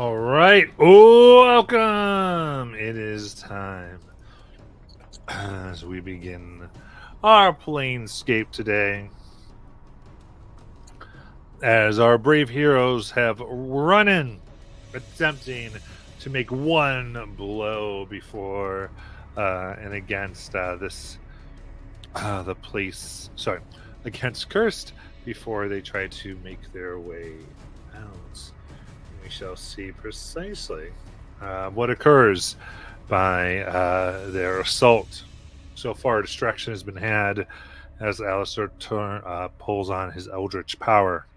All right. Welcome. It is time as we begin our Planescape today. As our brave heroes have run in, attempting to make one blow before and against the place. Sorry, against Cursed before they try to make their way out. We shall see precisely what occurs by their assault. So far, distraction has been had as Alistair pulls on his Eldritch power.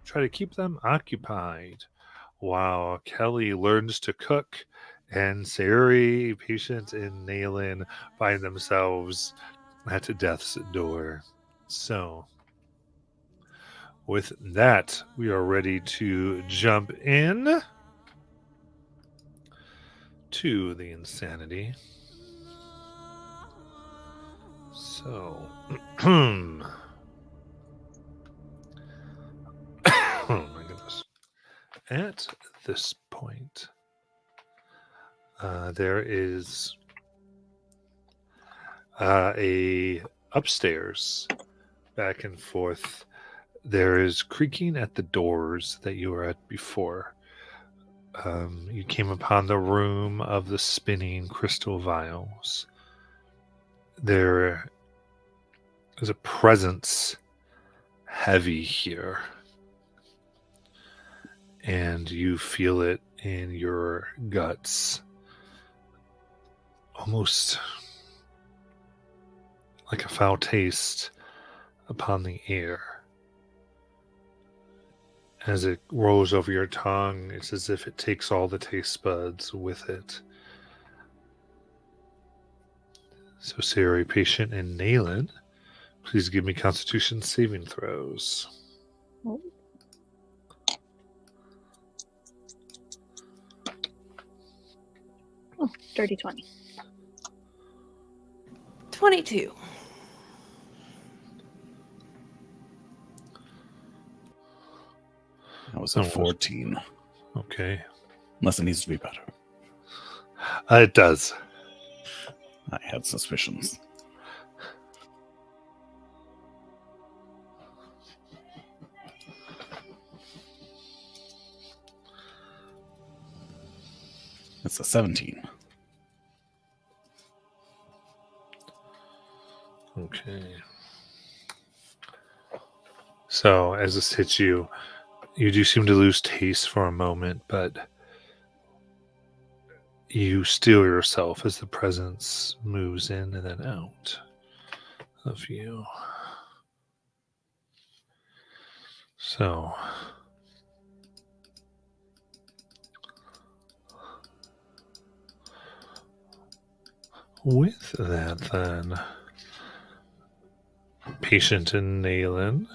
Try to keep them occupied while Kelly learns to cook and Sayuri, Patient, and Nayland find themselves at death's door. So, with that, we are ready to jump in to the insanity. So, oh my goodness. At this point, there is a upstairs, back and forth. There is creaking at the doors that you were at before. You came upon the room of the spinning crystal vials. There is a presence heavy here, and you feel it in your guts, almost like a foul taste upon the air. As it rolls over your tongue, it's as if it takes all the taste buds with it. So, Sayuri, Patient, and Nayland, please give me Constitution saving throws. Oh. Dirty 20. 22. That was a 14. Okay. Unless it needs to be better. It does. I had suspicions. It's a 17. Okay. So, as this hits you, you do seem to lose taste for a moment, but you steel yourself as the presence moves in and then out of you. So, with that, then, Patient and Nayland.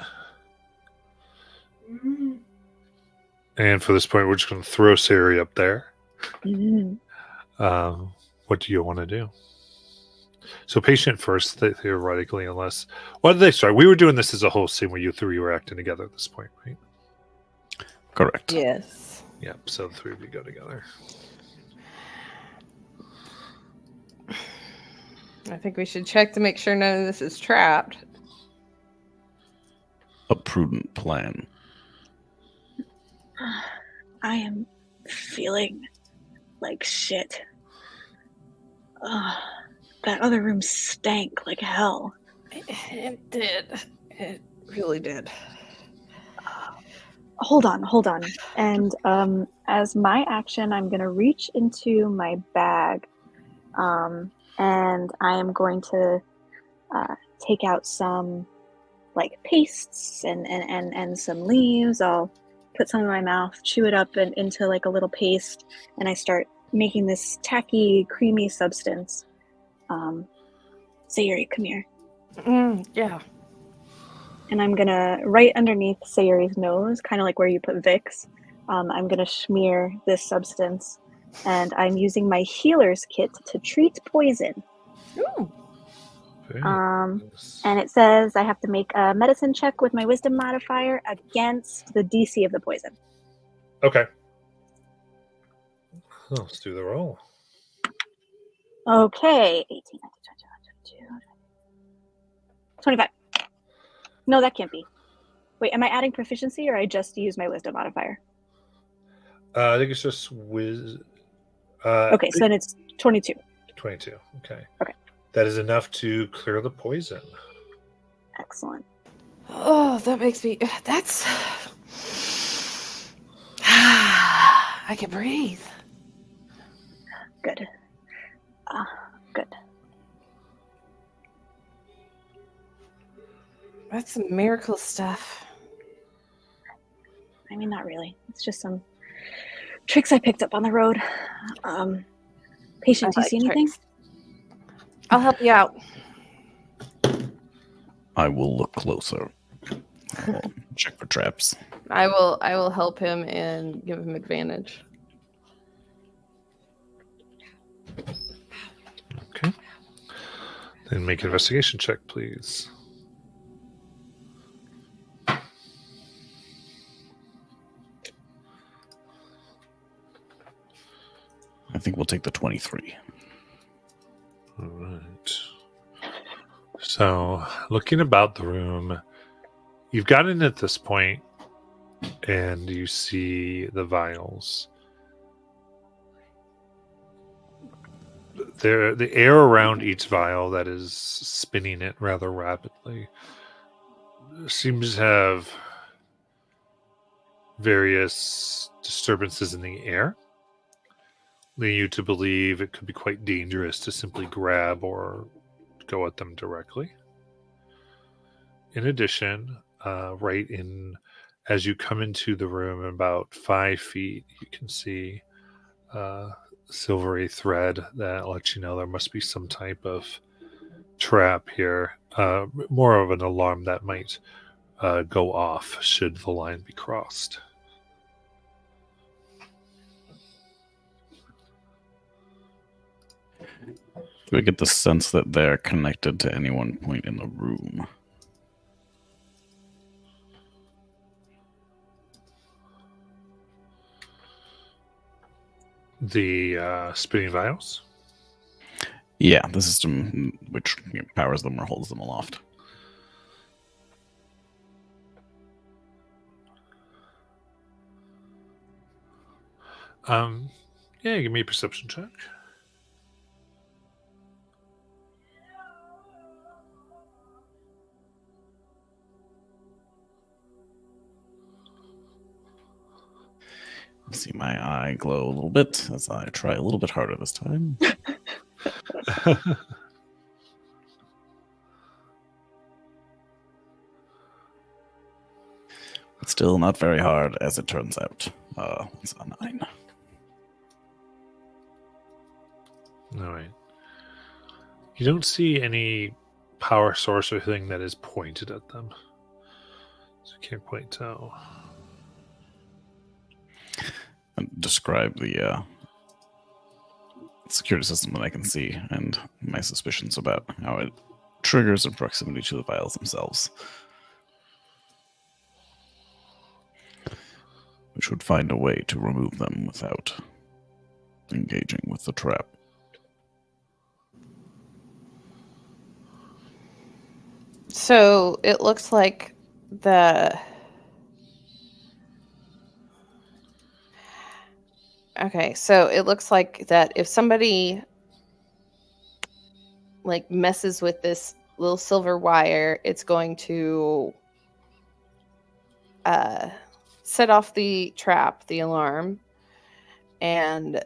And for this point, we're just going to throw Sayuri up there. Mm-hmm. What do you want to do? So Patient first, theoretically, unless... What did they start? We were doing this as a whole scene where you three were acting together at this point, right? Correct. Yes. Yep, so the three of you go together. I think we should check to make sure none of this is trapped. A prudent plan. I am feeling like shit. That other room stank like hell. It did. It really did. Hold on. And as my action, I'm going to reach into my bag and I am going to take out some like pastes and some leaves. I'll put some in my mouth, chew it up and into like a little paste, and I start making this tacky, creamy substance. Sayuri, come here. Yeah. And I'm gonna, right underneath Sayuri's nose, kind of like where you put Vicks, I'm gonna smear this substance, and I'm using my healer's kit to treat poison. Ooh. Nice. And it says I have to make a medicine check with my wisdom modifier against the DC of the poison. Okay. Oh, let's do the roll. Okay. 18, 19, 20, 22, 25. No, that can't be. Wait, am I adding proficiency or I just use my wisdom modifier? I think it's just Okay, so then it's 22. 22. Okay. Okay. That is enough to clear the poison. Excellent. Oh, that makes me. That's. I can breathe. Good. Good. That's some miracle stuff. I mean, not really. It's just some tricks I picked up on the road. Patient, do you see anything? Tricks. I'll help you out. I will look closer. I'll check for traps. I will help him and give him advantage. Okay. Then make an investigation check, please. I think we'll take the 23. All right. So, looking about the room, you've gotten at this point, and you see the vials. The air around each vial that is spinning it rather rapidly seems to have various disturbances in the air, leading you to believe it could be quite dangerous to simply grab or go at them directly. In addition, as you come into the room about 5 feet, you can see silvery thread that lets you know there must be some type of trap here, more of an alarm that might go off should the line be crossed. Do we get the sense that they're connected to any one point in the room? The spinning vials? Yeah, the system which powers them or holds them aloft. Yeah, give me a perception check. See my eye glow a little bit as I try a little bit harder this time. Still not very hard, as it turns out. It's a 9. All right. You don't see any power source or thing that is pointed at them. So you can't quite tell. And describe the security system that I can see and my suspicions about how it triggers in proximity to the vials themselves. We should find a way to remove them without engaging with the trap. So it looks like so it looks like that if somebody like messes with this little silver wire, it's going to set off the trap, the alarm, and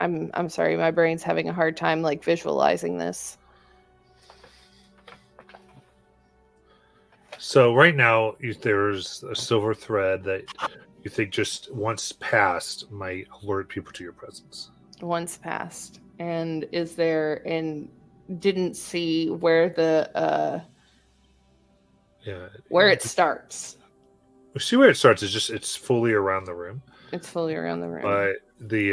I'm sorry, my brain's having a hard time like visualizing this. So right now, there's a silver thread that you think just once passed might alert people to your presence. Once passed. And didn't see where where it starts. You see where it starts is just it's fully around the room. It's fully around the room. But the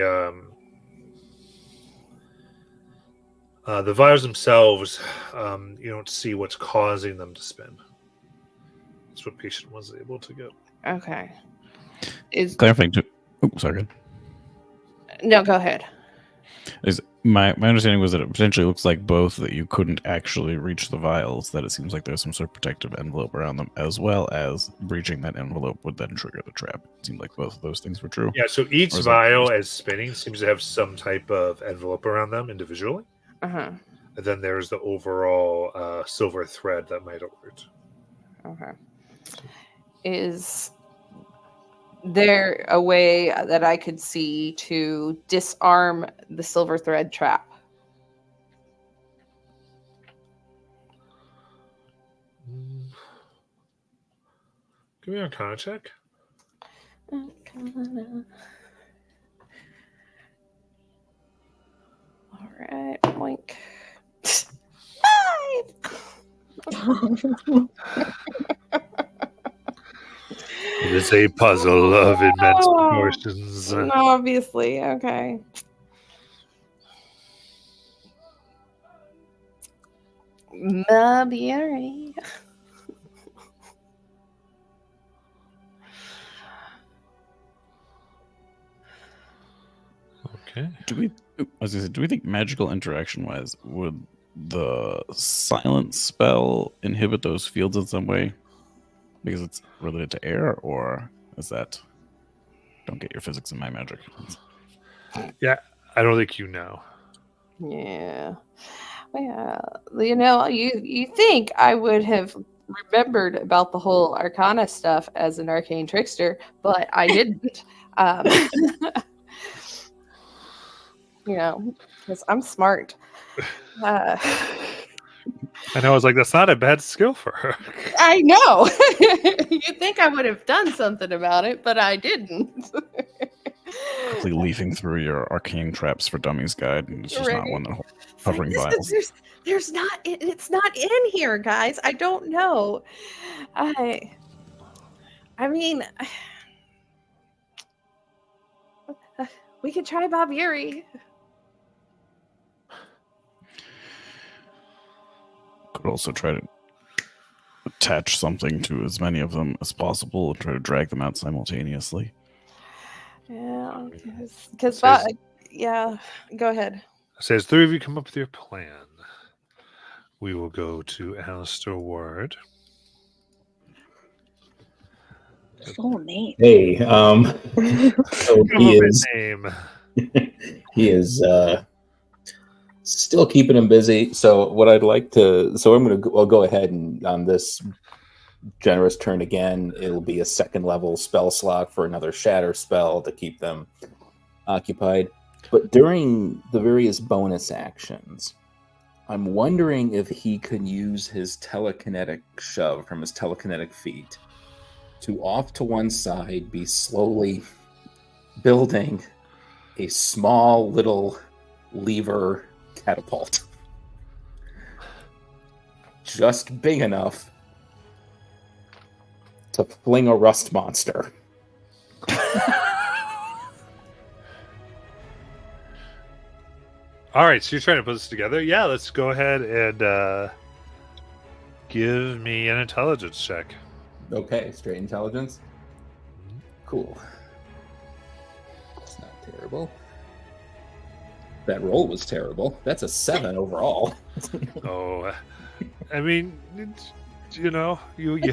vials themselves, you don't see what's causing them to spin. That's what patient was able to get. Okay. is Clarifying too. Oh, sorry. no. Go ahead. Is my understanding was that it potentially looks like both that you couldn't actually reach the vials, that it seems like there's some sort of protective envelope around them, as well as breaching that envelope would then trigger the trap. It seemed like both of those things were true. Yeah, so each Or is that vial just- as spinning seems to have some type of envelope around them individually. Uh-huh. And then there's the overall silver thread that might alert. Okay. Is there a way that I could see to disarm the silver thread trap? Give me an Arcana check. All right, boink. 5. It is a puzzle of immense proportions. Obviously, okay. Maybe. Okay. Do we think magical interaction wise, would the silence spell inhibit those fields in some way? Because it's related to air, or is that don't get your physics in my magic? Yeah, I don't think you know. Yeah. Well, you think I would have remembered about the whole Arcana stuff as an arcane trickster, but I didn't. Because I'm smart. I know. I was like, that's not a bad skill for her. I know. You'd think I would have done something about it, but I didn't. Quickly leafing through your arcane traps for dummies guide, and it's just not one that hovering vials. There's not. It's not in here, guys. I don't know. I mean, we could try Bob Yuri. Could also try to attach something to as many of them as possible and try to drag them out simultaneously. Yeah, because Bob. Yeah, go ahead. Says 3 of you come up with your plan. We will go to Alistair Ward. Full name. Hey, so Come up he with is a name. he is still keeping him busy. So what I'd like to, I'll go ahead and on this generous turn again, it'll be a 2nd level spell slot for another shatter spell to keep them occupied. But during the various bonus actions, I'm wondering if he could use his telekinetic shove from his telekinetic feet to off to one side be slowly building a small little lever catapult. Just big enough to fling a rust monster. All right, so you're trying to put this together? Yeah, let's go ahead and give me an intelligence check. Okay, straight intelligence. Cool. It's not terrible. That roll was terrible. That's a 7 overall. Oh, I mean, you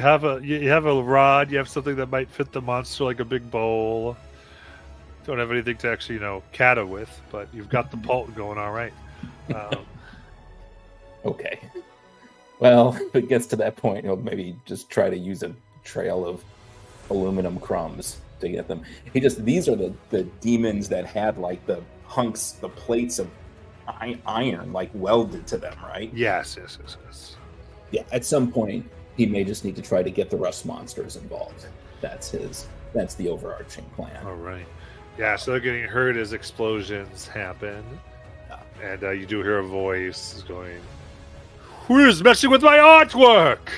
have a rod, you have something that might fit the monster like a big bowl. Don't have anything to actually, kata with, but you've got the pult going all right. Okay. Well, if it gets to that point, he'll maybe just try to use a trail of aluminum crumbs to get them. These are the demons that had like the hunks, the plates of iron like welded to them, right? Yes. Yeah, at some point he may just need to try to get the rust monsters involved. That's the overarching plan. All right. Yeah, so they're getting hurt as explosions happen. And you do hear a voice going, "Who is messing with my artwork?"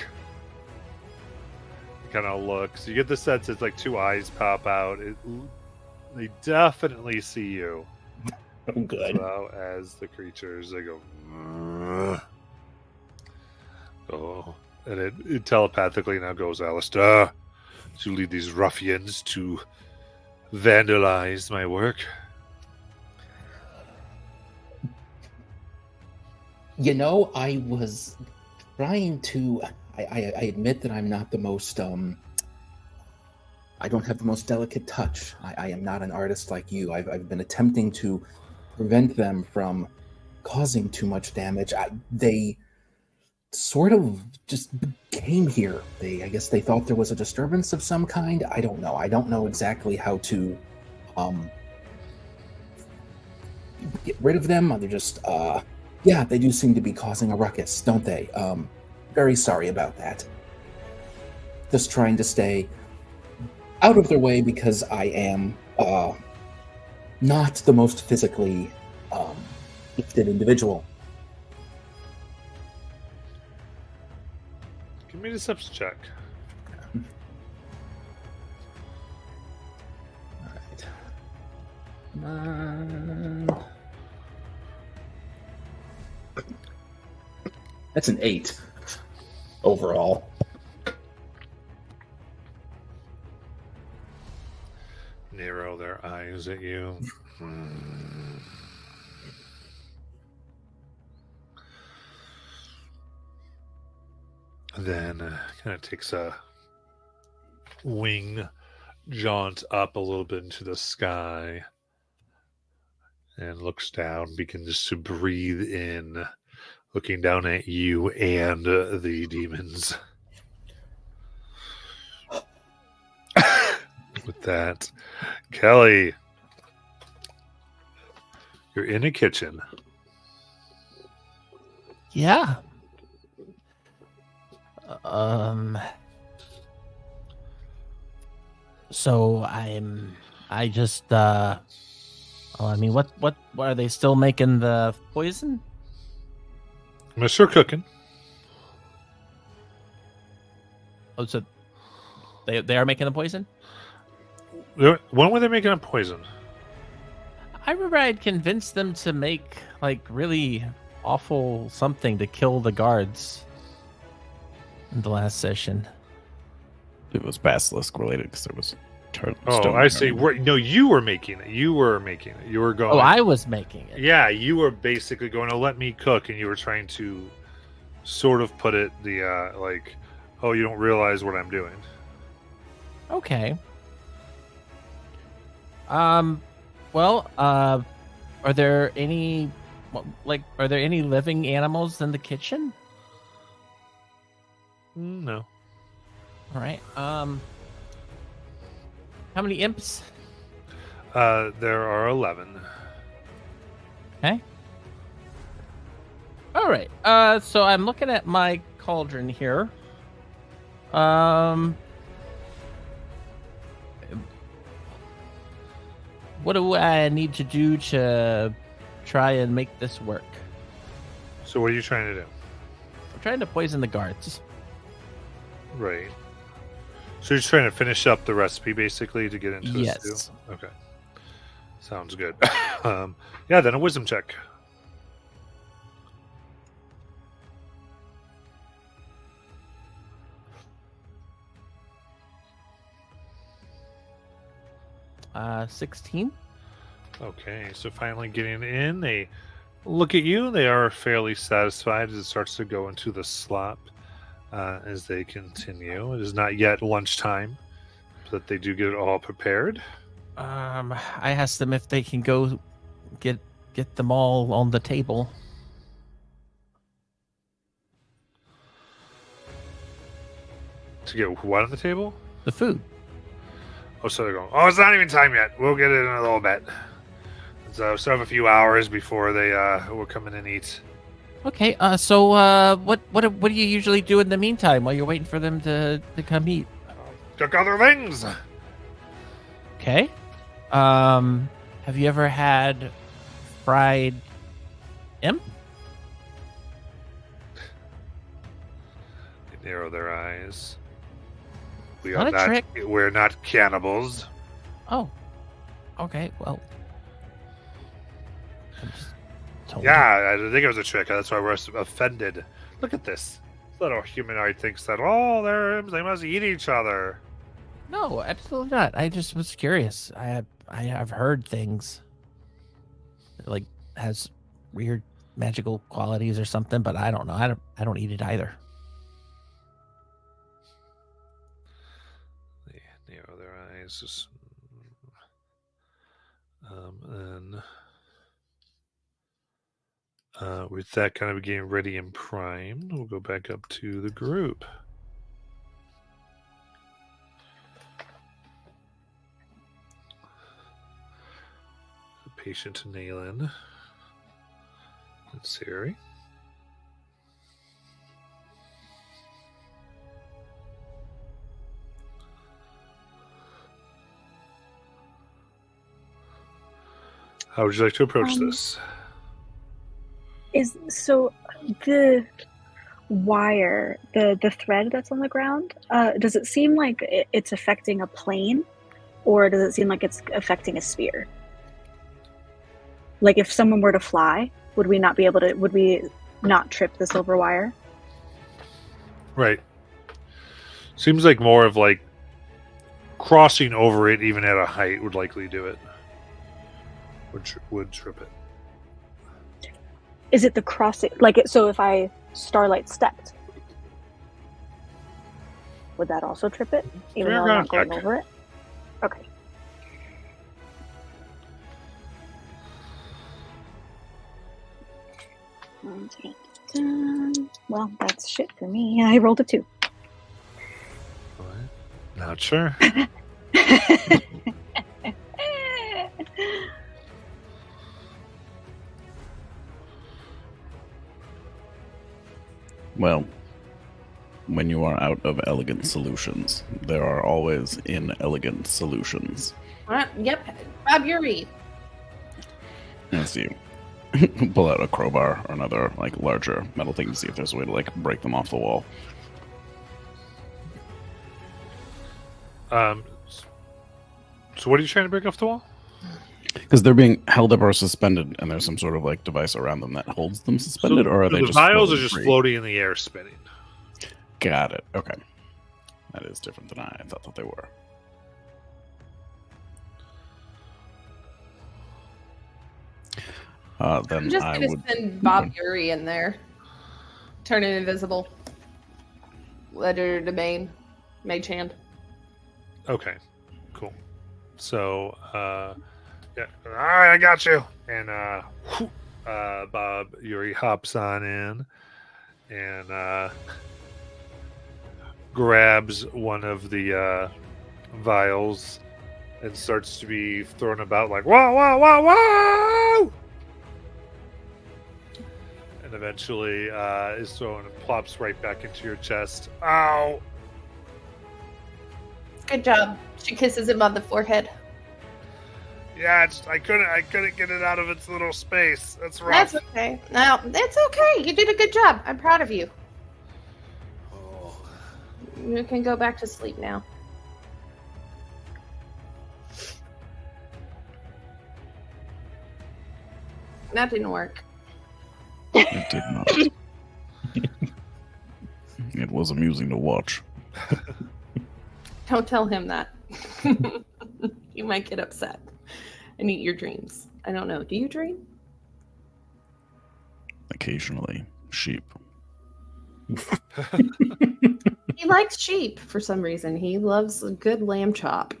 He kind of looks. You get the sense it's like 2 eyes pop out. They definitely see you. Oh, good. As well as the creatures. They go, "Ugh." Oh, and it telepathically now goes, "Alistair, to lead these ruffians to vandalized my work. You know, I was trying to. I admit that I'm not the most. I don't have the most delicate touch. I am not an artist like you. I've been attempting to prevent them from causing too much damage. They sort of just came here. I guess they thought there was a disturbance of some kind. I don't know. I don't know exactly how to get rid of them. They're just yeah, they do seem to be causing a ruckus, don't they? Very sorry about that. Just trying to stay out of their way because I am not the most physically gifted individual. Give me a deception check. All right. Come on. That's an 8 overall. Narrow their eyes at you. Then kind of takes a wing jaunt up a little bit into the sky and looks down, begins to breathe in, looking down at you and the demons. With that, Kelly, you're in a kitchen. Yeah. So I just I mean, what are they still making the poison? I'm sure cooking. Oh, so they are making the poison? When were they making a poison? I remember I had convinced them to make like really awful something to kill the guards in the last session. It was basilisk related because there was Oh, stone I see. there. No, you were making it. You were going. Oh, I was making it. Yeah, you were basically going to let me cook, and you were trying to sort of put it like, oh, you don't realize what I'm doing. Okay. Well, are there any living animals in the kitchen? No. All right. How many imps? There are 11. Okay. All right. So I'm looking at my cauldron here. What do I need to do to try and make this work? So what are you trying to do? I'm trying to poison the guards. Right. So you're trying to finish up the recipe, basically, to get into the Yes. stew? Okay. Sounds good. Yeah, then a wisdom check. Uh, 16. Okay, so finally getting in, they look at you. They are fairly satisfied as it starts to go into the slop as they continue. It is not yet lunchtime, but they do get it all prepared. I asked them if they can go get them all on the table. To get what on the table? The food. Oh, so they're going, oh, it's not even time yet. We'll get it in a little bit. So still have a few hours before they will come in and eat. Okay. So what do you usually do in the meantime while you're waiting for them to come eat? Cook other things. Okay. Have you ever had fried imp? They narrow their eyes. We Not are a not. trick. We're not cannibals. Oh. Okay. Well. I'm just told you. Yeah, I think it was a trick. That's why we're offended. Look at this. Little humanoid thinks that, oh, they must eat each other. No, absolutely not. I just was curious. I've heard things like has weird magical qualities or something, but I don't know. I don't eat it either. They narrow their eyes. Just, and with that kind of getting ready and primed, we'll go back up to the group. Patient Nayland and Sari. How would you like to approach this? So the wire, the thread that's on the ground, does it seem like it's affecting a plane, or does it seem like it's affecting a sphere? Like if someone were to fly, would we not trip the silver wire? Right. Seems like more of like crossing over it, even at a height, would likely do it. Would trip it. Is it the crossing? Like it, so if I Starlight stepped, would that also trip it, even though I'm not going over it? Okay. Well, that's shit for me. I rolled a 2. What? Not sure. Well, when you are out of elegant solutions, there are always inelegant solutions. Yep, Bob Yuri. As you pull out a crowbar or another like larger metal thing to see if there's a way to like break them off the wall. So what are you trying to break off the wall? Because they're being held up or suspended, and there's some sort of like device around them that holds them suspended, or are they the just vials are floating just free? floating in the air, spinning. Got it. Okay, that is different than I thought that they were. Then I'm just I gonna would send Bob Yuri in there. Turn it invisible. Letter domain. Mage hand. Okay, cool. So, yeah, all right, I got you. And Bob Yuri hops on in and grabs one of the vials and starts to be thrown about like, whoa, whoa, whoa, whoa! And eventually is thrown and plops right back into your chest. Ow! Good job. She kisses him on the forehead. Yeah, I couldn't get it out of its little space. That's rough. That's okay. No, that's okay. You did a good job. I'm proud of you. Oh. You can go back to sleep now. That didn't work. It did not. It was amusing to watch. Don't tell him that. You might get upset and eat your dreams. I don't know. Do you dream? Occasionally, sheep. He likes sheep for some reason. He loves a good lamb chop.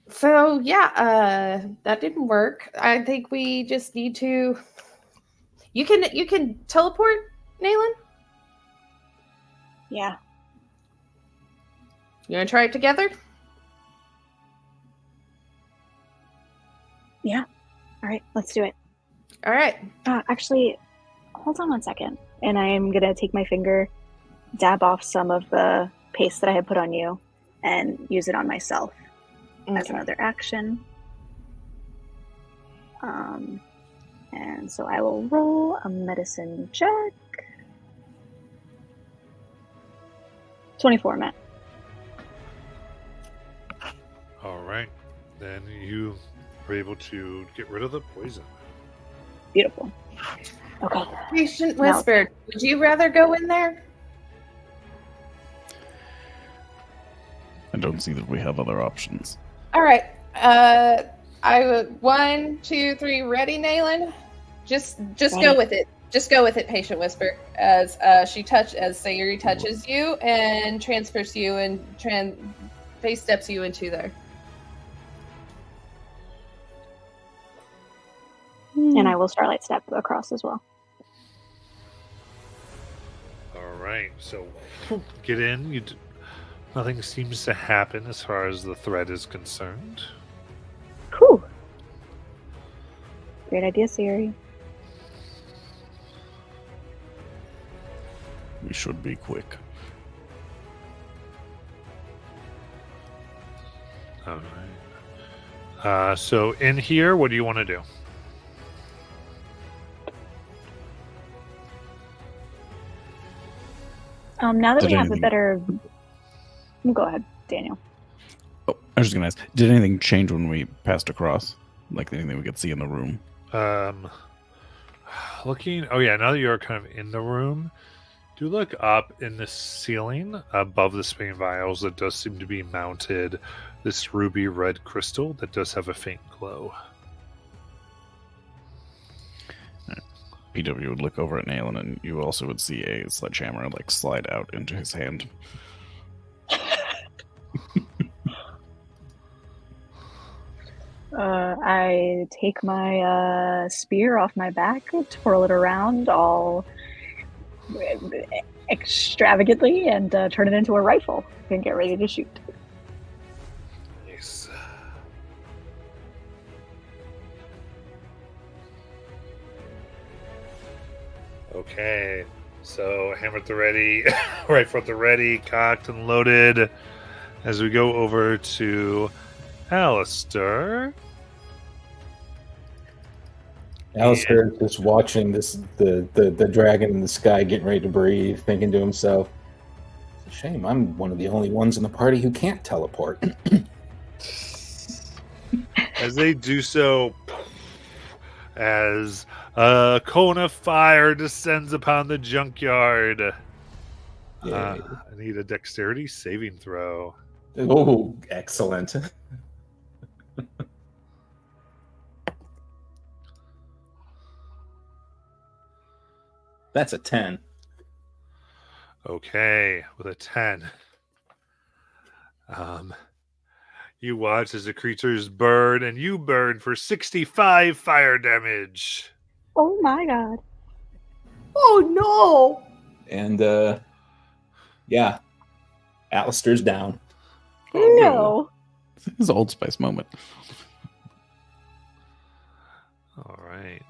So yeah, that didn't work. I think we just need to. You can teleport, Nayland? Yeah. You want to try it together? Yeah. All right, let's do it. All right. Actually, hold on one second. And I am going to take my finger, dab off some of the paste that I had put on you, and use it on myself as another action. And so I will roll a medicine check. 24, Matt. All right. Then you were able to get rid of the poison. Beautiful. Okay. Patient whispered. Would you rather go in there? I don't see that we have other options. All right. I would 1, 2, 3. Ready, Naylin? Just Ready. go with it. Just go with it, Patient Whisper. As Sayuri touches you and transfers you and face steps you into there. And I will Starlight Step across as well. All right, so get in. Nothing seems to happen as far as the threat is concerned. Whew. Great idea, Siri. We should be quick. All right. So in here, what do you want to do? Now that Did we have a anything- better... Go ahead, Daniel. Oh, I was just gonna ask, did anything change when we passed across? Like anything we could see in the room? Looking. Oh yeah. Now that you're kind of in the room, do look up in the ceiling above the spinning vials. That does seem to be mounted this ruby red crystal that does have a faint glow. PW would look over at Naylin, and you also would see a sledgehammer like slide out into his hand. I take my spear off my back, twirl it around all extravagantly, and turn it into a rifle and get ready to shoot. Nice. Okay, so hammer at the ready, rifle at the ready, cocked and loaded. As we go over to Alistair. Alistair is just watching the dragon in the sky getting ready to breathe, thinking to himself, "It's a shame I'm one of the only ones in the party who can't teleport." As they do so, as a cone of fire descends upon the junkyard. Yay. I need a dexterity saving throw. Oh, excellent. That's a 10. Okay, with a 10. You watch as the creatures burn, and you burn for 65 fire damage. Oh my god. Oh no! And yeah, Alistair's down. No. This is Old Spice moment. All right.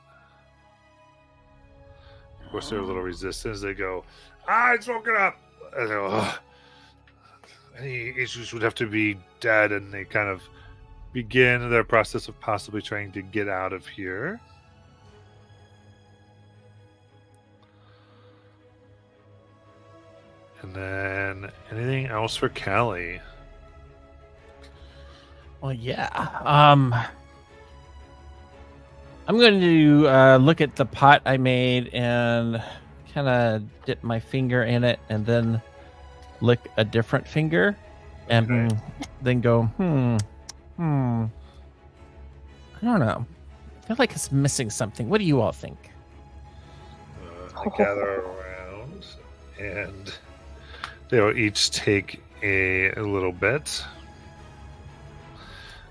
Of course, there's a little resistance. They go, it's woken up. And they go, "Ugh. Any issues would have to be dead," and they kind of begin their process of possibly trying to get out of here. And then anything else for Callie? Well, yeah. I'm going to look at the pot I made and kind of dip my finger in it, and then lick a different finger, and then go, I don't know. I feel like it's missing something. What do you all think? I gather around, and they'll each take a little bit.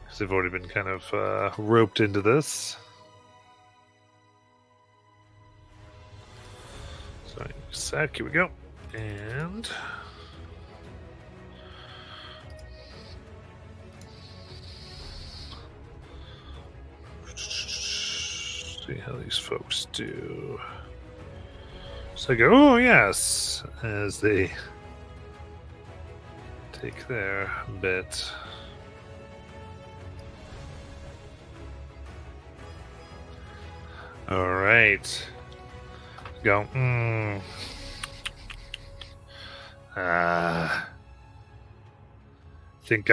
Because they've already been kind of roped into this. So, a sec, here we go. And see how these folks do. So I go, oh yes, as they take their bit. All right. Go, think,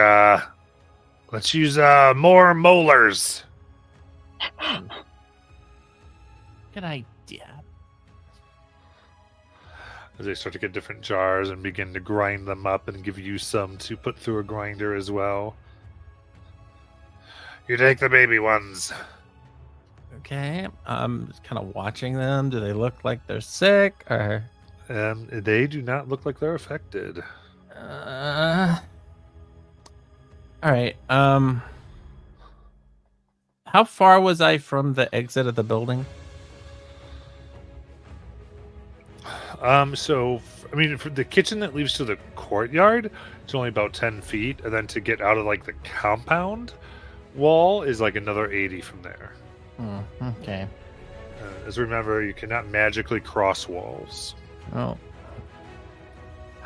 let's use, more molars. Good idea. as they start to get different jars and begin to grind them up and give you some to put through a grinder as well. You take the baby ones. Okay. I'm just kind of watching them. Do they look like they're sick or? They do not look like they're affected. All right. How far was I from the exit of the building? So, I mean, for the kitchen that leads to the courtyard, it's only about 10 feet. And then to get out of, like, the compound wall is, like, another 80 from there. Okay. As remember, you cannot magically cross walls. Oh.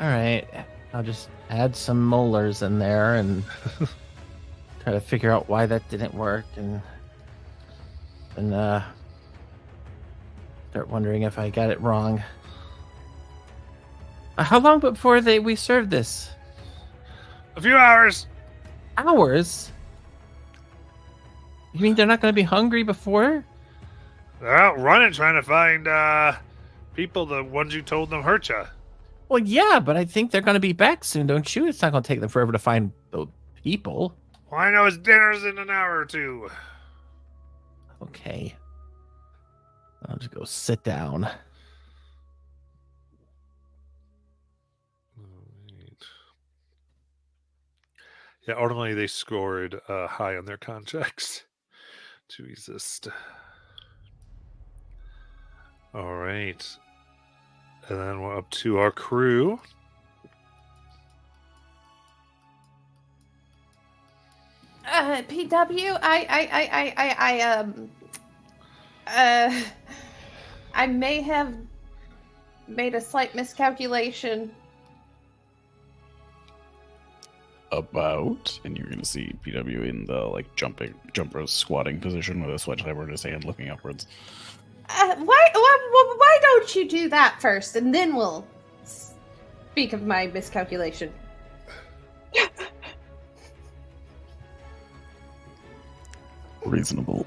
All right. I'll just add some molars in there and try to figure out why that didn't work and start wondering if I got it wrong. How long before we served this? A few hours. Hours? You mean they're not going to be hungry before? They're out running trying to find people, the ones you told them hurt you. Well, yeah, but I think they're going to be back soon, don't you? It's not going to take them forever to find those people. Well, I know his dinner's in an hour or two. Okay. I'll just go sit down. Yeah, ultimately they scored high on their contracts to resist. All right. And then we're up to our crew. PW, I may have made a slight miscalculation. About, and you're gonna see PW in the like jumper squatting position with a sledgehammer in his hand, looking upwards. Why don't you do that first, and then we'll speak of my miscalculation? Reasonable.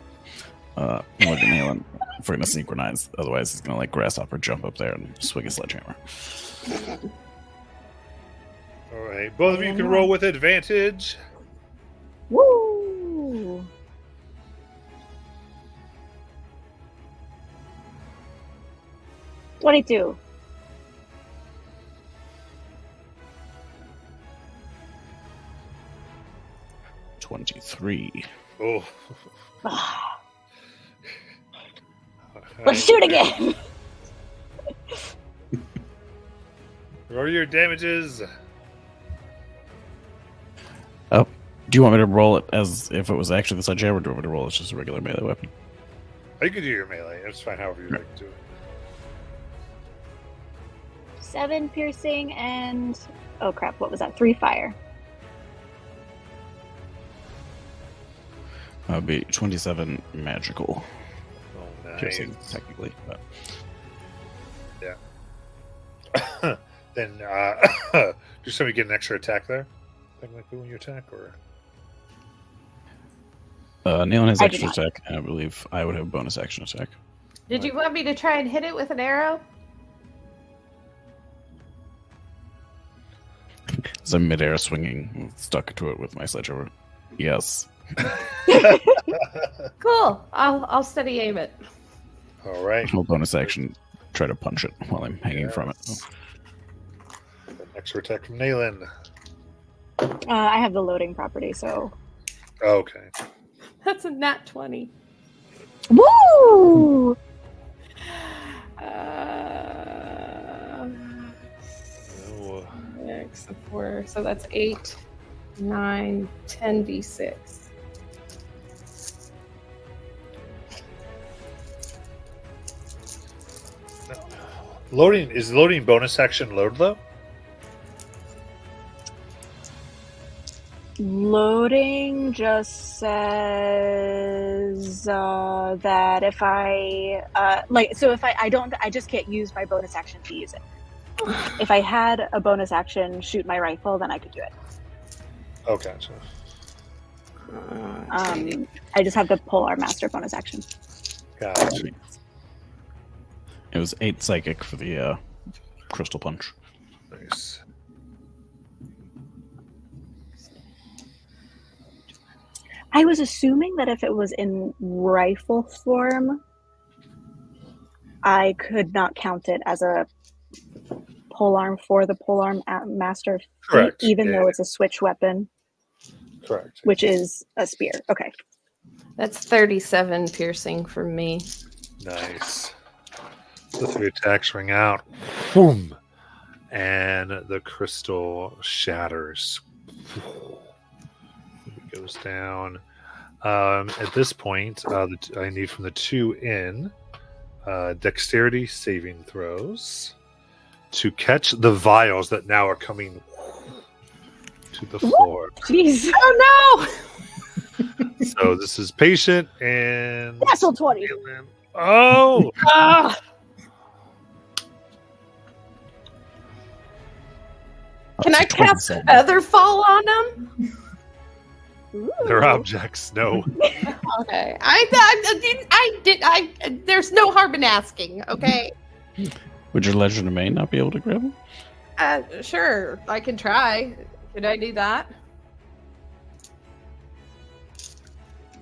Look at Nayland. If we're gonna synchronize, otherwise he's gonna like grasshopper jump up there and swing a sledgehammer. All right. Both of you can roll with advantage. Woo! 22. $23. Oh. Let's shoot again. What are your damages? Oh, do you want me to roll it as if it was actually the sledgehammer, or do you want me to roll it as just a regular melee weapon? You can do your melee. It's fine, however you like to do it. 7 piercing and oh crap, what was that? 3 fire. That would be 27 magical. Oh, nice. Piercing, technically, but Yeah. Then, do somebody get an extra attack there? Technically, when you attack, or Neon has I do extra not. attack, and I believe I would have bonus action attack. Did you want me to try and hit it with an arrow? As I'm midair swinging, stuck to it with my sledgehammer. Yes. Cool. I'll steady aim it. all right. I'll bonus action try to punch it while I'm hanging from it. Extra attack from Nayland. I have the loading property, so. Okay. That's a nat 20. Woo! Oh, 6, 4, so that's 8, 9, 10 d6. loading is loading bonus action load though? Loading just says that if I I just can't use my bonus action to use it. If I had a bonus action shoot my rifle, then I could do it. Okay. So. I just have to pull our master bonus action. Gotcha. It was 8 psychic for the crystal punch. Nice. I was assuming that if it was in rifle form, I could not count it as a polearm for the polearm master feat, Correct. even Yeah. though it's a switch weapon, Correct. which is a spear. Okay. That's 37 piercing from me. Nice. The 3 attacks ring out. Boom. And the crystal shatters. It goes down. At this point, I need from the 2 in dexterity saving throws to catch the vials that now are coming to the floor. Jeez. Oh So this is patient and Castle 20. oh, no! Ah! Can I cast 27. Featherfall on them? they're objects. No. Okay. There's no harm in asking. Okay. Would your Legend of Maine not be able to grab him? Sure. I can try. Could I do that?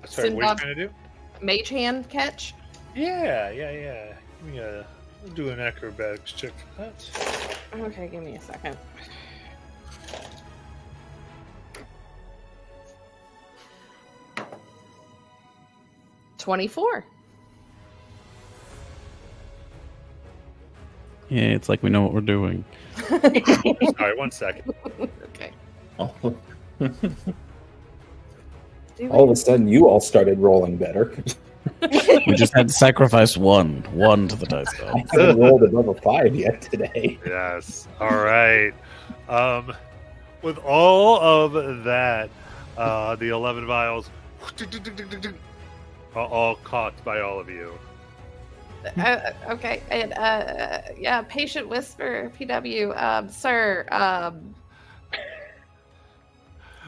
Sorry, what are you trying to do? Mage hand catch? Yeah. Give me a. We'll do an acrobatics check for that. Okay, give me a second. $24. Yeah, it's like we know what we're doing. Sorry, 1 second. Okay. All of a sudden, you all started rolling better. We just had to sacrifice one to the dice I god. haven't rolled above a 5 yet today. Yes. All right. With all of that, the 11 vials are all caught by all of you. Okay, and yeah, patient whisper, PW, sir,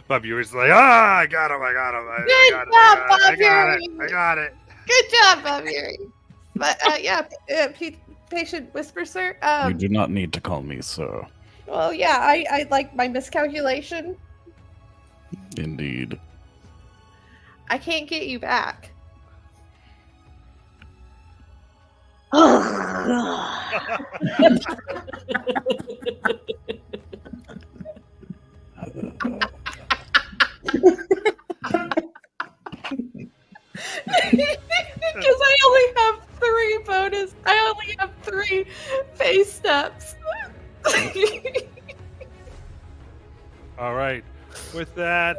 Bob Ewer's like, I got him. I got it. good job, Bob Yuri. But yeah, patient whisper, sir. You do not need to call me sir. Well, yeah, I like my miscalculation. Indeed. I can't get you back. Because I only have 3 bonus. I only have 3 face steps. All right. With that,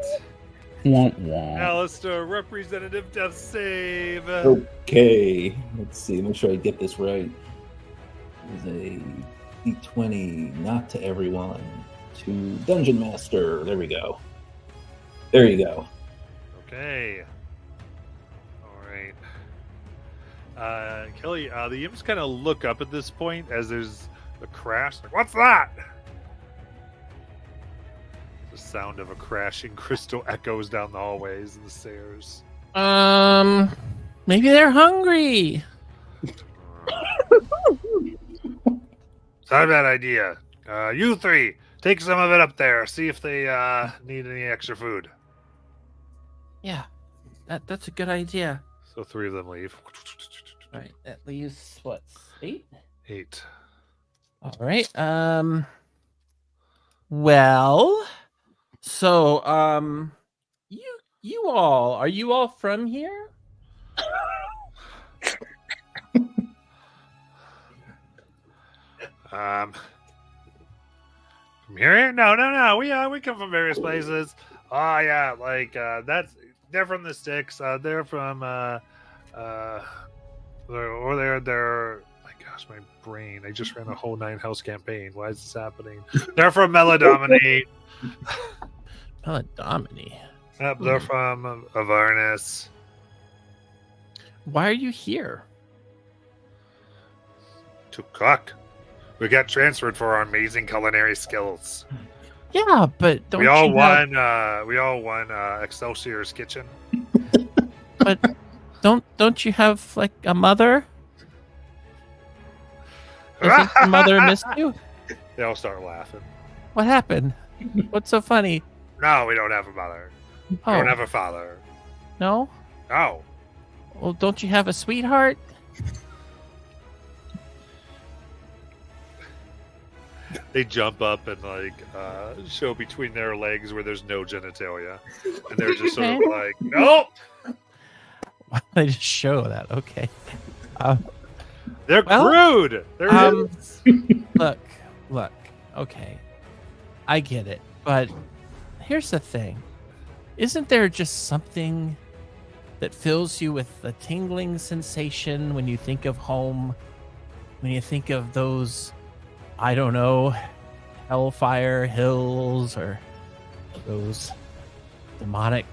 Womp womp. Alistair, representative death save. Okay, let's see. Make sure I get this right. There's a D20, not to everyone. To Dungeon Master. There we go. There you go. Okay. All right. Kelly, the imps kind of look up at this point as there's a crash. Like, what's that? The sound of a crashing crystal echoes down the hallways and the stairs. Maybe they're hungry. It's not a bad idea. You 3, take some of it up there. See if they need any extra food. Yeah, that's a good idea. So 3 of them leave. All right, that leaves what, 8? 8. All right. Well, so you all, are you all from here? From here? No. We come from various places. Oh yeah, like they're from the sticks. They're from they're my gosh, my brain. I just ran a whole 9-house campaign. Why is this happening? They're from Meladomini. Meladomini. Yep, they're from Avernus. Why are you here? To cook. We got transferred for our amazing culinary skills. Yeah, but don't We all you have- won. We all won Excelsior's Kitchen. But don't you have like a mother? I think your mother missed you. They all start laughing. What happened? What's so funny? No, we don't have a mother. We don't have a father. No? No. Well, don't you have a sweetheart? They jump up and like show between their legs where there's no genitalia, and they're just sort of like, nope. They just show that. Okay. They're crude. They're Look. Okay, I get it, but here's the thing: isn't there just something that fills you with a tingling sensation when you think of home? When you think of those, I don't know, Hellfire Hills or those demonic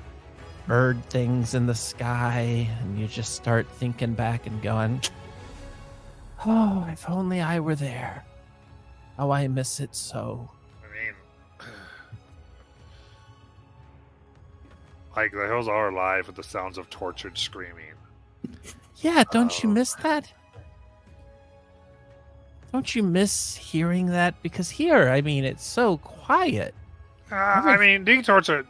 bird things in the sky, and you just start thinking back and going, oh, if only I were there. How I miss it so. I mean, like the hills are alive with the sounds of tortured screaming. Yeah, don't you miss that? Don't you miss hearing that? Because here, I mean, it's so quiet. I mean, being tortured.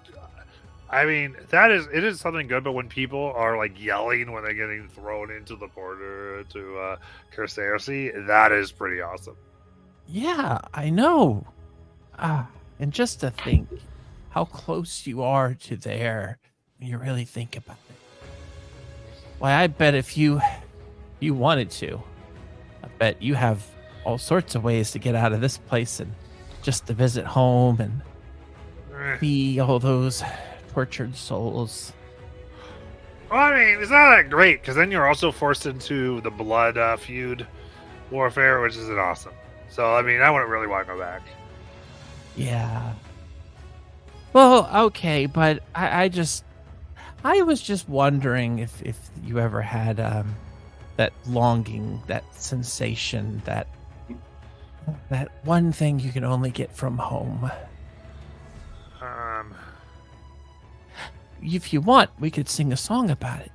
I mean, it is something good, but when people are like yelling when they're getting thrown into the border to Kersersi, that is pretty awesome. Yeah, I know. And just to think how close you are to there when you really think about it. Why, I bet if you wanted to, I bet you have all sorts of ways to get out of this place and just to visit home and see all those tortured souls. Well, I mean, it's not that great, because then you're also forced into the blood feud warfare, which isn't awesome. So, I mean, I wouldn't really want to go back. Yeah. Well, okay, but I was just wondering if you ever had that longing, that sensation, that one thing you can only get from home. If you want, we could sing a song about it.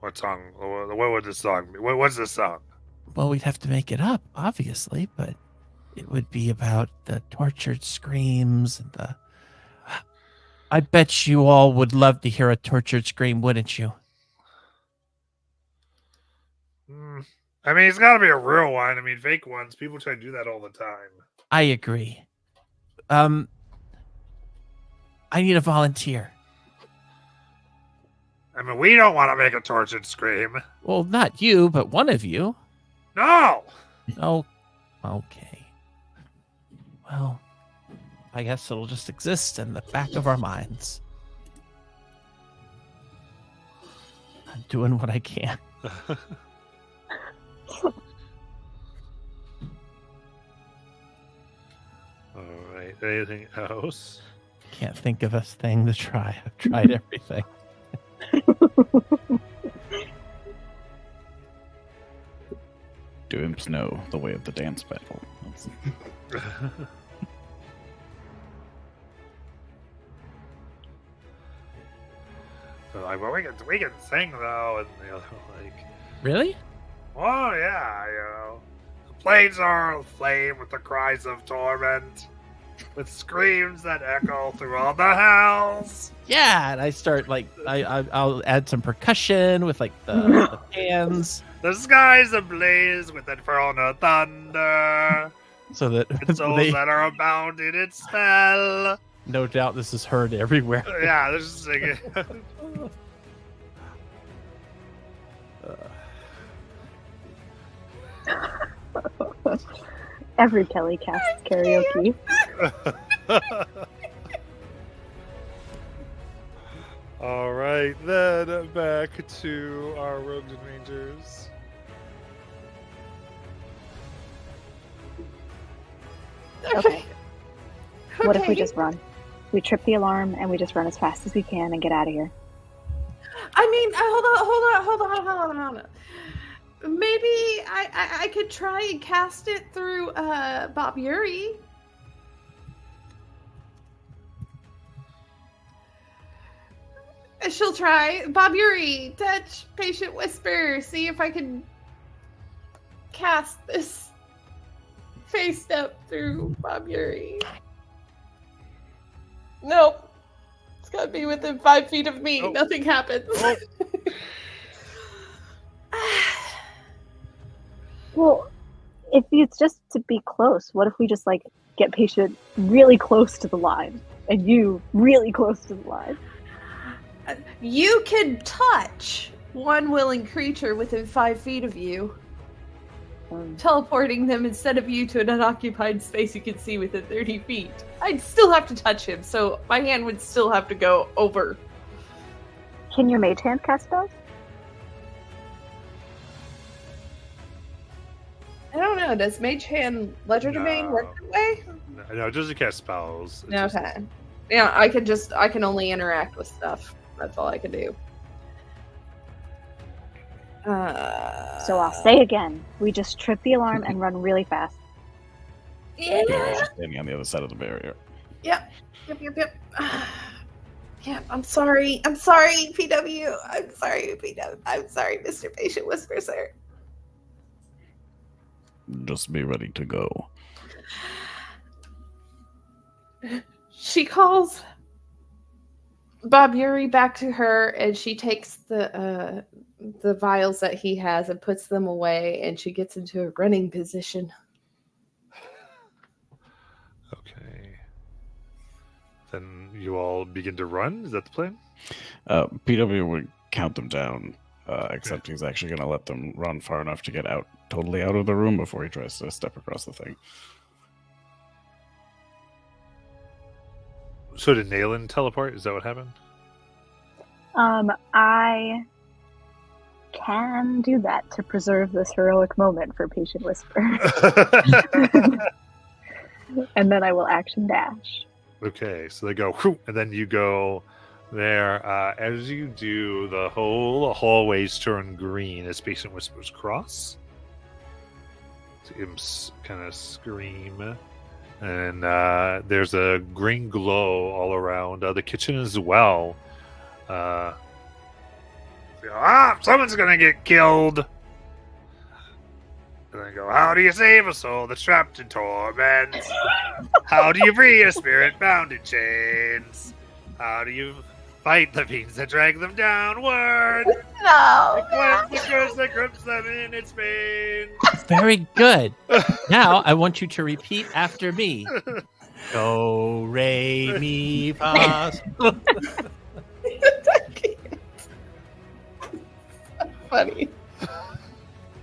What song? What would the song be? What's the song? Well, we'd have to make it up, obviously, but it would be about the tortured screams and the... I bet you all would love to hear a tortured scream, wouldn't you? I mean, it's got to be a real one. I mean, fake ones, people try to do that all the time. I agree. I need a volunteer. I mean, we don't want to make a tortured scream. Well, not you, but one of you. No! Oh, okay. Well, I guess it'll just exist in the back of our minds. I'm doing what I can. All right. Anything else? Can't think of a thing to try. I've tried everything. Do imps know the way of the dance battle? They're like, well, we can sing though, and you know, like, Really? oh yeah, you know, the plains are aflame with the cries of torment, with screams that echo through all the hells. Yeah, and I start like I'll add some percussion with like the hands, The skies ablaze with infernal thunder, so that and souls that are abound in its spell. no doubt this is heard everywhere. Yeah, they're just singing. Every Kelly casts karaoke. All right, then back to our rogues and rangers. Okay. What if we just run? We trip the alarm and we just run as fast as we can and get out of here. I mean, hold on. Maybe I could try and cast it through Bob Yuri. She'll try. Bob Yuri, touch Patient Whisper. See if I can cast this face step through Bob Yuri. Nope. It's got to be within 5 feet of me. Nope. Nothing happens. Nope. Well, if it's just to be close, what if we just like get Patient really close to the line and you really close to the line? You can touch one willing creature within 5 feet of you, teleporting them instead of you to an unoccupied space you can see within 30 feet. I'd still have to touch him, so my hand would still have to go over. Can your mage hand cast spells? I don't know. Does Mage Hand Legerdemain work that way? No, it doesn't cast spells. It just- Okay. Yeah, I can only interact with stuff. That's all I can do. So I'll say again, we just trip the alarm and run really fast. Yeah. Just standing on the other side of the barrier. Yep. Yeah, I'm sorry. I'm sorry, PW. I'm sorry, PW. I'm sorry, Mr. Patient Whisper, sir. Just be ready to go. She calls Bob Yuri back to her, and she takes the vials that he has and puts them away, and she gets into a running position. Okay. Then you all begin to run? Is that the plan? PW would count them down, except he's actually going to let them run far enough to get totally out of the room before he tries to step across the thing. So did Nayland teleport? Is that what happened? I can do that to preserve this heroic moment for Patient Whisper. And then I will action dash. Okay, so they go, whew, and then you go there. As you do, the whole hallways turn green as Patient Whispers cross. So you kind of scream. And there's a green glow all around the kitchen as well. Someone's gonna get killed. And then go, how do you save a soul that's trapped in torment? How do you free a spirit bound in chains? How do you fight the fiends that drag them downward? No. Cleanse the curse that grips them in its veins. Very good. Now I want you to repeat after me. Do, re, mi, fa. Funny.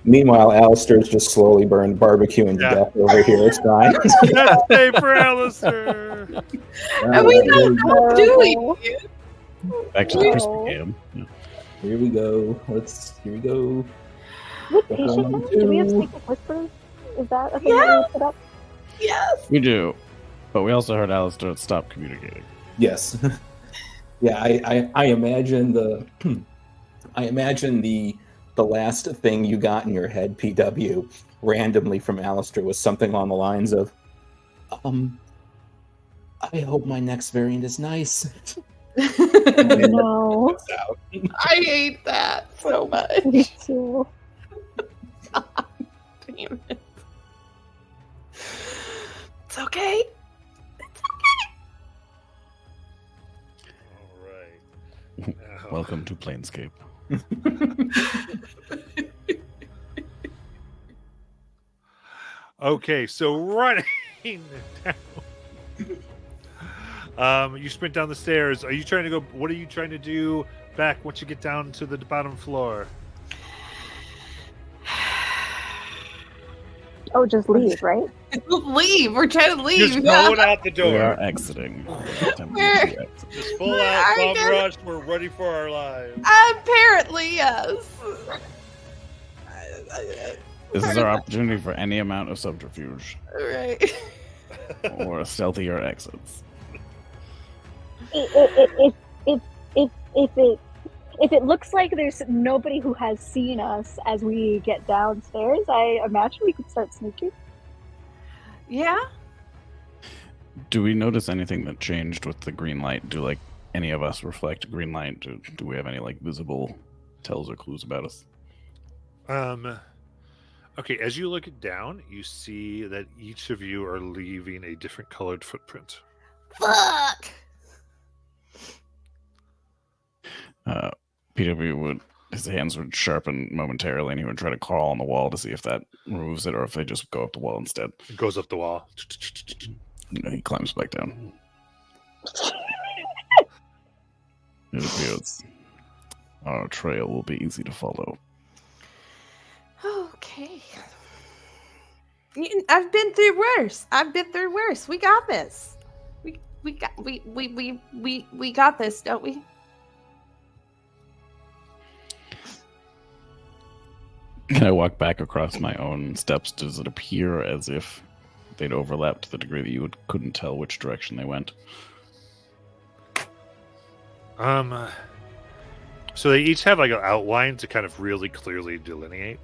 Meanwhile, Alistair's just slowly burned barbecuing to death over here. It's fine. That's day for Alistair. And we don't know doing it. Back to the crispy game. Yeah. Here we go. Here we go. With Patient, now? Do we have Secret Whispers? Is that a thing that we put up? Yes. We do. But we also heard Alistair stop communicating. Yes. Yeah, I imagine the last thing you got in your head, PW, randomly from Alistair was something along the lines of, I hope my next variant is nice. No. I hate that so much. Me too. Damn it. It's okay. All right. Now- Welcome to Planescape. Okay, so running down. You sprint down the stairs. Are you trying to go? What are you trying to do back once you get down to the bottom floor? Oh, just leave, right? Leave. We're trying to leave. Just going out the We door. are exiting. Just full out bomb rush. We're ready for our lives. Apparently, yes. This is our opportunity for any amount of subterfuge Right. or stealthier exits. If it looks like there's nobody who has seen us as we get downstairs, I imagine we could start sneaking. Yeah. Do we notice anything that changed with the green light? Do like any of us reflect green light? Do we have any like visible tells or clues about us? Okay, as you look down, you see that each of you are leaving a different colored footprint. Fuck! PW would, his hands would sharpen momentarily, and he would try to crawl on the wall to see if that removes it or if they just go up the wall instead. It goes up the wall. He climbs back down. It appears our trail will be easy to follow. Okay. I've been through worse. We got this. We got this, don't we? Can I walk back across my own steps? Does it appear as if they'd overlapped to the degree that you couldn't tell which direction they went? So they each have like an outline to kind of really clearly delineate.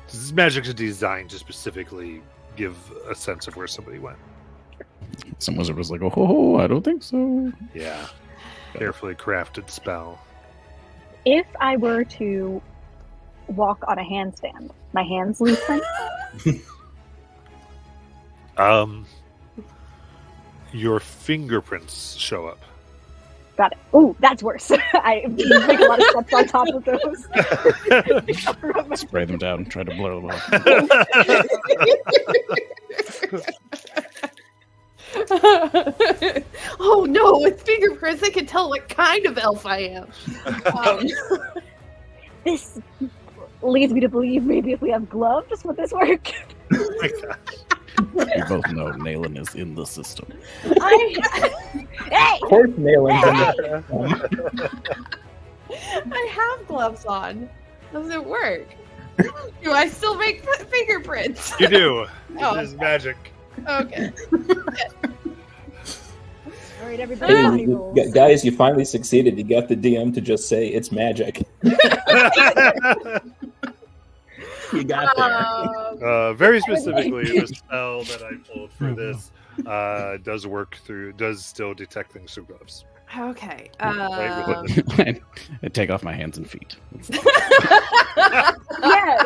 This magic is designed to specifically give a sense of where somebody went. Some wizard was like, "Oh, I don't think so." Yeah, carefully crafted spell. If I were to walk on a handstand, my hands loosen. Your fingerprints show up. Got it. Oh, that's worse. I make a lot of steps on top of those. Spray them down, try to blur them out. Oh no, with fingerprints, they can tell what kind of elf I am. This leads me to believe maybe if we have gloves, would this work? Oh my gosh. You both know Naylan is in the system. Hey! Of course, Nalen's in I have gloves on. Does it work? Do I still make fingerprints? You do. Oh. It is magic. Okay. All right, everybody. Hey, body rolls. guys, you finally succeeded. You got the DM to just say it's magic. You got there. Very specifically, the spell that I pulled for this does still detect things through gloves. Okay. Right, within I take off my hands and feet. Yeah,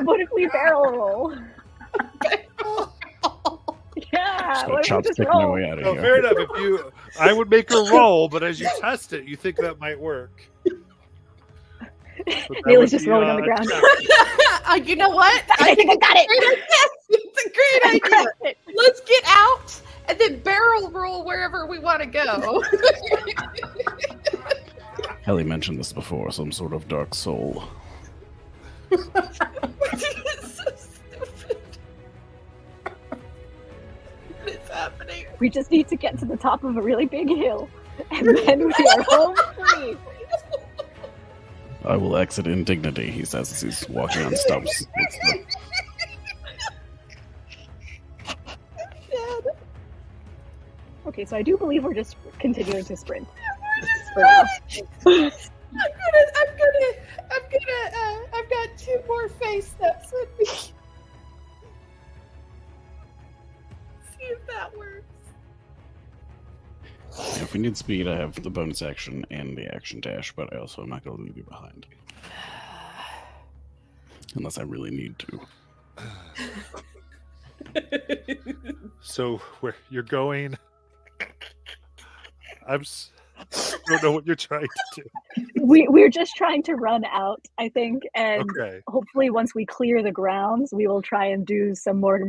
what if we barrel roll? Yeah, Just what gonna if we chop just stick my roll? way out of Oh, here. fair enough. I would make a roll, but as you test it, you think that might work. But that Neil would is just be, rolling on the ground. You know what? I think I got it. It's a great idea. Let's get out and then barrel roll wherever we want to go. Ellie mentioned this before, some sort of dark soul. It's so stupid. What is happening? We just need to get to the top of a really big hill, and then we are home free. I will exit in dignity, he says as he's walking on stumps. Okay, so I do believe we're just continuing to sprint. For now. I've got 2 more face steps with me. See if that works. If we need speed, I have the bonus action and the action dash, but I also am not going to leave you behind. Unless I really need to. So where you're going? I don't know what you're trying to do. We're just trying to run out, I think, and Okay. hopefully once we clear the grounds, we will try and do some more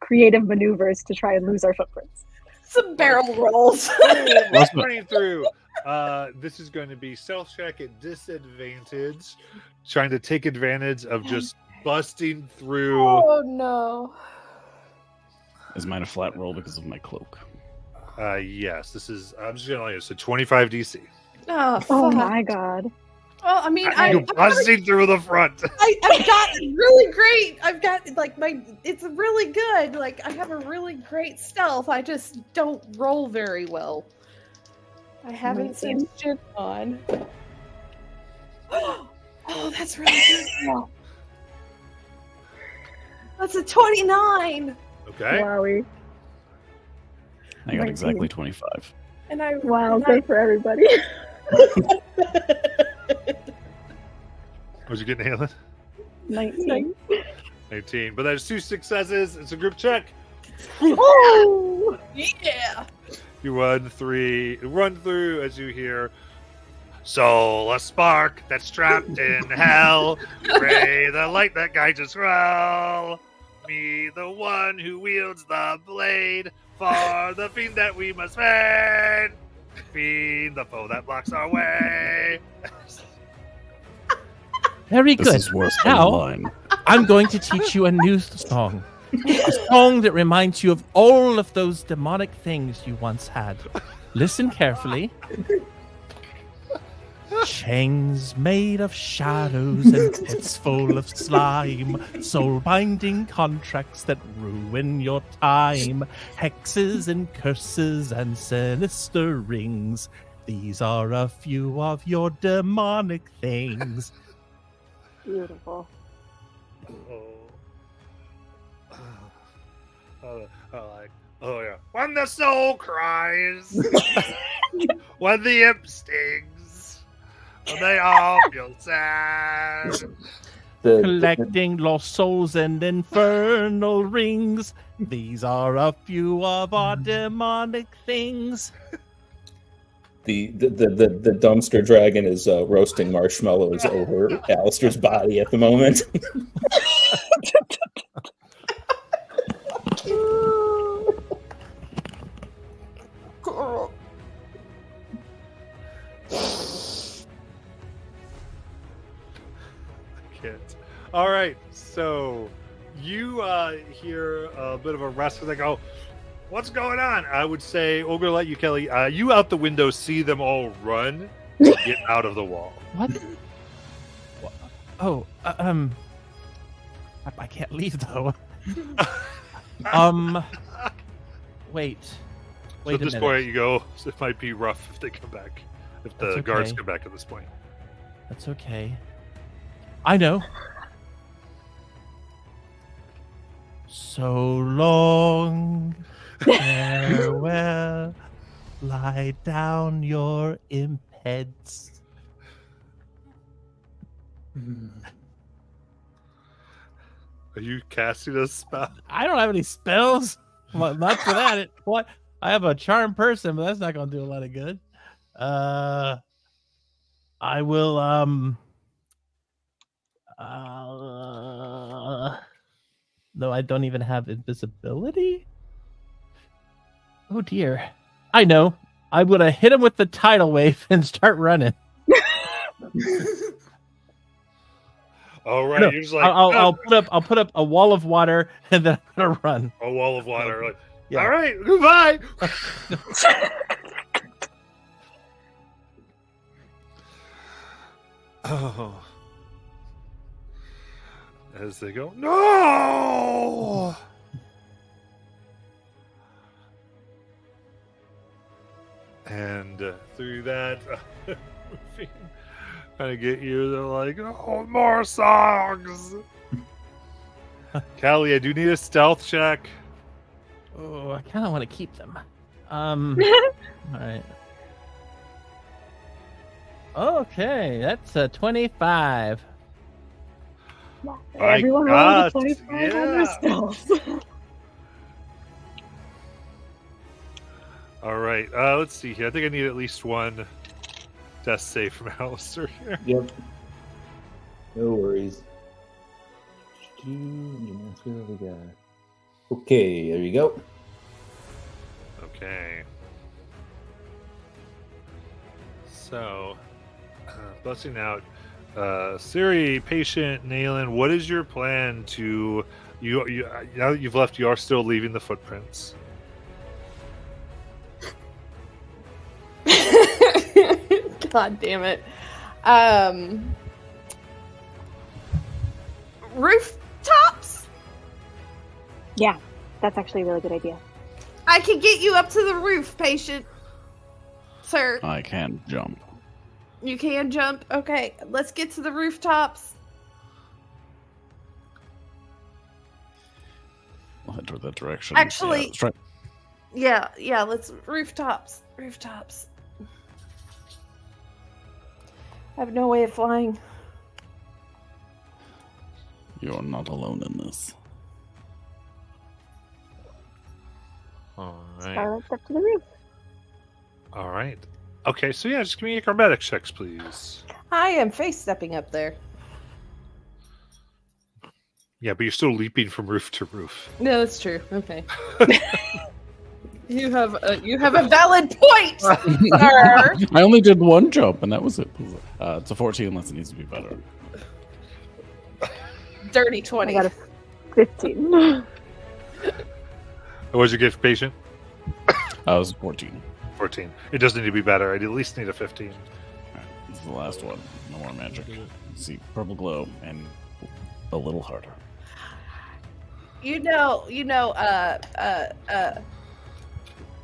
creative maneuvers to try and lose our footprints. Some barrel rolls. Running through. This is going to be stealth check at disadvantage, trying to take advantage of just busting through. Oh no. Is mine a flat roll because of my cloak? Yes, this is. I'm just gonna so 25 DC. Oh, Oh fuck. my god. Well, I mean, You're busting through the front. I've got really great. I've got it's really good. Like I have a really great stealth. I just don't roll very well. I haven't seen shit on. Oh, that's really good. That's a 29. Okay. Wowie. I got exactly 25. And I Wow, and good for everybody. What'd you get, Nayland? 19. 19. But there's 2 successes. It's a group check. Oh! Yeah. You run through as you hear, "Soul, a spark that's trapped in hell. Ray, the light that guides us well. Me, the one who wields the blade. For the fiend that we must feed. Feed the foe that blocks our way." Very This good. is worse than Now, line. I'm going to teach you a new song. A song that reminds you of all of those demonic things you once had. Listen carefully. Chains made of shadows and pits full of slime, soul-binding contracts that ruin your time, hexes and curses and sinister rings. These are a few of your demonic things. Beautiful. Oh yeah. When the soul cries, when the imp stings, when they all feel sad. Collecting lost souls and infernal rings. These are a few of our demonic things. The dumpster dragon is roasting marshmallows over Alistair's body at the moment. All right, so you hear a bit of a rustle. They go, "What's going on?" I would say, I'm gonna let you, Kelly. You out the window see them all run to get out of the wall. What? Oh, I can't leave though. Wait So at a this minute. point, you go. It might be rough if they come back. If the That's guards okay. come back at this point. That's okay. I know. So long, farewell. Lie down your imp heads. Are you casting a spell? I don't have any spells. Well, not for that. What? I have a charm person, but that's not going to do a lot of good. I will. No, I don't even have invisibility. Oh dear. I know. I'm gonna hit him with the tidal wave and start running. All right, No, you're just like, I'll put up a wall of water and then I'm gonna run. a wall of water. Like, Yeah. all right, goodbye. Oh. As they go, no! And through that, trying to get you, they're like, "Oh, more songs!" Callie, I do need a stealth check. Oh, I kind of want to keep them. All right. Okay, that's a 25. Everyone rolled a 25 on their yeah. spells. All right, let's see here. I think I need at least one death save from Alistair here. Yep. No worries. Okay, there you go. Okay. So, busting out. Siri, patient, Nayland, what is your plan to you now that you've left? You are still leaving the footprints. God damn it. Rooftops? Yeah, that's actually a really good idea. I can get you up to the roof, patient. Sir, I can't jump. you can jump. Okay, let's get to the rooftops. I'll head toward that direction. Actually- Yeah, let's try. Yeah, let's rooftops. I have no way of flying. You're not alone in this. All right. Scarlet's up to the roof. All right. Okay, so yeah, just give me acrobatics checks, please. I am face stepping up there. Yeah, but you're still leaping from roof to roof. No, that's true. Okay. You have a valid point, sir. I only did one jump, and that was it. It's a 14 unless it needs to be better. Dirty I 20. got a 15. What was your gift, patient? I was 14. 14. It does need to be better. I'd at least need a 15. Alright, this is the last one. No more magic. See, purple glow and a little harder.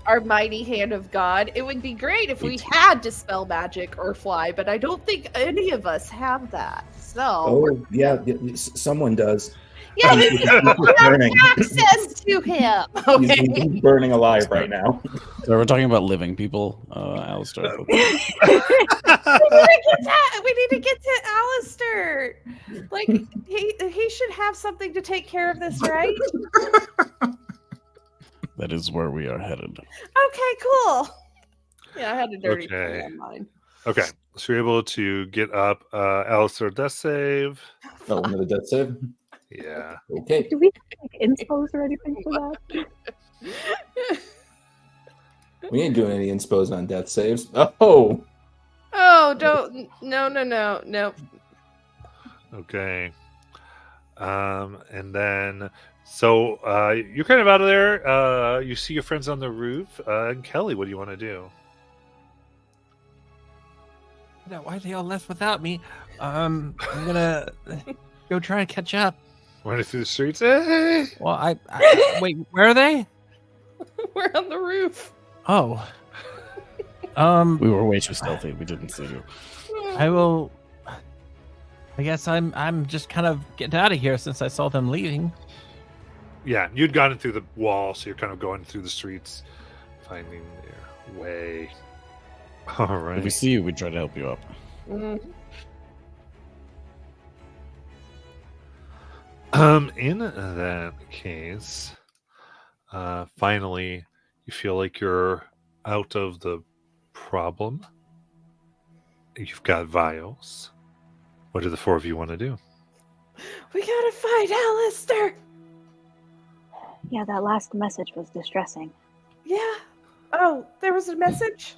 Our mighty hand of God. It would be great if we had dispel magic or fly, but I don't think any of us have that. So Oh, yeah, someone does. yeah, He's we have burning. access to him. Okay. He's burning alive right now. So we're talking about living people, Alistair. We need to get to Alistair. Like he should have something to take care of this, right? That is where we are headed. Okay, cool. Yeah, I had a dirty Okay. 20 on mine. Okay, so you're able to get up. Alistair, death save. Oh, another death save? Yeah. Okay. Do we have like inspos or anything for that? We ain't doing any inspos on death saves. Oh! Oh, don't. No. Okay. And then, so you're kind of out of there. You see your friends on the roof. And Kelly, what do you want to do? No, why they all left without me? I'm gonna go try and catch up. Running through the streets? Hey! Well, I wait. Where are they? We're on the roof. Oh. We were way too stealthy. We didn't see you. I will. I guess I'm just kind of getting out of here since I saw them leaving. Yeah, you'd gotten through the wall, so you're kind of going through the streets, finding your way. All right. If we see you, we try to help you up. In that case, finally, you feel like you're out of the problem. You've got vials. What do the four of you want to do? We gotta find Alistair. Yeah, that last message was distressing. Yeah. Oh, there was a message?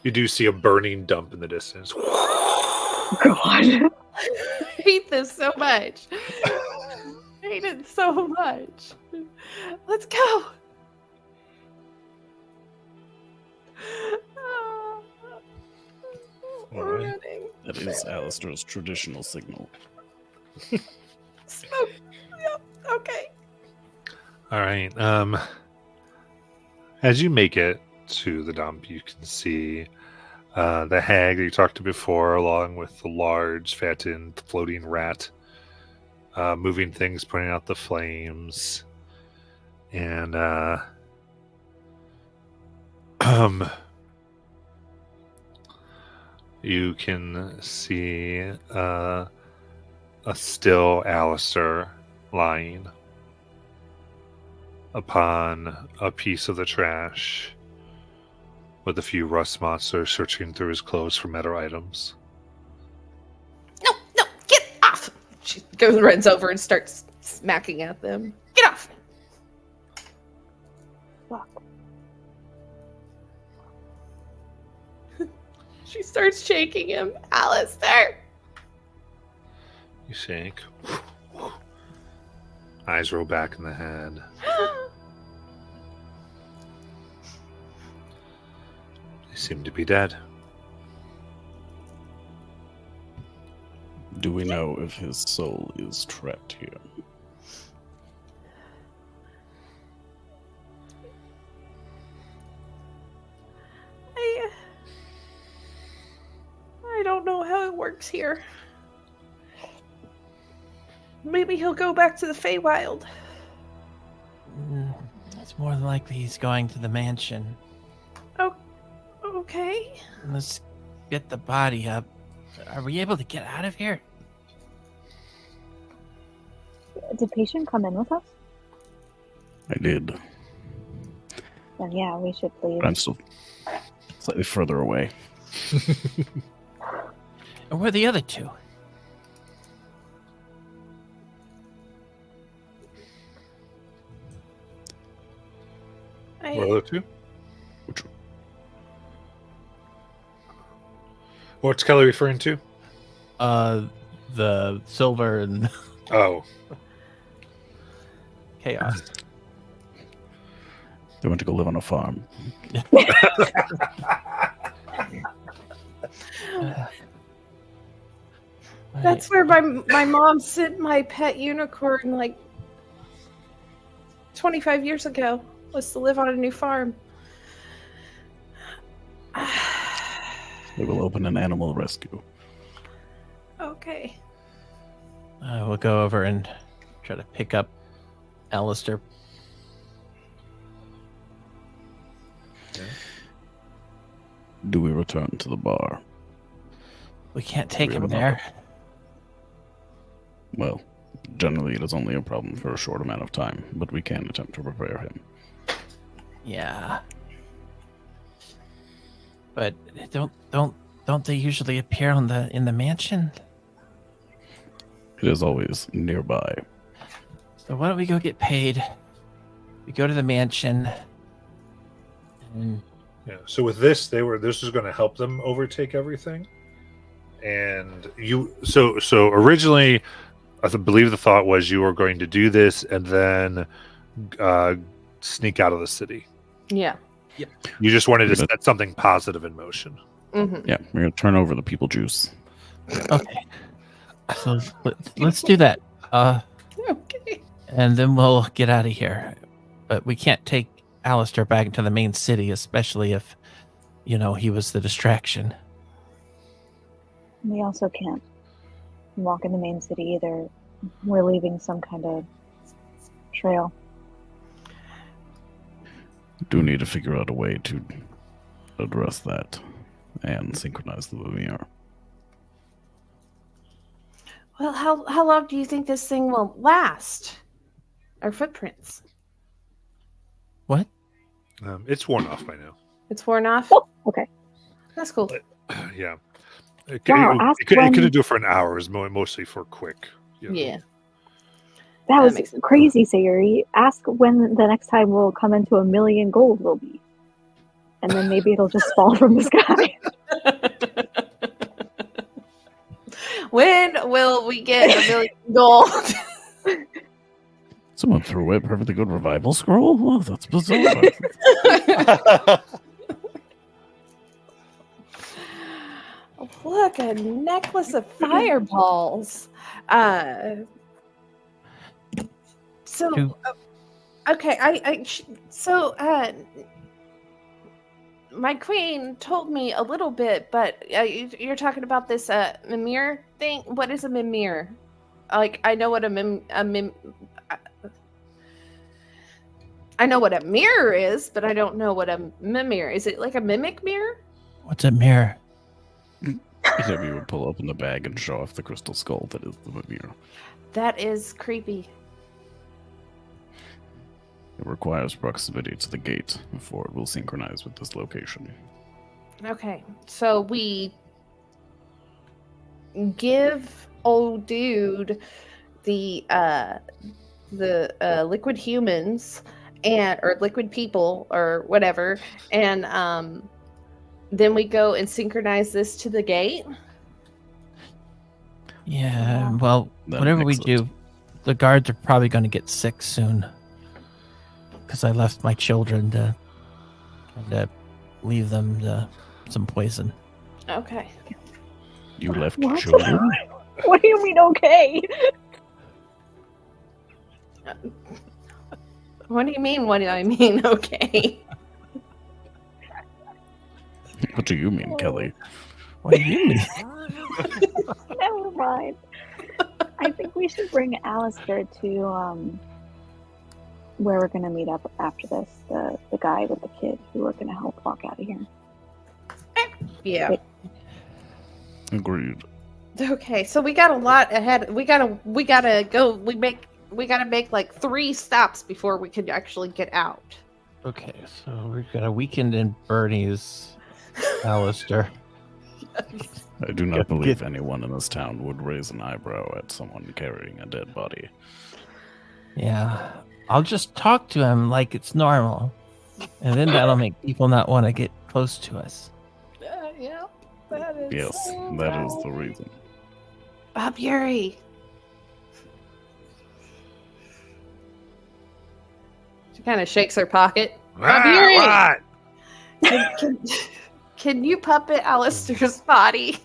You do see a burning dump in the distance. God. I hate this so much. I hate it so much. Let's go. We're Alright. running. That is Alistair's traditional signal. Smoke. Yep. Okay. All right. As you make it to the dump, you can see the hag that you talked to before, along with the large, fattened, floating rat, moving things, putting out the flames, and you can see a still Alistair lying upon a piece of the trash, with a few rust monsters searching through his clothes for meta items. No, get off! She runs over and starts smacking at them. Get off! Fuck. She starts shaking him. Alistair! You shake. Eyes roll back in the head. They seem to be dead. Do we know if his soul is trapped here? I don't know how it works here. Maybe he'll go back to the Feywild. It's more than likely he's going to the mansion. Oh, okay. Let's get the body up. Are we able to get out of here? Did Patient come in with us? I did. Then yeah, we should leave. But I'm still slightly further away. And where are the other two? What are the two? Which What's Kelly referring to? The silver and Oh, chaos. they went to go live on a farm. That's where my mom sent my pet unicorn like 25 years ago, was to live on a new farm. They will open an animal rescue. Okay. We'll go over and try to pick up Alistair. Do we return to the bar? We can't take We him have there. Well, generally it is only a problem for a short amount of time, but we can attempt to prepare him. Yeah. But don't they usually appear in the mansion? It is always nearby. So why don't we go get paid? We go to the mansion. And yeah. So with this, this was going to help them overtake everything. And so originally, I believe the thought was you were going to do this and then sneak out of the city. Yeah. You just wanted to set something positive in motion. Mm-hmm. Yeah, we're going to turn over the people juice. okay. So let's do that. Okay. And then we'll get out of here. But we can't take Alistair back into the main city, especially if, he was the distraction. We also can't walk in the main city either. We're leaving some kind of trail. Do need to figure out a way to address that and synchronize the Lumiere. Well, how long do you think this thing will last? Our footprints. What? It's worn off by now. It's worn off? Oh, okay. That's cool. Yeah. It Wow, ask when- could do it for an hour. Is mostly for quick. Yeah. That That was makes sense. crazy, Sayuri. Ask when the next time we'll come into 1,000,000 gold will be. And then maybe it'll just fall from the sky. When will we get 1,000,000 gold? Someone threw away a perfectly good revival scroll? Well, that's bizarre. Look, a necklace of fireballs. So, Two. okay, my queen told me a little bit, but you're talking about this mimir thing. What is a mimir? Like, I know what I know what a mirror is, but I don't know what a mimir is. It like a mimic mirror? What's a mirror? Maybe would pull open the bag and show off the crystal skull that is the Lumiere. That is creepy. It requires proximity to the gate before it will synchronize with this location. Okay, so we give old dude the liquid humans or liquid people or whatever, and then we go and synchronize this to the gate. Yeah, well, That whatever we makes do, the guards are probably going to get sick soon. Because I left my children to leave them some poison. Okay. You left What? children? What do you mean, okay? What do you mean? What do I mean? Okay. What do you mean, Kelly? What do you mean? Never mind. I think we should bring Alistair to where we're gonna meet up after this. The guy with the kid who we're gonna help walk out of here. Yeah. Wait. Agreed. Okay, so we got a lot ahead. We gotta go. We gotta make like 3 stops before we can actually get out. Okay, so we've got a weekend in Bernie's, Alistair. I do not Get- believe anyone in this town would raise an eyebrow at someone carrying a dead body. Yeah, I'll just talk to him like it's normal, and then that'll make people not want to get close to us. Yeah, that is. Yes, that is the reason. Bob Yuri. She kind of shakes her pocket. Bob Yuri, What? can you puppet Alistair's body?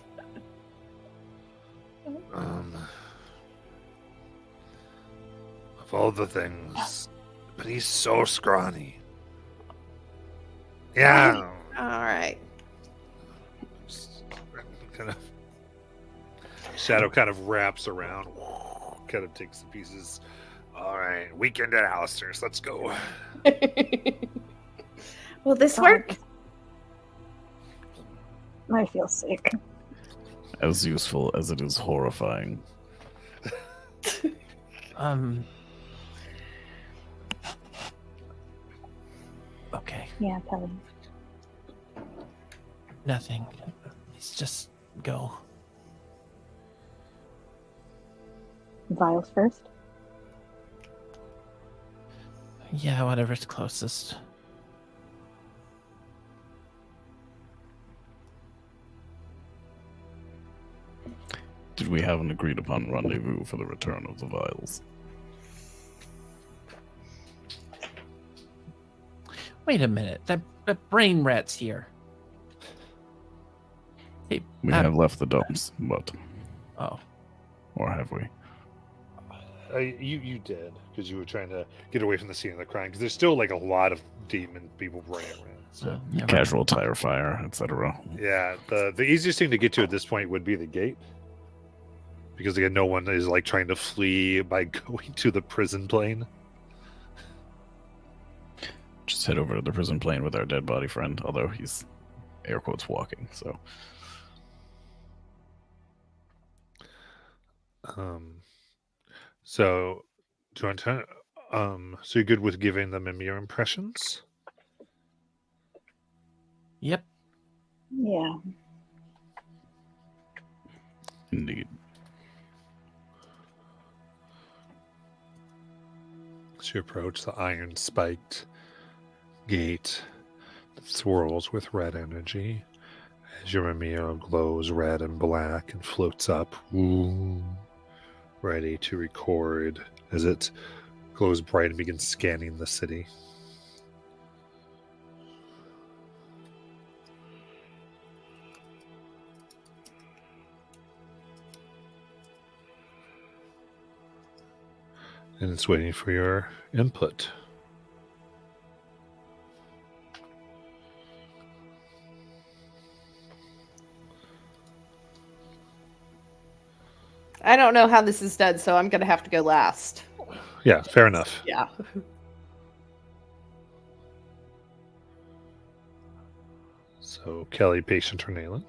Of all the things, but he's so scrawny. Yeah. All right. Kind of shadow kind of wraps around, kind of takes the pieces. All right, weekend at Alistair's. Let's go. Will this work? I feel sick. As useful as it is horrifying. Okay, Yeah, Kelly. nothing. Let's just go. Vials first. Yeah, whatever's closest. Did we have an agreed upon rendezvous for the return of the vials? Wait a minute. That brain rat's here. Hey, We have left the dumps, but Oh, or have we? You did, because you were trying to get away from the scene of the crime, because there's still like a lot of demon people running around. So yeah, right. Casual tire fire, etc. yeah, the easiest thing to get to at this point would be the gate, because again, no one is like trying to flee by going to the prison plane. Just head over to the prison plane with our dead body friend, although he's air quotes walking, so So do you want to so you're good with giving them mere impressions? Yep. Yeah. indeed. So you approach the iron spiked gate that swirls with red energy as your Mimir glows red and black and floats up, ready to record as it glows bright and begins scanning the city. And it's waiting for your input. I don't know how this is done, so I'm gonna have to go last. Yeah, fair enough. Yeah. So Kelly, Patient, or Nayland?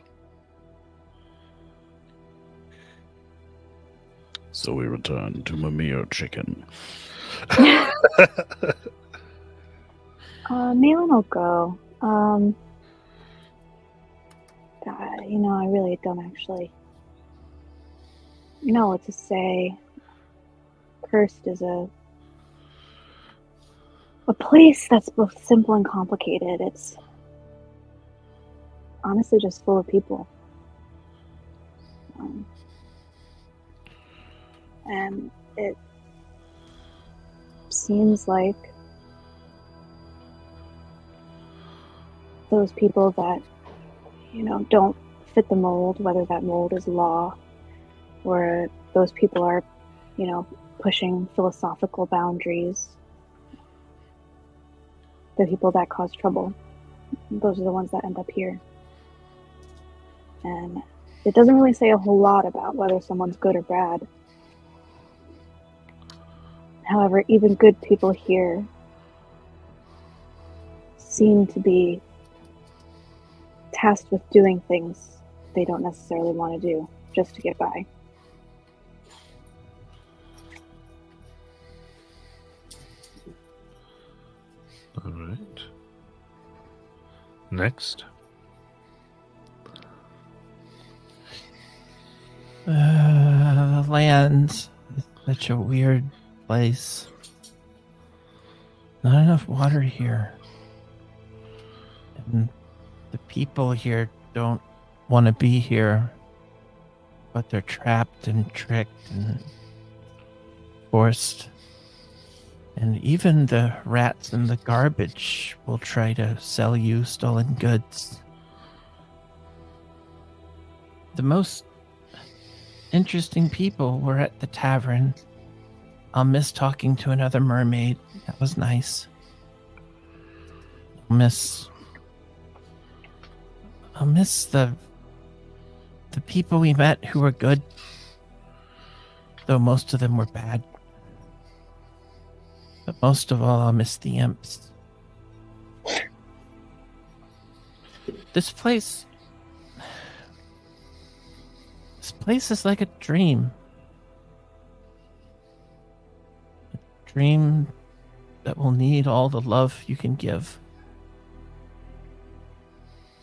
So we return to Mimir Chicken. Malin will go. I really don't actually know what to say. Cursed is a place that's both simple and complicated. It's honestly just full of people. And it seems like those people that, don't fit the mold, whether that mold is law or those people are, pushing philosophical boundaries, the people that cause trouble, those are the ones that end up here. And it doesn't really say a whole lot about whether someone's good or bad. However, even good people here seem to be tasked with doing things they don't necessarily want to do just to get by. All right. Next. The land is such a weird place. Not enough water here. And the people here don't want to be here, but they're trapped and tricked and forced. And even the rats in the garbage will try to sell you stolen goods. The most interesting people were at the tavern. I'll miss talking to another mermaid. That was nice. I'll miss the people we met who were good, though most of them were bad. But most of all, I'll miss the imps. This place is like a dream. A dream that will need all the love you can give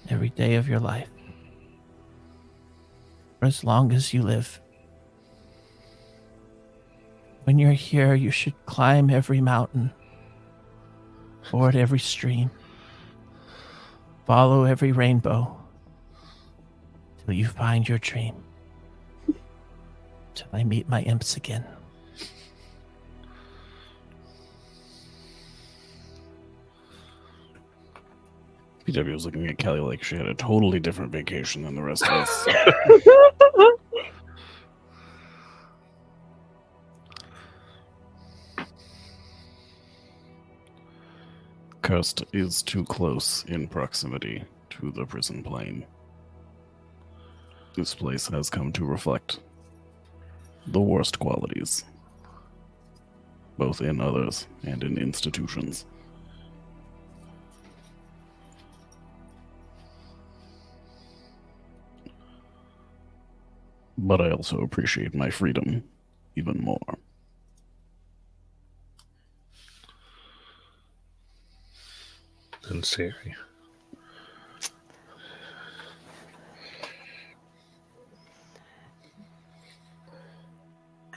every day of your life. For as long as you live. When you're here, you should climb every mountain, ford every stream, follow every rainbow, till you find your dream. Till I meet my imps again. PW was looking at Kelly like she had a totally different vacation than the rest of us. Cursed is too close in proximity to the prison plane. This place has come to reflect the worst qualities, both in others and in institutions. But I also appreciate my freedom even more. And Siri.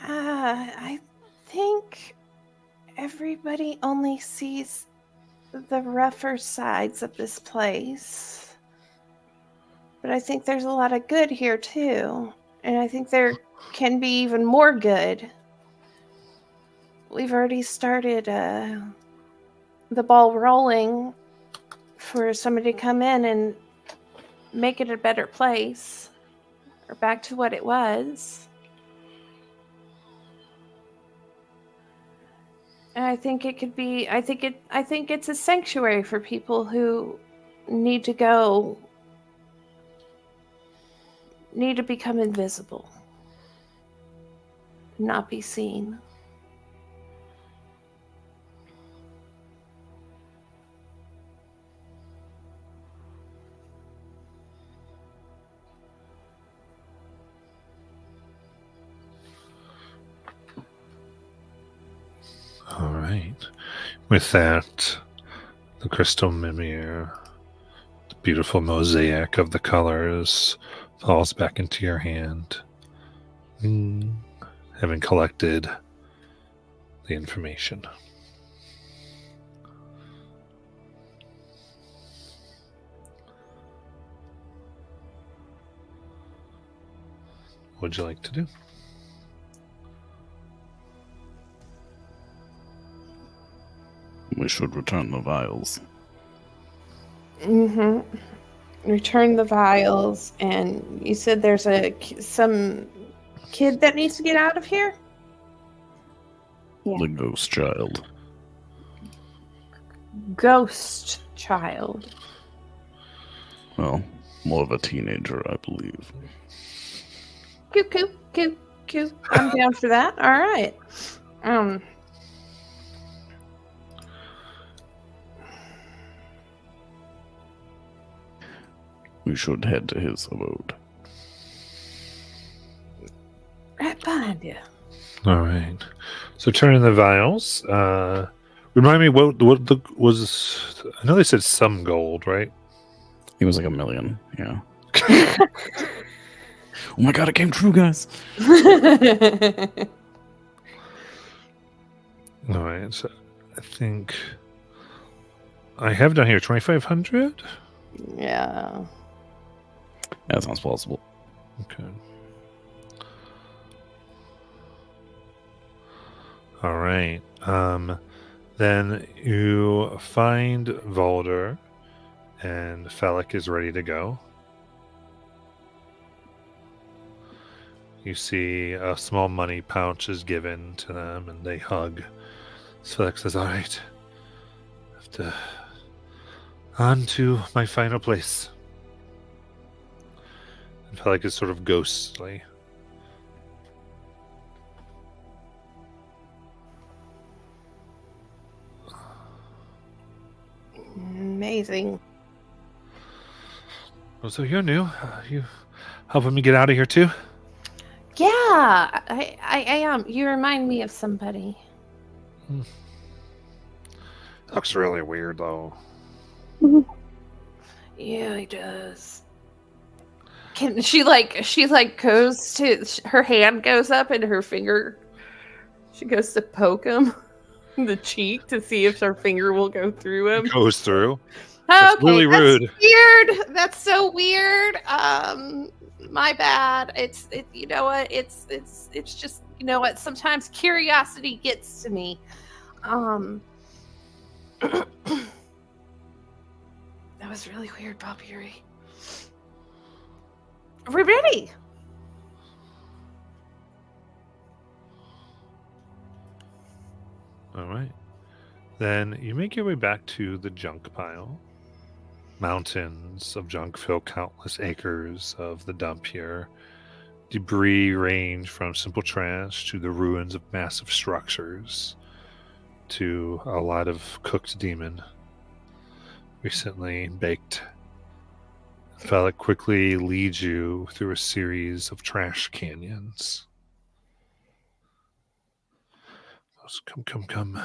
I think everybody only sees the rougher sides of this place. But I think there's a lot of good here too. And I think there can be even more good. We've already started the ball rolling for somebody to come in and make it a better place, or back to what it was. And I think it could be, I think it's a sanctuary for people who need to become invisible, not be seen. All right. With that, the crystal mimir, the beautiful mosaic of the colors, falls back into your hand. Having collected the information. What would you like to do? We should return the vials. Mm-hmm. Return the vials, and you said there's some kid that needs to get out of here? Yeah. The ghost child. Ghost child. Well, more of a teenager, I believe. Cute. I'm down for that. All right. We should head to his abode. Right behind you. All right. So turning the vials. Remind me what was. I know they said some gold, right? It was like 1 million. Yeah. Oh my god, it came true, guys. All right. So I think I have down here 2,500. Yeah. That sounds plausible. Okay. All right. Then you find Volder, and Felix is ready to go. You see a small money pouch is given to them, and they hug. So Felix says, "All right, I have to on to my final place." And Felix is sort of ghostly. Amazing. Oh, so you're new. You helping me get out of here too? Yeah, I am. You remind me of somebody. Looks really weird though. Yeah, he does. Can she goes to her hand goes up and her finger. She goes to poke him in the cheek to see if her finger will go through him. Goes through. That's really rude. Weird. That's so weird. My bad. You know what? It's just, you know what? Sometimes curiosity gets to me. That was really weird, Bob Yuri. We're ready. All right. Then you make your way back to the junk pile. Mountains of junk fill countless acres of the dump here. Debris range from simple trash to the ruins of massive structures to a lot of cooked demon recently baked. Felix quickly leads you through a series of trash canyons. Come.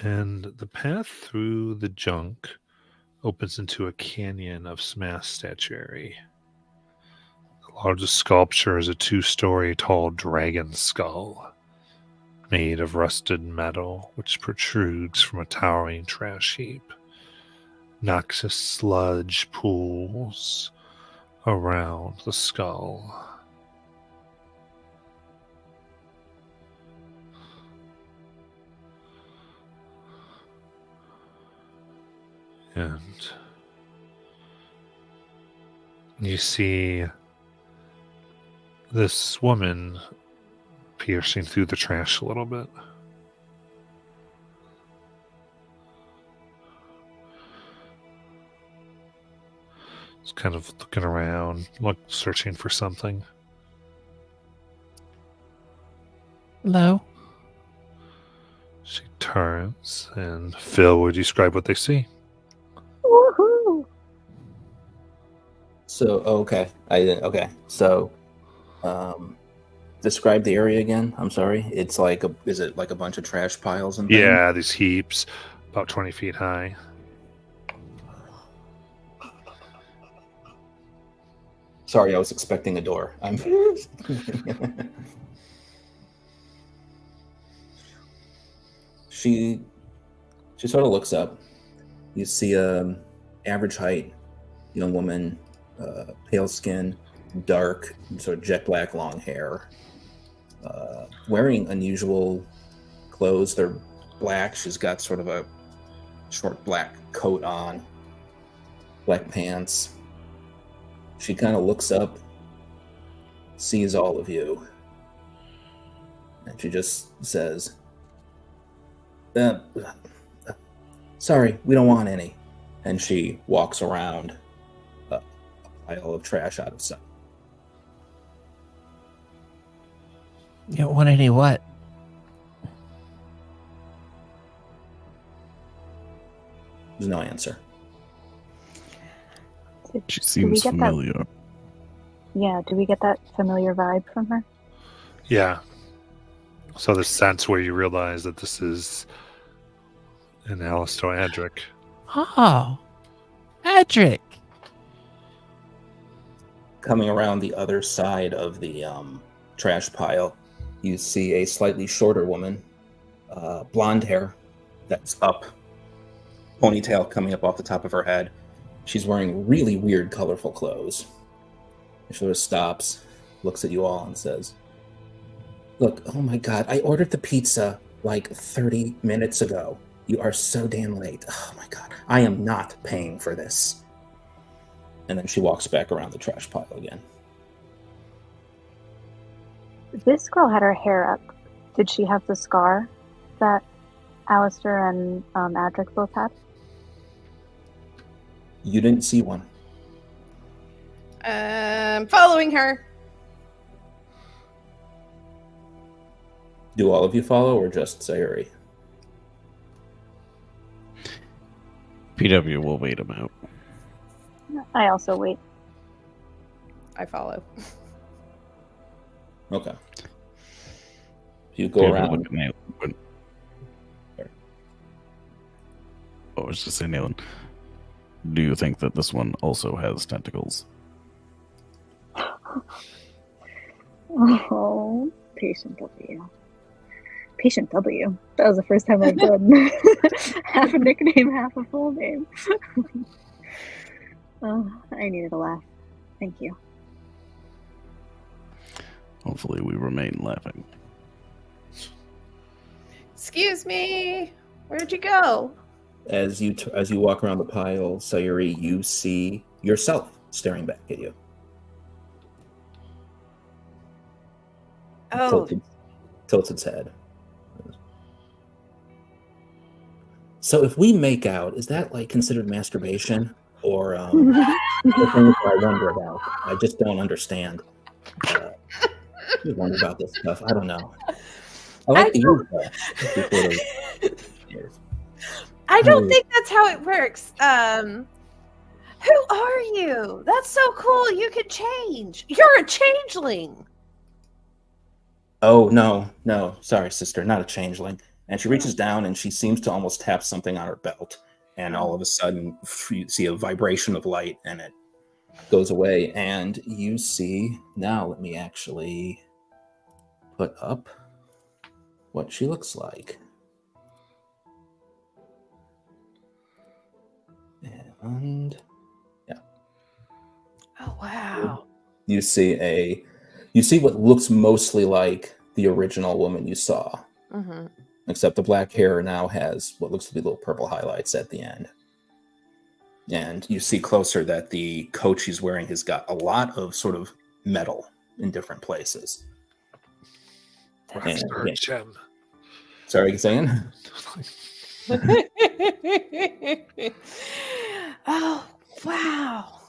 And the path through the junk opens into a canyon of smashed statuary. The largest sculpture is a 2-story tall dragon skull made of rusted metal, which protrudes from a towering trash heap. Noxious sludge pools around the skull. And you see this woman piercing through the trash a little bit. Just kind of looking around, searching for something. Hello. She turns, and Phil would describe what they see. Woohoo! So okay. So, describe the area again. I'm sorry. It's like is it like a bunch of trash piles and things? Yeah, these heaps, about 20 feet high. Sorry, I was expecting a door. She sort of looks up. You see a average height young woman, pale skin, dark, sort of jet black long hair, wearing unusual clothes. They're black. She's got sort of a short black coat on, black pants. She kind of looks up, sees all of you, and she just says, sorry, we don't want any. And she walks around a pile of trash out of sight. You don't want any what? There's no answer. She Did we seems get that? familiar. Yeah, do we get that familiar vibe from her? Yeah. So the sense where you realize that this is an Alistair Adric. Oh, Adric. Coming around the other side of the trash pile, you see a slightly shorter woman, blonde hair that's up, ponytail coming up off the top of her head. She's wearing really weird, colorful clothes. She sort of stops, looks at you all, and says, "Look, oh my god, I ordered the pizza like 30 minutes ago. You are so damn late. Oh my god, I am not paying for this." And then she walks back around the trash pile again. This girl had her hair up. Did she have the scar that Alistair and Adric both had? You didn't see one. Following her. Do all of you follow, or just Sayuri? PW will wait him out. I also wait. I follow. Okay. You go PW around. look at Nail- when- Oh, I was just saying, Nayland, do you think that this one also has tentacles? Oh, patient W. Patient W. That was the first time I've done half a nickname, half a full name. Oh, I needed a laugh. Thank you. Hopefully we remain laughing. Excuse me. Where'd you go? As you walk around the pile, Sayuri, you see yourself staring back at you. Oh, Tilts its head. So if we make out, is that like considered masturbation? Or the things I wonder about? I just don't understand. I wonder about this stuff. I don't know. I like to use that before they... I don't think that's how it works. Who are you? That's so cool. You can change. You're a changeling. Oh, no. Sorry, sister. Not a changeling. And she reaches down and she seems to almost tap something on her belt. And all of a sudden, you see a vibration of light and it goes away. And you see... Now, let me actually put up what she looks like. And... yeah. Oh, wow. You see what looks mostly like the original woman you saw. Mm-hmm. Except the black hair now has what looks to be little purple highlights at the end. And you see closer that the coat she's wearing has got a lot of sort of metal in different places. That's And, her yeah. gem. Sorry, saying? Oh, wow.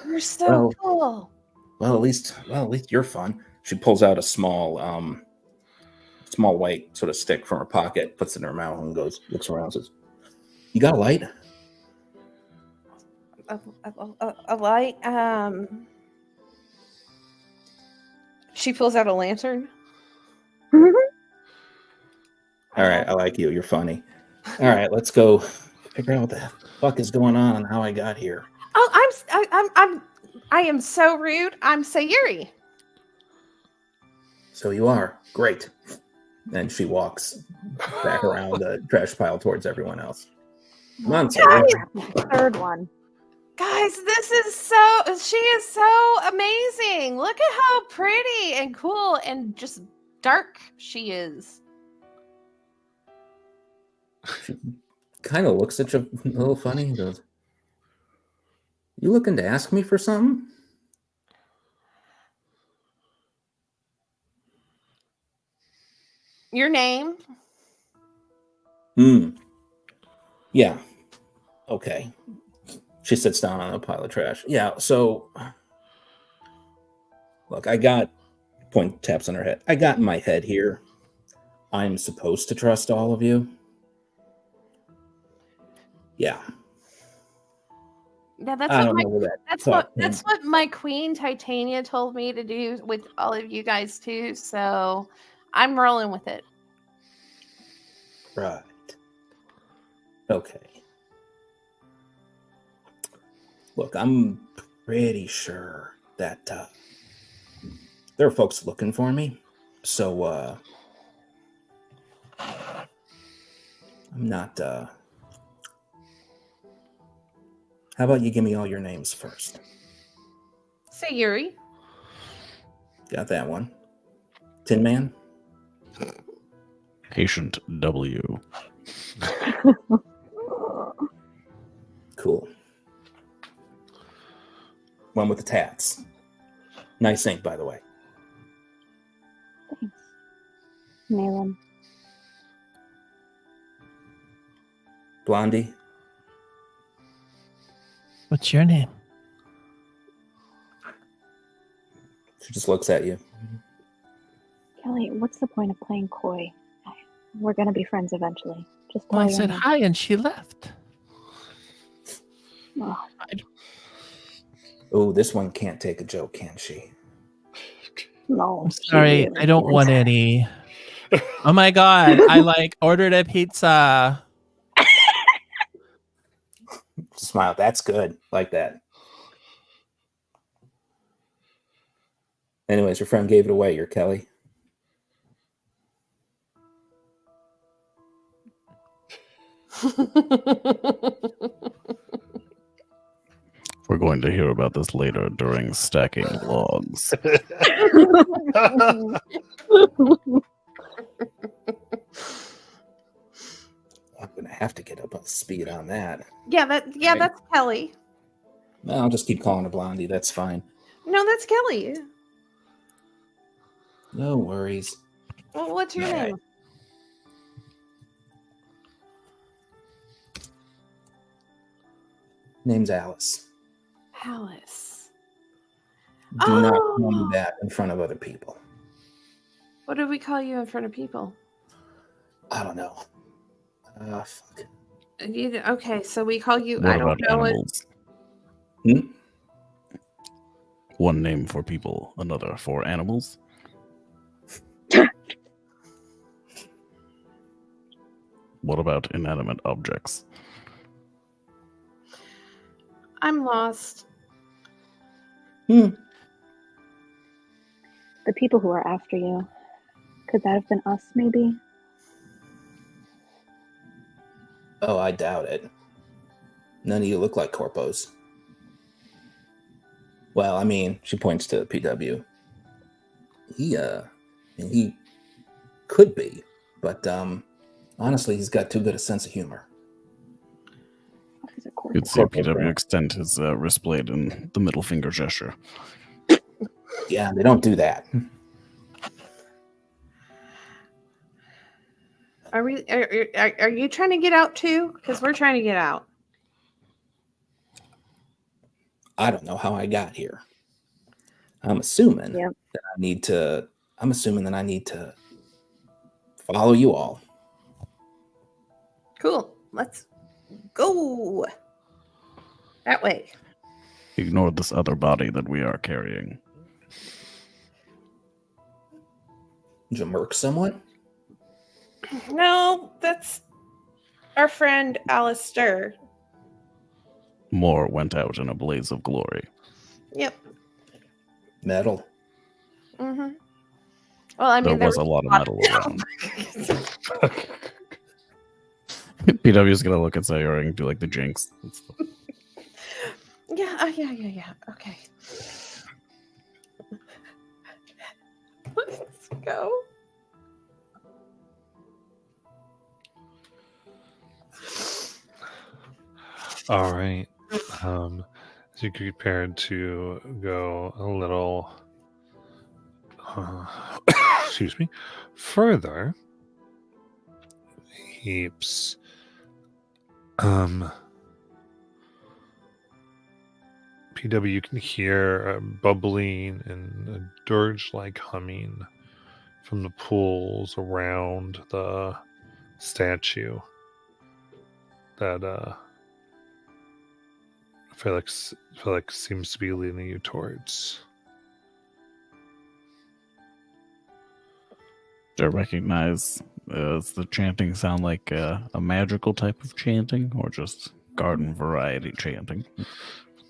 You're so cool. Well, at least you're fun. She pulls out a small white sort of stick from her pocket, puts it in her mouth, and looks around, and says, "You got a light?" A light. She pulls out a lantern. All right, I like you. You're funny. All right, let's go figure out what the fuck is going on and how I got here. Oh, I am so rude. I'm Sayuri. So you are. Great. And she walks back around the trash pile towards everyone else. Come on, Sayuri. Third one. Guys, she is so amazing. Look at how pretty and cool and just dark she is. She kind of looks at you a little funny and goes, "You looking to ask me for something?" Your name? Yeah. Okay. She sits down on a pile of trash. Yeah, so look, taps on her head. I got in my head here. I'm supposed to trust all of you. Yeah. Yeah, that's I what don't my know where that that's thought what came that's what my queen Titania told me to do with all of you guys too. So I'm rolling with it. Right. Okay. Look, I'm pretty sure that there are folks looking for me. So I'm not how about you give me all your names first? Sayuri. Got that one. Tin Man? Patient W. Cool. One with the tats. Nice ink, by the way. Thanks. Malin. Blondie? What's your name? She just looks at you. Kelly, what's the point of playing coy? We're gonna be friends eventually. Just Well, I tell your said name. hi and she left. Oh, Oh, this one can't take a joke, can she? no. I'm she sorry, really I don't can't. want any. Oh my god, I ordered a pizza. Smile. That's good. Like that. Anyways, your friend gave it away. You're Kelly. We're going to hear about this later during stacking logs. I'm gonna have to get up on speed on that. That's Kelly. No, I'll just keep calling her Blondie. That's fine. No, that's Kelly. No worries. Well, what's your All right. name? Name's Alice. Alice. Do not Oh. call me that in front of other people. What do we call you in front of people? I don't know. Fuck. Okay, so we call you. What I don't about know what. animals? Hmm? One name for people, another for animals. What about inanimate objects? I'm lost. The people who are after you. Could that have been us, maybe? Oh, I doubt it. None of you look like corpos. Well, I mean, she points to PW. He could be, but honestly, he's got too good a sense of humor. What is a corporal? You'd see PW extend his wrist blade in the middle finger gesture. Yeah, they don't do that. Are you trying to get out too? Because we're trying to get out. I don't know how I got here. I'm assuming Yep. that I need to follow you all. Cool. Let's go that way. Ignore this other body that we are carrying. Did you murk someone? No, that's our friend Alistair. More went out in a blaze of glory. Yep. Metal. Mm-hmm. Well, I mean, There was a lot of metal around. PW's gonna look at Sayori and do like the jinx. Yeah. Okay. Let's go. All right. As you get prepared to go a little, excuse me, further, heaps. PW, you can hear a bubbling and a dirge-like humming from the pools around the statue that Felix seems to be leading you towards. Do I recognize, does the chanting sound like a magical type of chanting or just garden variety chanting?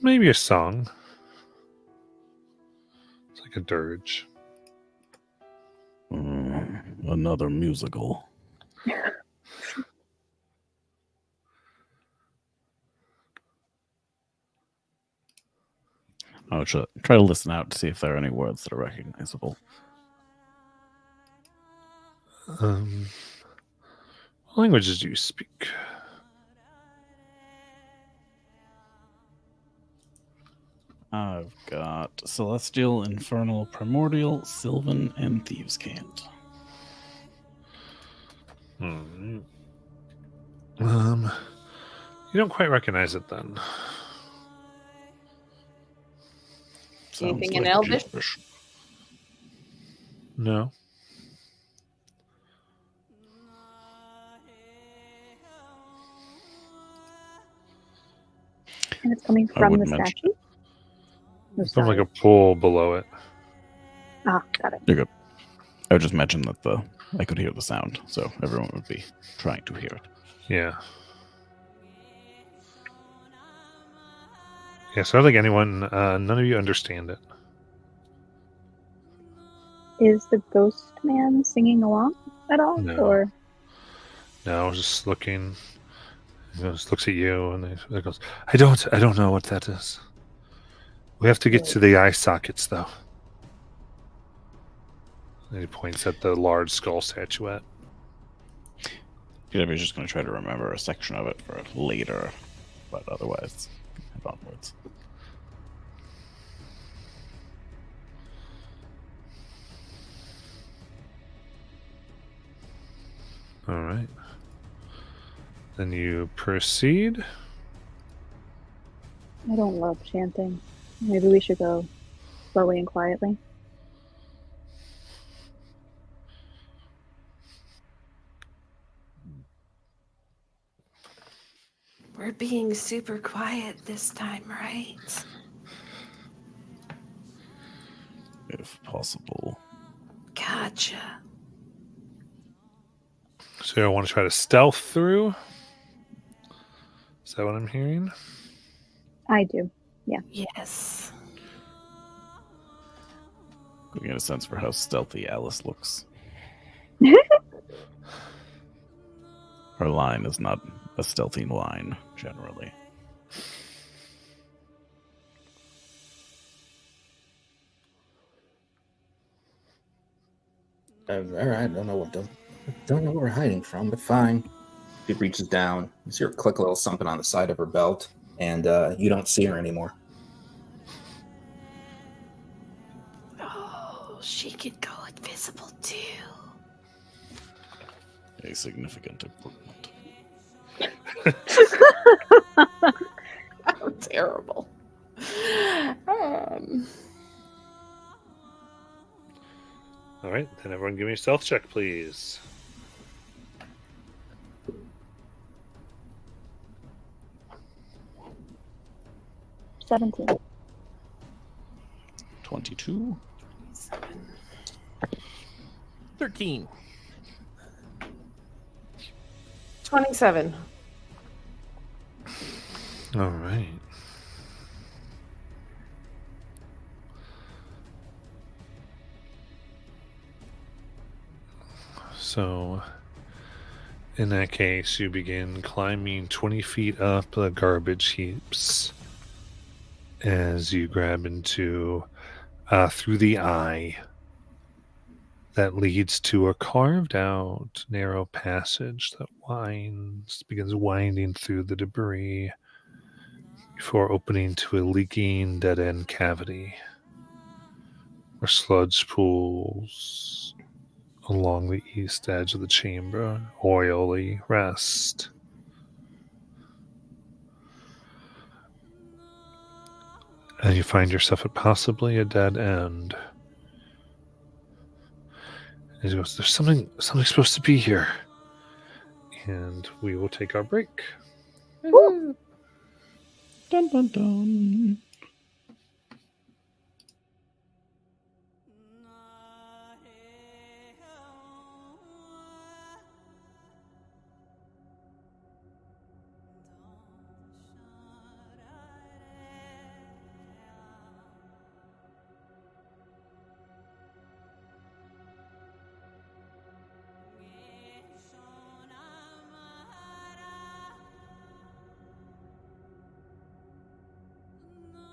Maybe a song. It's like a dirge. Another musical. I should try to listen out to see if there are any words that are recognizable. What languages do you speak? I've got Celestial, Infernal, Primordial, Sylvan, and Thieves' Cant. You don't quite recognize it then. Anything in like Elvish? gibberish. No. And it's coming I from would the mention- statue? Oh, From like sorry. a pool below it. Ah, got it. You're good. I would just mention that I could hear the sound, so everyone would be trying to hear it. Yeah. Yeah, so I don't think none of you understand it. Is the ghost man singing along at all? No. Or No, I was just looking. He just looks at you and he goes, I don't know what that is. We have to get to the eye sockets, though. And he points at the large skull statuette. He's just going to try to remember a section of it for later, but otherwise, head onwards. All right. Then you proceed. I don't love chanting. Maybe we should go slowly and quietly. We're being super quiet this time, right? If possible. Gotcha. So I want to try to stealth through. Is that what I'm hearing? I do. Yes. We get a sense for how stealthy Alice looks. Her line is not a stealthy line, generally. All right, don't know what we're hiding from, but fine. She reaches down. You see her click a little something on the side of her belt, and you don't see her anymore. Oh, she could go invisible too. A significant improvement. How terrible. All right, then everyone give me a stealth check, please. $17. 22. 13. 27. All right. So, in that case, you begin climbing 20 feet up the garbage heaps as you grab into through the eye that leads to a carved out narrow passage that begins winding through the debris before opening to a leaking dead end cavity where sludge pools along the east edge of the chamber oily rest. And you find yourself at possibly a dead end. And he goes, there's something supposed to be here. And we will take our break. Woo. Dun dun dun. No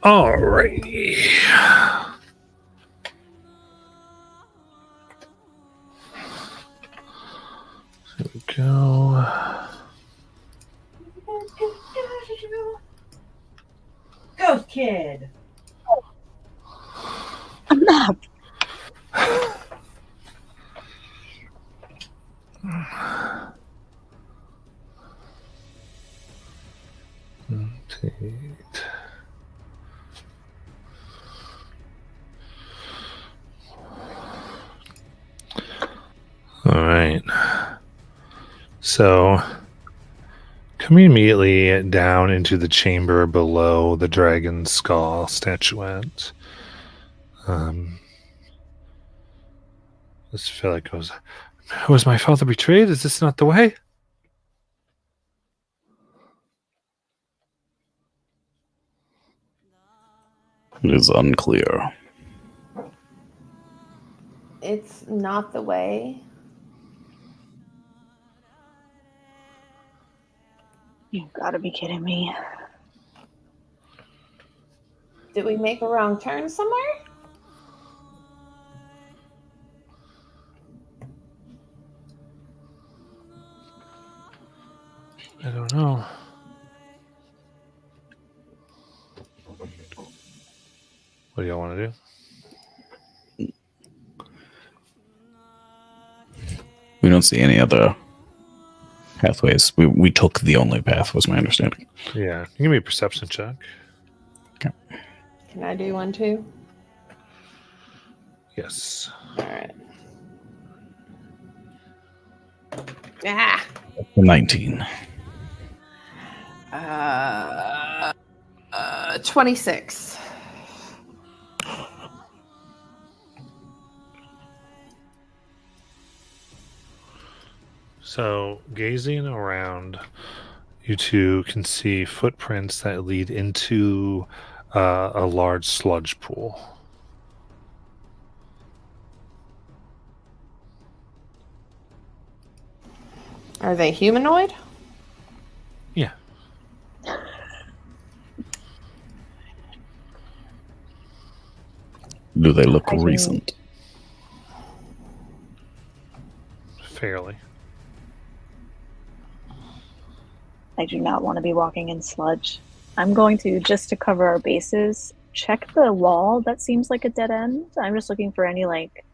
Alrighty. There we go. Ghost Kid. A map. Rotate. All right. So, coming immediately down into the chamber below the dragon skull statuette. This feel like was my father betrayed? Is this not the way? It is unclear. It's not the way. You've got to be kidding me. Did we make a wrong turn somewhere? I don't know. What do y'all want to do? We don't see any other pathways. We took the only path, was my understanding. Yeah, give me a perception check. Can I do one too? Yes. All right. Ah. 19. 26. So, gazing around, you two can see footprints that lead into a large sludge pool. Are they humanoid? Yeah. Do they look I can- recent? Fairly. I do not want to be walking in sludge. I'm going to, just to cover our bases, check the wall that seems like a dead end. I'm just looking for any like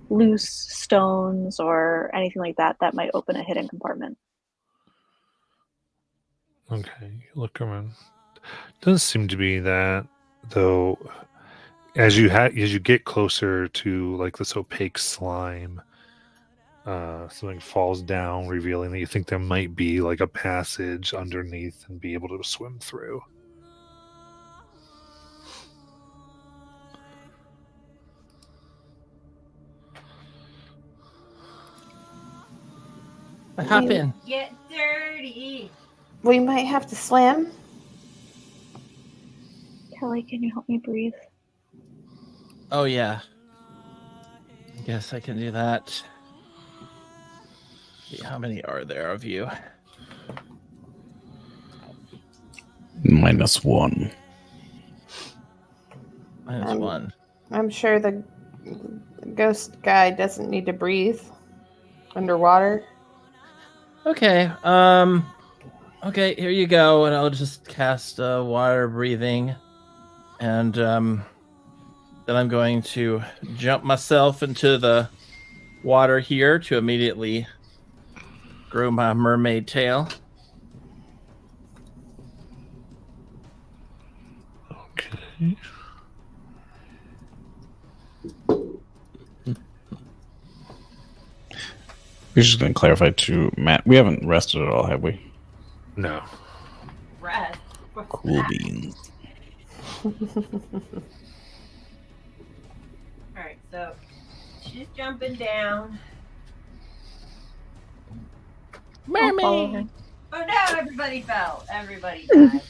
loose stones or anything like that that might open a hidden compartment. Okay, look around. Doesn't seem to be that, though. As you get closer to like this opaque slime, something falls down, revealing that you think there might be like a passage underneath and be able to swim through. I hop in. Get dirty. We might have to swim. Kelly, can you help me breathe? Oh yeah. Yes, I can do that. See, how many are there of you? -1. Minus one. I'm sure the ghost guy doesn't need to breathe underwater. Okay. Okay, here you go, and I'll just cast water breathing, and then I'm going to jump myself into the water here to immediately grow my mermaid tail. Okay. We're just going to clarify to Matt. We haven't rested at all, have we? No. Rest. Cool beans. Alright, so she's jumping down. I'll follow her. Oh no, everybody fell. Everybody died.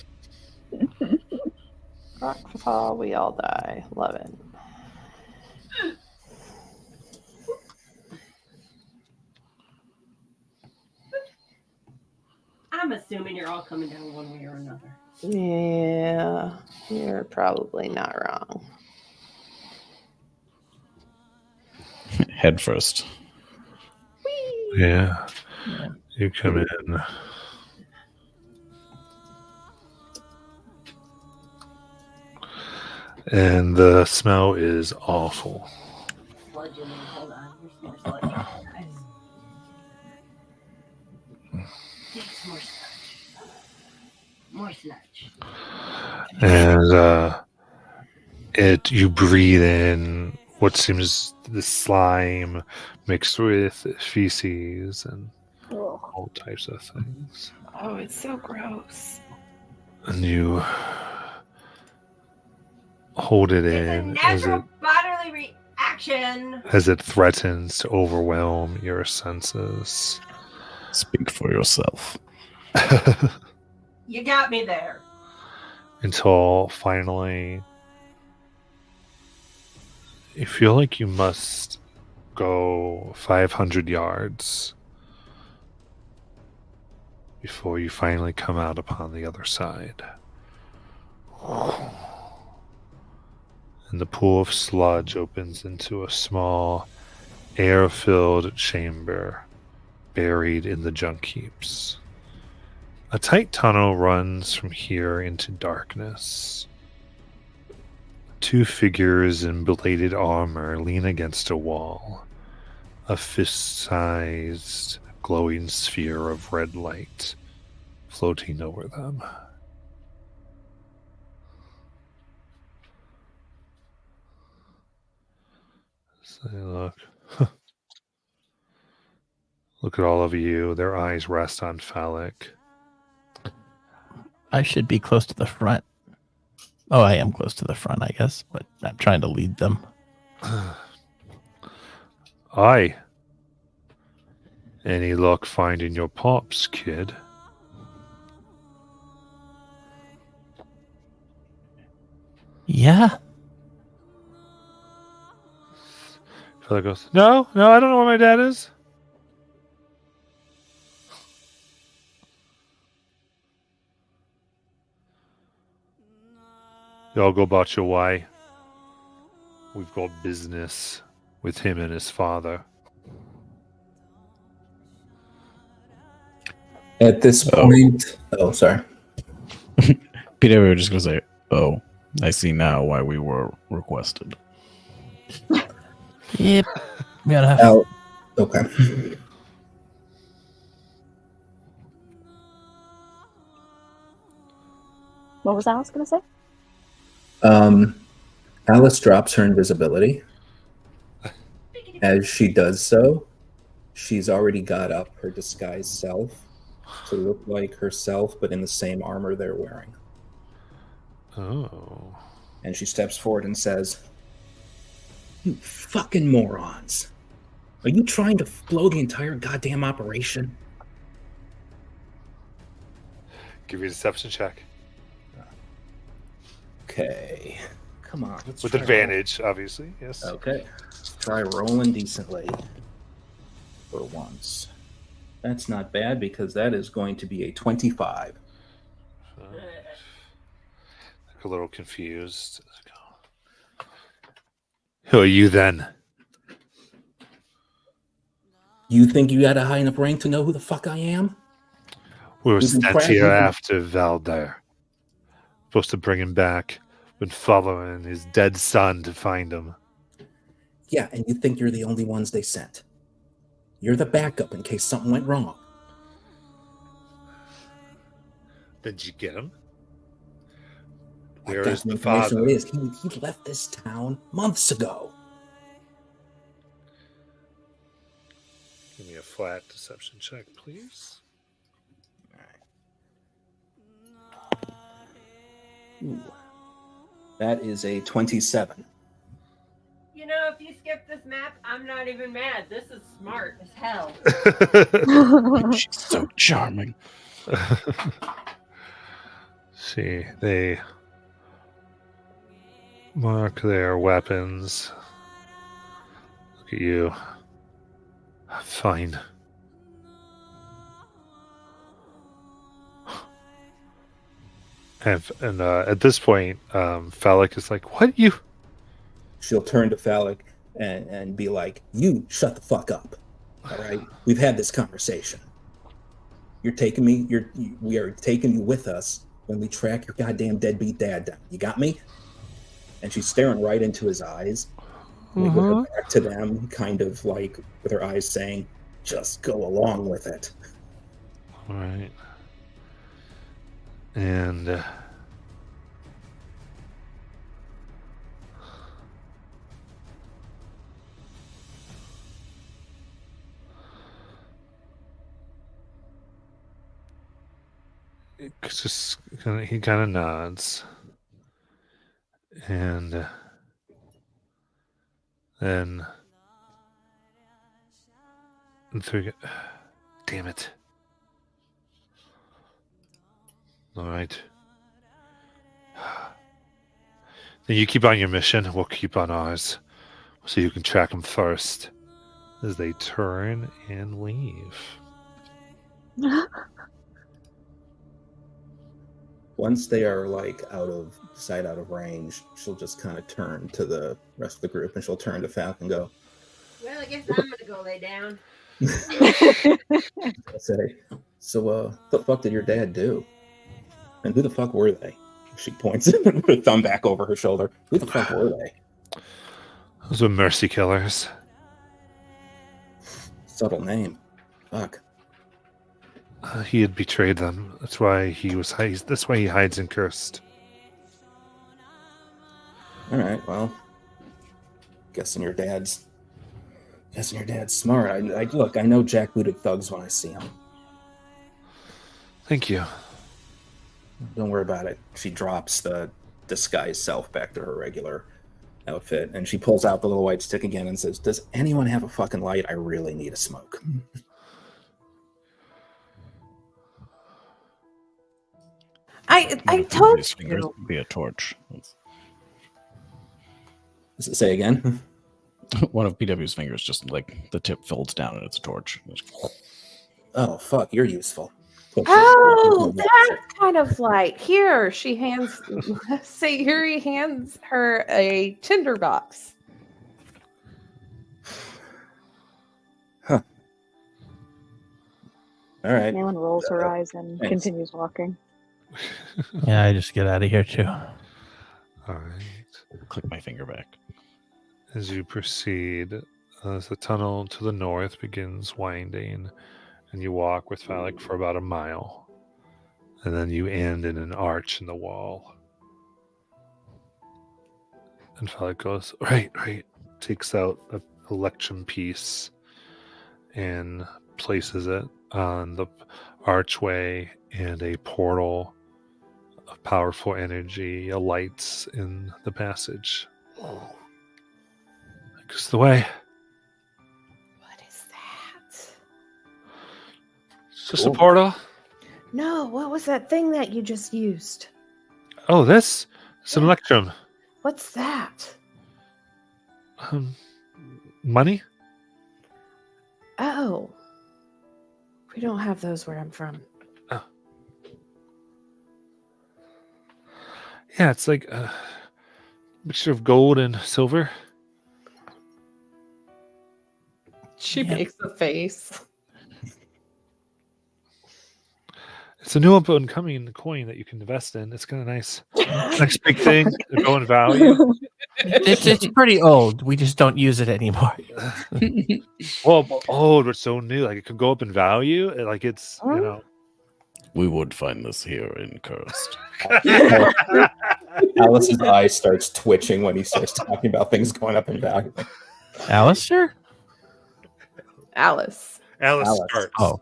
Rock fall, we all die. Love it. I'm assuming you're all coming down one way or another. Yeah. You're probably not wrong. Head first. Yeah. Yeah. You come in. And the smell is awful. Sludge in there. Hold on. Here's more sludge. Nice. Yes, more sludge. More sludge. And you breathe in what seems the slime mixed with feces and Ugh. all types of things. Oh, it's so gross. And you hold it It's a in natural bodily reaction. as it threatens to overwhelm your senses. Speak for yourself. You got me there. Until finally you feel like you must go 500 yards before you finally come out upon the other side. And the pool of sludge opens into a small, air-filled chamber buried in the junk heaps. A tight tunnel runs from here into darkness. Two figures in bladed armor lean against a wall, a fist-sized glowing sphere of red light floating over them. So look. Look at all of you. Their eyes rest on Phallic. I should be close to the front. Oh, I am close to the front, I guess, but I'm trying to lead them. Aye. Any luck finding your pops, kid? Yeah. Phallic goes, No, I don't know where my dad is. Y'all go about your way. We've got business with him and his father. At this point, sorry. Peter, we were just going to say, oh, I see now why we were requested. Yep. Gotta Oh, okay. What was Alice gonna say? Alice drops her invisibility. As she does so, she's already got up her disguised self to look like herself, but in the same armor they're wearing. Oh. And she steps forward and says, "You fucking morons. Are you trying to blow the entire goddamn operation?" Give me a deception check. Okay. Come on. With advantage, obviously. Yes. Okay. Try rolling decently for once. That's not bad because that is going to be a 25. A little confused. Who are you then? You think you got a high enough rank to know who the fuck I am? We were We've been sent here tracking him. after Valder. Supposed to bring him back. Been following his dead son to find him. Yeah, and you think you're the only ones they sent. You're the backup in case something went wrong. Did you get him? I Where got is some the information father? where he is. He left this town months ago. Give me a flat deception check, please. Ooh. That is a 27. You know, if you skip this map, I'm not even mad. This is smart as hell. She's so charming. See, they mark their weapons. Look at you. Fine. And at this point, Phallic is like, "What you?" She'll turn to Phallic and be like, "You shut the fuck up. All right? We've had this conversation. You're taking me. We are taking you with us when we track your goddamn deadbeat dad down. You got me?" And she's staring right into his eyes, with her back to them, kind of like with her eyes saying, "Just go along with it." All right. And he kind of nods, and then damn it. All right. Then you keep on your mission. We'll keep on ours, so you can track them first. As they turn and leave. Once they are like out of sight, out of range, she'll just kind of turn to the rest of the group, and she'll turn to Falcon and go, Well, I guess I'm gonna go lay down. I'll say, "So, what the fuck did your dad do? And who the fuck were they?" She points with her thumb back over her shoulder. "Who the fuck were they?" Those were mercy killers. Subtle name. Fuck. He had betrayed them. That's why that's why he hides in Cursed. All right. Well, guessing your dad's smart. I look. I know jackbooted thugs when I see them. Thank you. Don't worry about it. She drops the disguised self back to her regular outfit, and she pulls out the little white stick again and says, "Does anyone have a fucking light? I really need a smoke." I told Fingers you. would be a torch. Does it say again? One of PW's fingers, just like the tip folds down and it's a torch. Oh fuck, you're useful. Oh, that's kind of like here. She hands. See, here he hands her a tinderbox. Huh. All right. Malin rolls her eyes and thanks. continues walking. Yeah, I just get out of here too. All right. Click my finger back. As you proceed, as the tunnel to the north begins winding, and you walk with Phallic for about a mile, and then you end in an arch in the wall. And Phallic goes, right, takes out an election piece and places it on the archway, and a portal of powerful energy lights in the passage. Goes the way. What is that? It's just a portal. No, what was that thing that you just used? Oh, this? It's an Yeah. electrum. What's that? Money? Oh, we don't have those where I'm from. Yeah, it's like a mixture of gold and silver. She makes a face. It's a new up and coming coin that you can invest in. It's kind of nice. Next big thing to go in value. It's pretty old. We just don't use it anymore. Well, old, but so new. Like it could go up in value. Like it's, you know. We would find this here in Cursed. Alice's eye starts twitching when he starts talking about things going up in value. Alistair? Alice. Alice Alice. starts. Oh,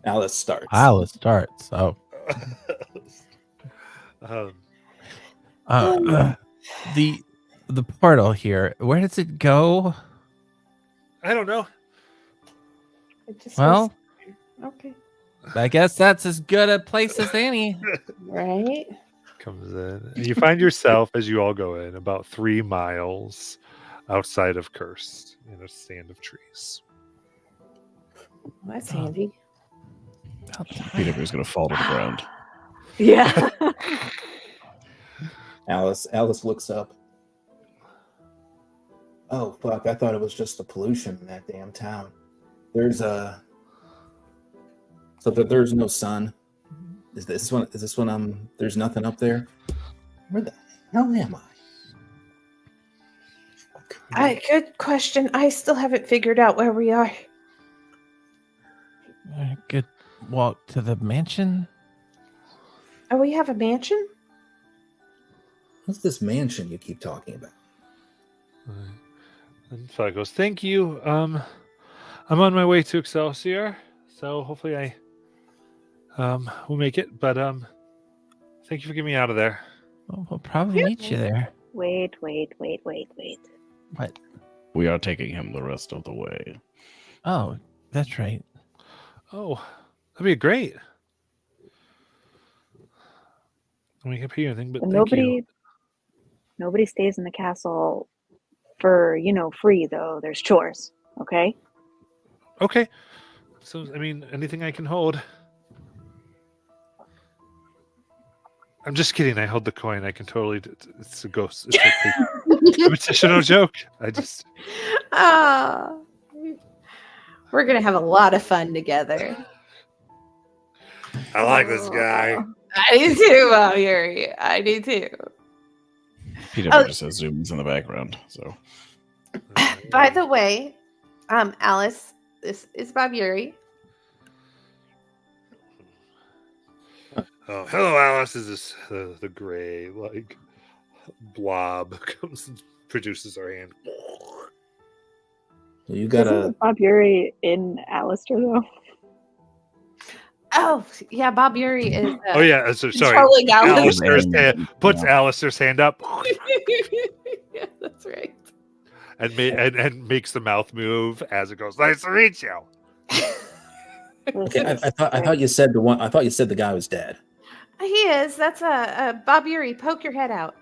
Alice starts. Alice starts. Oh. Um, The portal here. Where does it go? I don't know. It just Well, was- okay. I guess that's as good a place as any. Right? Comes in. And you find yourself, as you all go in, about 3 miles outside of Cursed in a stand of trees. Well, that's handy. PW is going to fall to the ground. Yeah. Alice looks up. Oh fuck! I thought it was just the pollution in that damn town. There's there's no sun. Is this one? There's nothing up there. Where the hell am I? Good question. I still haven't figured out where we are. Good walk to the mansion. Oh, we have a mansion? What's this mansion you keep talking about? And Fly goes, thank you. I'm on my way to Excelsior, so hopefully I will make it. But thank you for getting me out of there. Well, we'll probably meet you there. Wait. What? We are taking him the rest of the way. Oh, that's right. Oh, that'd be great. I mean, I can't pay you anything, but thank you. Nobody stays in the castle for, free, though. There's chores, okay? Okay. So, I mean, anything I can hold. I'm just kidding. I hold the coin. I can totally. It's a ghost. It's it's no joke. I just. We're gonna have a lot of fun together. I like this guy. I do too, Yuri. I do too. Peter just has zooms in the background. So, by the way, Alice, this is Bob Yuri. Oh, hello, Alice. Is this the gray blob comes and produces her hand? You gotta. Isn't Bob Yuri in Alistair though? Oh yeah, Bob Yuri is. Oh yeah, sorry. Controlling Alice. Puts Alistair's hand up. Yeah, that's right. And makes the mouth move as it goes. Nice to meet you. Okay, I thought you said the one. I thought you said the guy was dead. He is. That's a Bob Yuri. Poke your head out.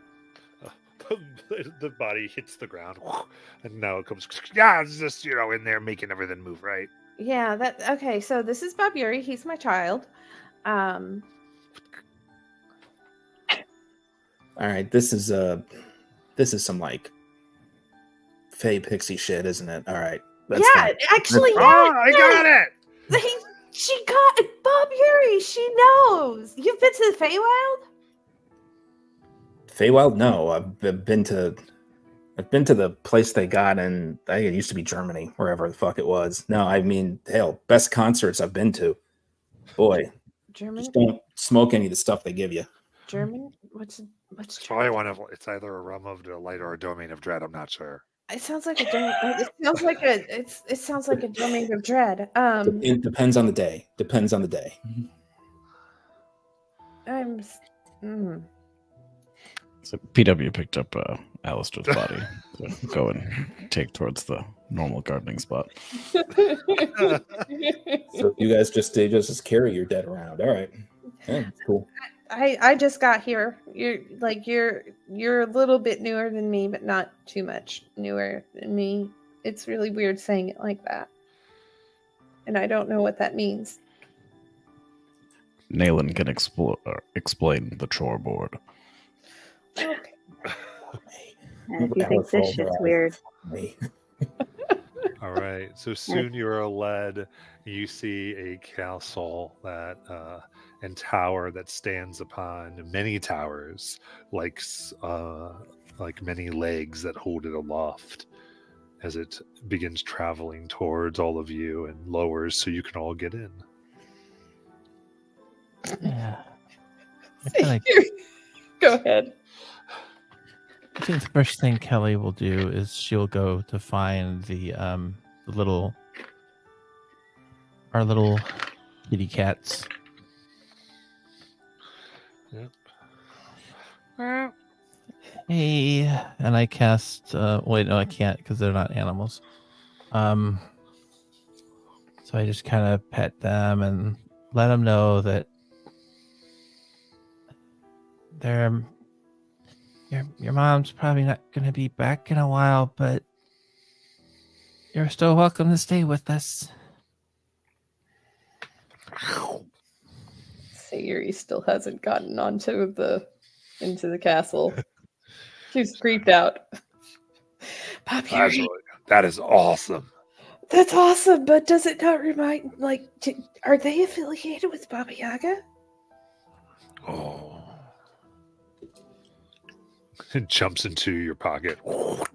The body hits the ground, and now it comes. Yeah, it's just in there making everything move right. Yeah. Okay. So this is Bob Yuri. He's my child. All right, this is some Fey pixie shit, isn't it? All right. That's fine. Actually, I got it. She got Bob Yuri. She knows. You've been to the Feywild? Feywild? No, I've been to the place they got in. I think it used to be Germany, wherever the fuck it was. No, I mean, hell, best concerts I've been to. Boy, German. just don't smoke any of the stuff they give you. German? What's It's probably one of. It's either a realm of delight or a domain of dread. I'm not sure. It sounds like a domain. It sounds like a domain of dread. It depends on the day. Depends on the day. So PW picked up Alistair's body. So go and take towards the normal gardening spot. So you guys just carry your dead around. All right. Yeah, cool. I just got here. You're a little bit newer than me, but not too much newer than me. It's really weird saying it like that. And I don't know what that means. Nayland can explain the chore board. Okay. And if you think this shit's weird. All right. So soon you are led. You see a castle that and tower that stands upon many towers, like many legs that hold it aloft, as it begins traveling towards all of you and lowers so you can all get in. Yeah. Go ahead. I think the first thing Kelly will do is she'll go to find our little kitty cats. Yep. Hey, and I cast. Wait, no, I can't because they're not animals. So I just kind of pet them and let them know that your mom's probably not going to be back in a while, but you're still welcome to stay with us. Sayuri still hasn't gotten into the castle. She's creeped out. Bobby, That is awesome. that's awesome, but does it not remind, are they affiliated with Baba Yaga? Oh. It jumps into your pocket. Okay.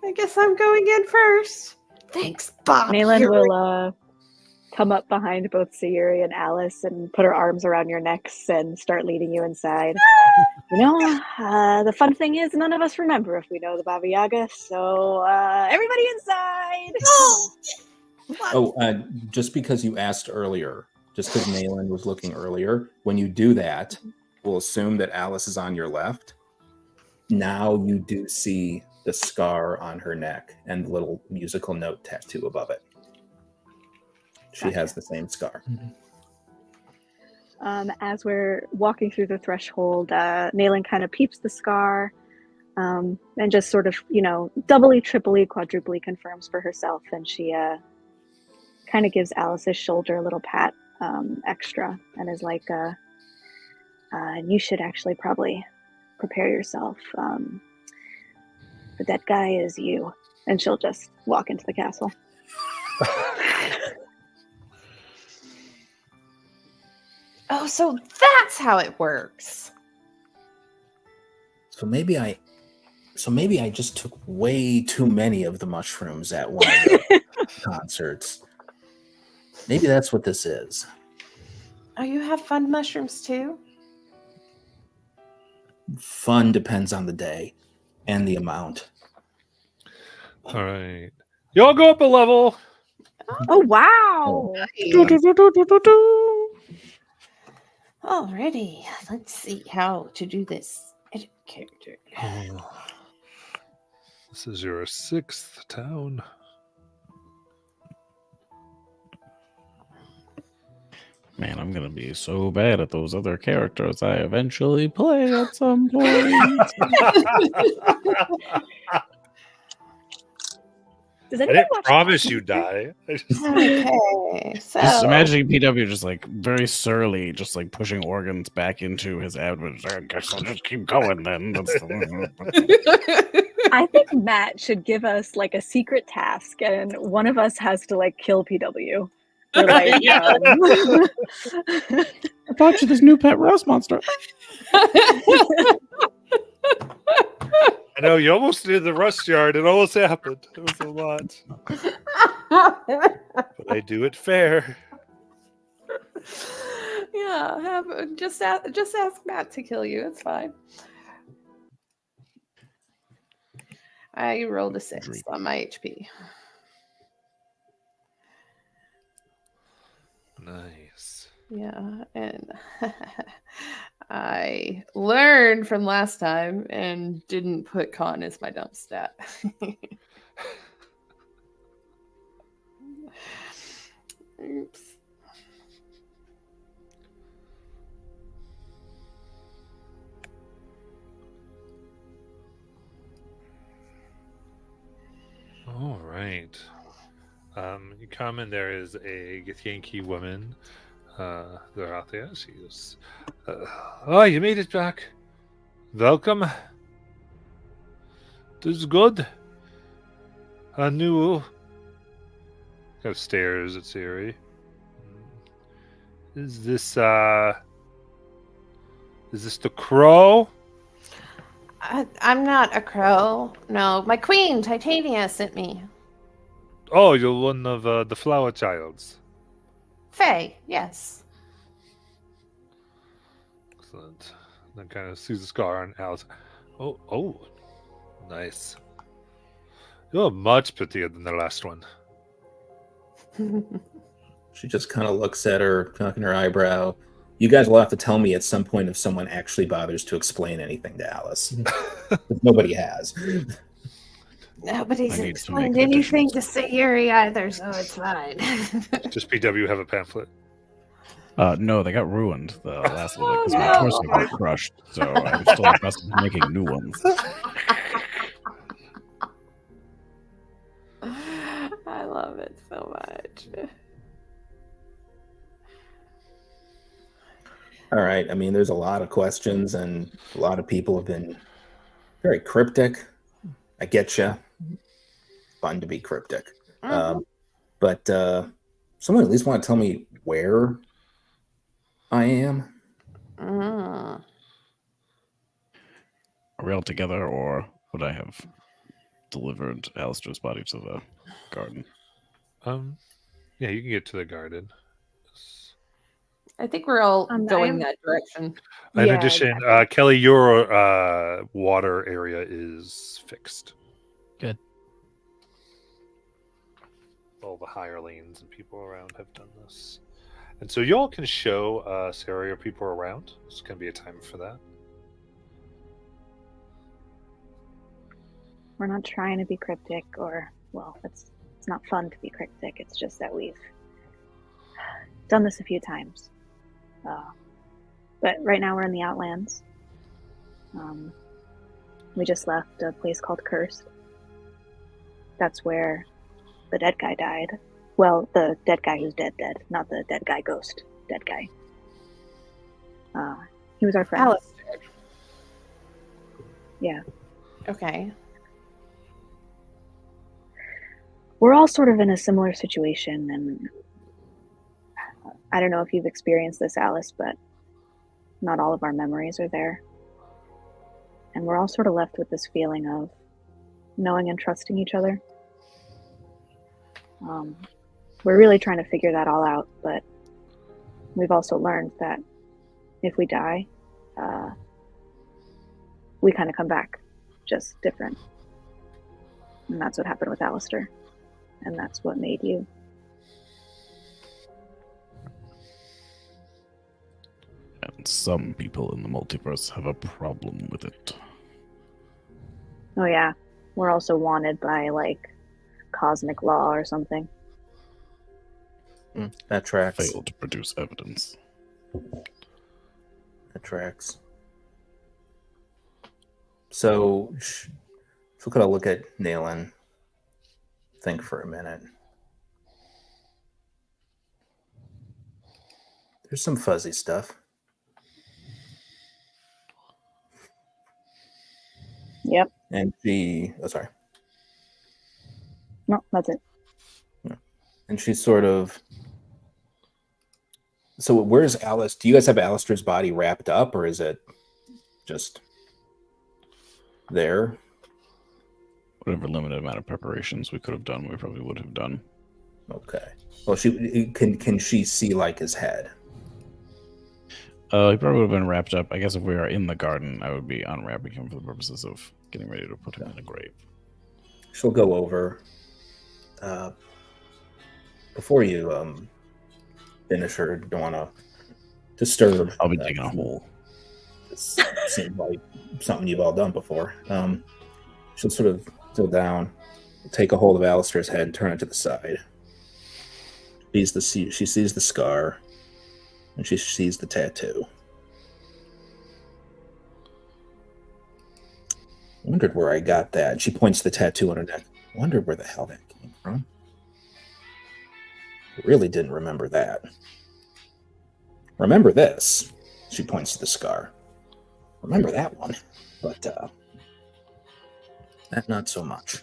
I guess I'm going in first. Thanks, Bob. Nayland will come up behind both Sayuri and Alice and put her arms around your necks and start leading you inside. The fun thing is none of us remember if we know the Baba Yaga, so everybody inside! Just because you asked earlier, just because Nayland was looking earlier, when you do that, we'll assume that Alice is on your left. Now you do see the scar on her neck and the little musical note tattoo above it. She has the same scar. As we're walking through the threshold, Nayland kind of peeps the scar and just sort of, doubly, triply, quadruply confirms for herself. And she kind of gives Alice's shoulder a little pat extra and is like, you should actually probably prepare yourself. But that guy is you. And she'll just walk into the castle. Oh, so that's how it works. So maybe I just took way too many of the mushrooms at one of the concerts. Maybe that's what this is. Oh, you have fun mushrooms too? Fun depends on the day and the amount. All right. Y'all go up a level. Oh, wow! Alrighty, let's see how to do this. Edit character. Oh. This is your 6th town. Man, I'm gonna be so bad at those other characters I eventually play at some point. Does I anyone didn't watch promise you die. Okay, so Just imagining PW just like very surly, just like pushing organs back into his abdomen. I guess I'll just keep going then. I think Matt should give us like a secret task, and one of us has to like kill PW. Or, like, I bought you this new pet rust monster. I know you almost did the rust yard. It almost happened. It was a lot. But I do it fair. Yeah, just ask Matt to kill you. It's fine. I rolled a 6 on my HP. Nice. Yeah, and I learned from last time and didn't put con as my dump stat. Oops. All right. You come and there is a Githyanki woman. They're out there. She's. Oh, you made it back. Welcome. This is good. I knew. Kind of stares at Siri. Is this the crow? I'm not a crow. No, my queen, Titania, sent me. Oh, you're one of the flower childs. Faye, yes. Excellent. Then kind of sees the scar on Alice. Oh, nice. You're much prettier than the last one. She just kind of looks at her, cocking her eyebrow. You guys will have to tell me at some point if someone actually bothers to explain anything to Alice. Nobody has. Nobody's I need to explained make anything to additions. Sayuri either, so it's fine. Just PW have a pamphlet. No, they got ruined the last one because Oh, my no. torso got crushed. So I'm still invested in making new ones. I love it so much. All right. I mean, there's a lot of questions, and a lot of people have been very cryptic. I get you. Fun to be cryptic. Mhm. But someone at least want to tell me where I am? Mm. Are we all together, or would I have delivered Alistair's body to the garden? Yeah, you can get to the garden. I think we're all I going am- that direction. In Yeah, addition, exactly. Kelly, your water area is fixed. Good. All the hirelings and people around have done this. And so y'all can show Sarah or people around. It's going to be a time for that. We're not trying to be cryptic, or well, it's not fun to be cryptic. It's just that we've done this a few times. But right now we're in the Outlands. We just left a place called Cursed. That's where the dead guy died. Well, the dead guy who's dead, not the dead guy ghost, dead guy. He was our friend. Alistair. Yeah. Okay. We're all sort of in a similar situation, and I don't know if you've experienced this, Alice, but not all of our memories are there. And we're all sort of left with this feeling of knowing and trusting each other. We're really trying to figure that all out, but we've also learned that if we die, we kind of come back, just different. And that's what happened with Alistair. And that's what made you. And some people in the multiverse have a problem with it. Oh yeah, we're also wanted by like cosmic law or something. That tracks. Failed to produce evidence. That tracks. So, so could I look at Nayland? Think for a minute. There's some fuzzy stuff. Yep. And she, oh, sorry. No, that's it. And she's sort of. So, where's Alice? Do you guys have Alistair's body wrapped up, or is it just there? Whatever limited amount of preparations we could have done, we probably would have done. Okay. Well, she can she see like his head? He probably would have been wrapped up. I guess if we are in the garden, I would be unwrapping him for the purposes of getting ready to put him in a grave. She'll go over. Before you finish her, don't want to disturb. I'll be digging a hole. This seems like something you've all done before. She'll sort of go down, take a hold of Alistair's head, and turn it to the side. She sees the scar, and she sees the tattoo. Wondered where I got that. And she points to the tattoo on her neck. Wondered where the hell that came from. Really didn't remember that. Remember this. She points to the scar. Remember that one. But that not so much.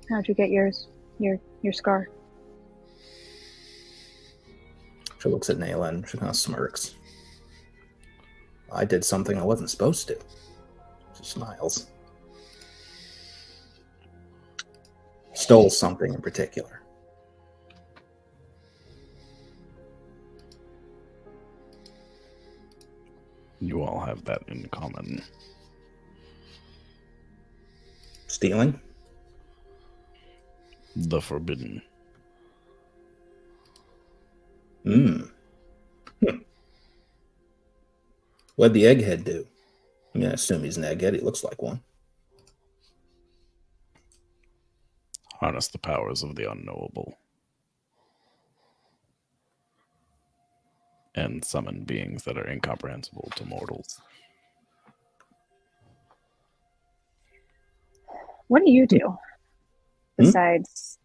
How'd you get yours? Your scar? She looks at Nayland. She kind of smirks. I did something I wasn't supposed to. She smiles. Stole something in particular. You all have that in common. Stealing? The forbidden. What'd the egghead do? I mean, I assume he's an egghead. He looks like one. Harness the powers of the unknowable. And summon beings that are incomprehensible to mortals. What do you do besides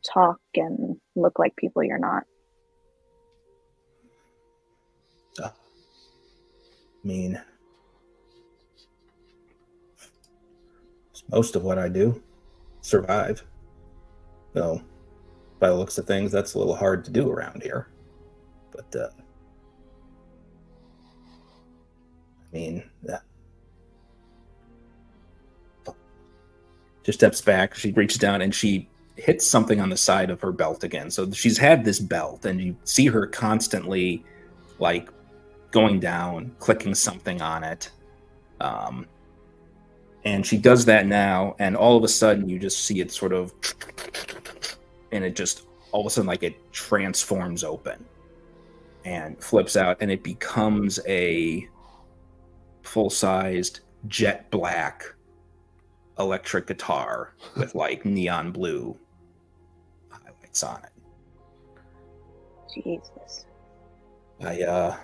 talk and look like people you're not? mean, it's most of what I do. Survive. Though, by the looks of things, that's a little hard to do around here. But, I mean, just steps back. She reaches down and she hits something on the side of her belt again. So she's had this belt, and you see her constantly, like, going down, clicking something on it. And she does that now, and all of a sudden you just see it sort of, and it just, all of a sudden, like, it transforms open and flips out, and it becomes a full-sized jet black electric guitar with, like, neon blue highlights on it. Jesus. I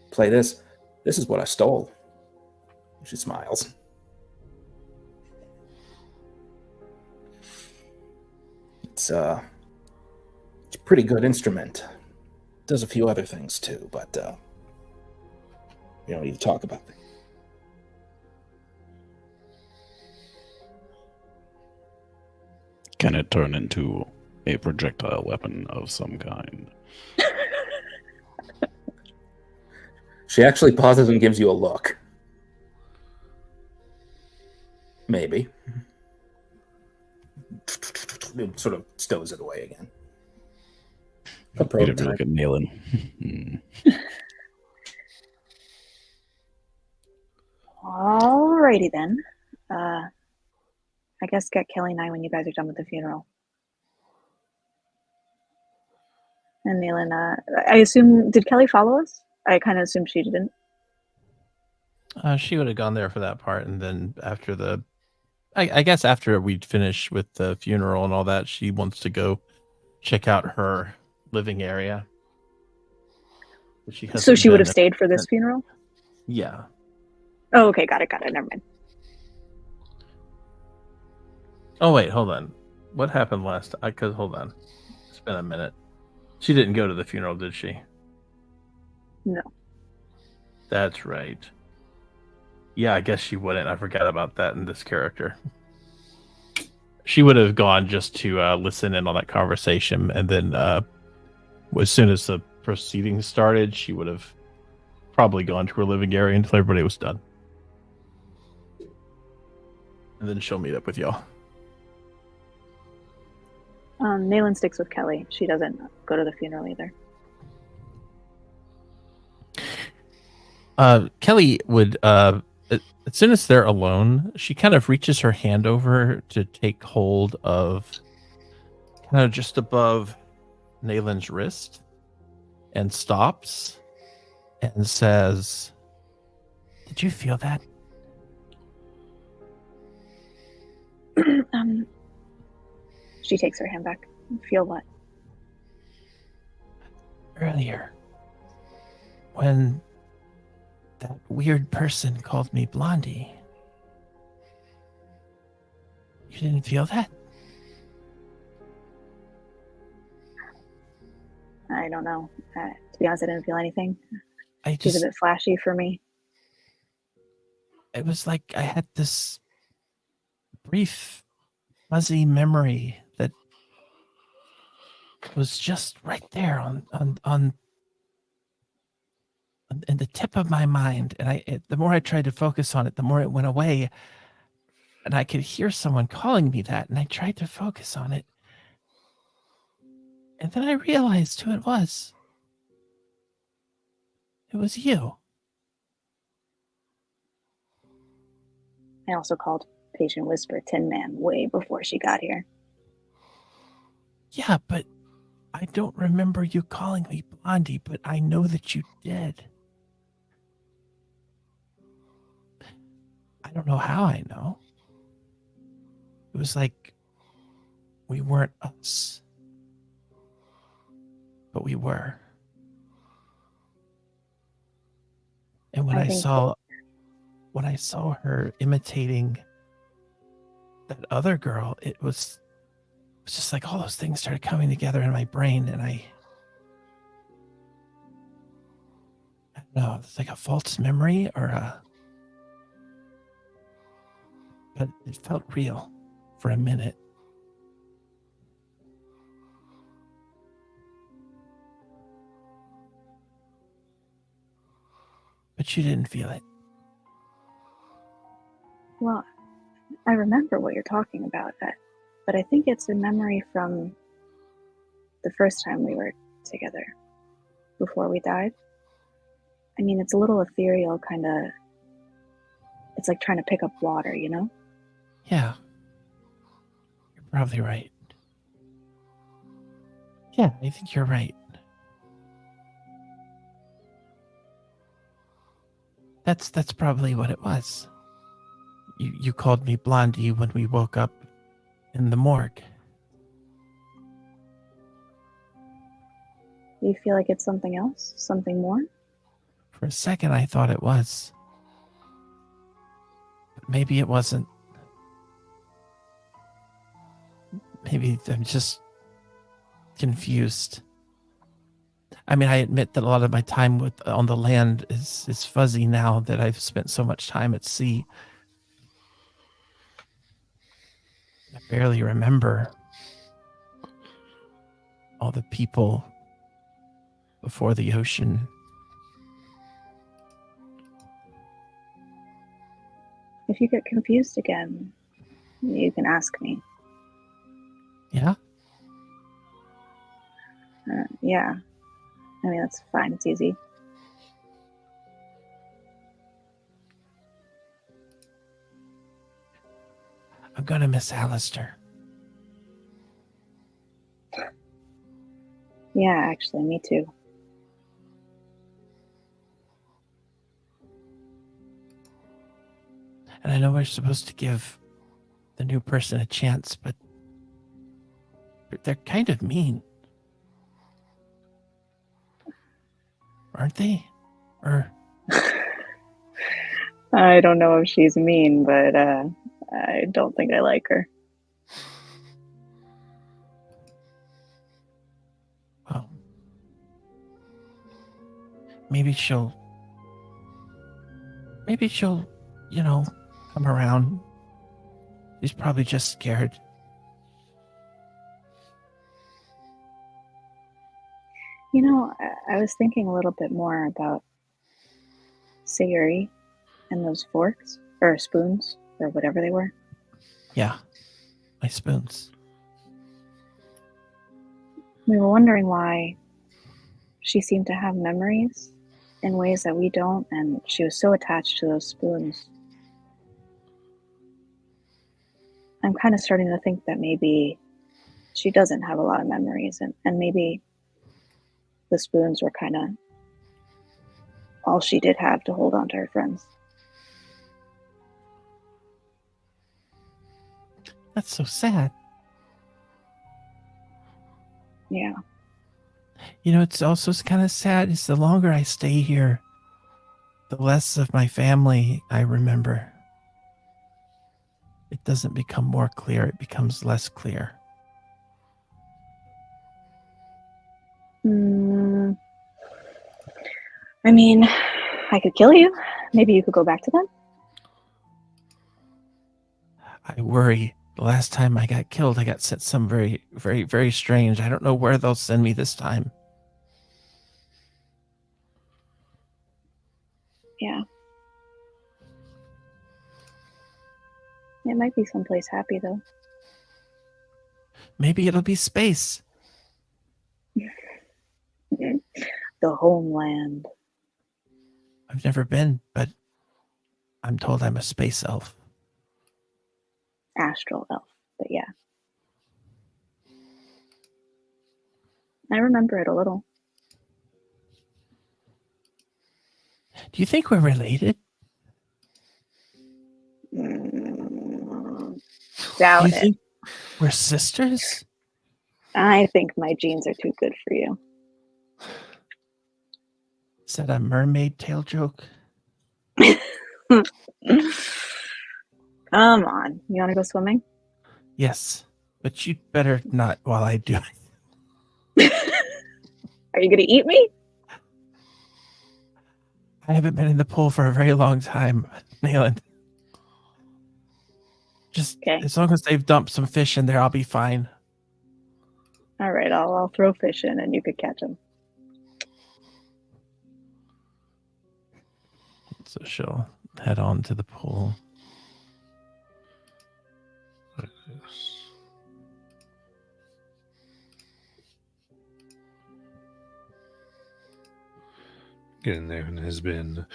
play this. This is what I stole. She smiles. It's a pretty good instrument. Does a few other things too, but we don't need to talk about that. Can it turn into a projectile weapon of some kind? She actually pauses and gives you a look. Maybe. It sort of stows it away again. A Get a prototype. look at Nayland. Alrighty then. I guess get Kelly and I when you guys are done with the funeral. And Nayland, I assume, did Kelly follow us? I kind of assumed she didn't. She would have gone there for that part, and then after I guess after we'd finish with the funeral and all that, she wants to go check out her living area. So she would have been- stayed for this funeral? Yeah. Oh, okay, got it. Never mind. Oh wait, hold on. What happened last? Because hold on, it's been a minute. She didn't go to the funeral, did she? No. That's right. Yeah, I guess she wouldn't. I forgot about that in this character. She would have gone just to listen in on that conversation, and then as soon as the proceedings started, she would have probably gone to her living area until everybody was done. And then she'll meet up with y'all. Nayland sticks with Kelly. She doesn't go to the funeral either. Kelly would, as soon as they're alone, she kind of reaches her hand over to take hold of kind of just above Nayland's wrist and stops and says, "Did you feel that?" She takes her hand back. Feel what? Earlier, when that weird person called me Blondie. You didn't feel that? I don't know. To be honest, I didn't feel anything. She's Just, a bit flashy for me. it was like I had this brief, fuzzy memory that was just right there on in the tip of my mind, and the more I tried to focus on it, the more it went away, and I could hear someone calling me that, and I tried to focus on it, and then I realized who it was. It was you. I also called Patient Whisper Tin Man way before she got here. Yeah, but I don't remember you calling me Blondie, but I know that you did. I don't know how I know. It was like we weren't us, but we were. And when I I think saw her imitating that other girl, it was just like all those things started coming together in my brain, and I No, it's like a false memory but it felt real for a minute. But you didn't feel it. Well, I remember what you're talking about, but I think it's a memory from the first time we were together, before we died. I mean, it's a little ethereal, kind of. It's like trying to pick up water, you know? Yeah. You're probably right. Yeah, I think you're right. That's probably what it was. You called me Blondie when we woke up in the morgue. Do you feel like it's something else? Something more? For a second, I thought it was. But maybe it wasn't. Maybe I'm just confused. I mean, I admit that a lot of my time on the land is fuzzy now that I've spent so much time at sea. I barely remember all the people before the ocean. If you get confused again, you can ask me. Yeah? Yeah. I mean, that's fine. It's easy. I'm gonna miss Alistair. Yeah, actually, me too. And I know we're supposed to give the new person a chance, but they're kind of mean. Aren't they? Or I don't know if she's mean, but I don't think I like her. well, maybe she'll, come around. She's probably just scared. You know, I was thinking a little bit more about Sayuri and those forks, or spoons, or whatever they were. Yeah, my spoons. We were wondering why she seemed to have memories in ways that we don't, and she was so attached to those spoons. I'm kind of starting to think that maybe she doesn't have a lot of memories, and maybe the spoons were kind of all she did have to hold on to her friends. That's so sad. Yeah. You know, it's also kind of sad is the longer I stay here, the less of my family I remember. It doesn't become more clear, it becomes less clear. I mean, I could kill you. Maybe you could go back to them. I worry. The last time I got killed, I got sent some very, very, very strange. I don't know where they'll send me this time. Yeah. It might be someplace happy, though. Maybe it'll be space. The homeland. I've never been, but I'm told I'm a space elf. Astral elf, but yeah. I remember it a little. Do you think we're related? Doubt Do you it. think we're sisters? I think my genes are too good for you. Is that a mermaid tail joke? Come on. You want to go swimming? Yes, but you'd better not while I do it. Are you going to eat me? I haven't been in the pool for a very long time, Nayland. Just Okay. as long as they've dumped some fish in there, I'll be fine. All right, I'll throw fish in and you could catch them. So she'll head on to the pool. Getting there and has been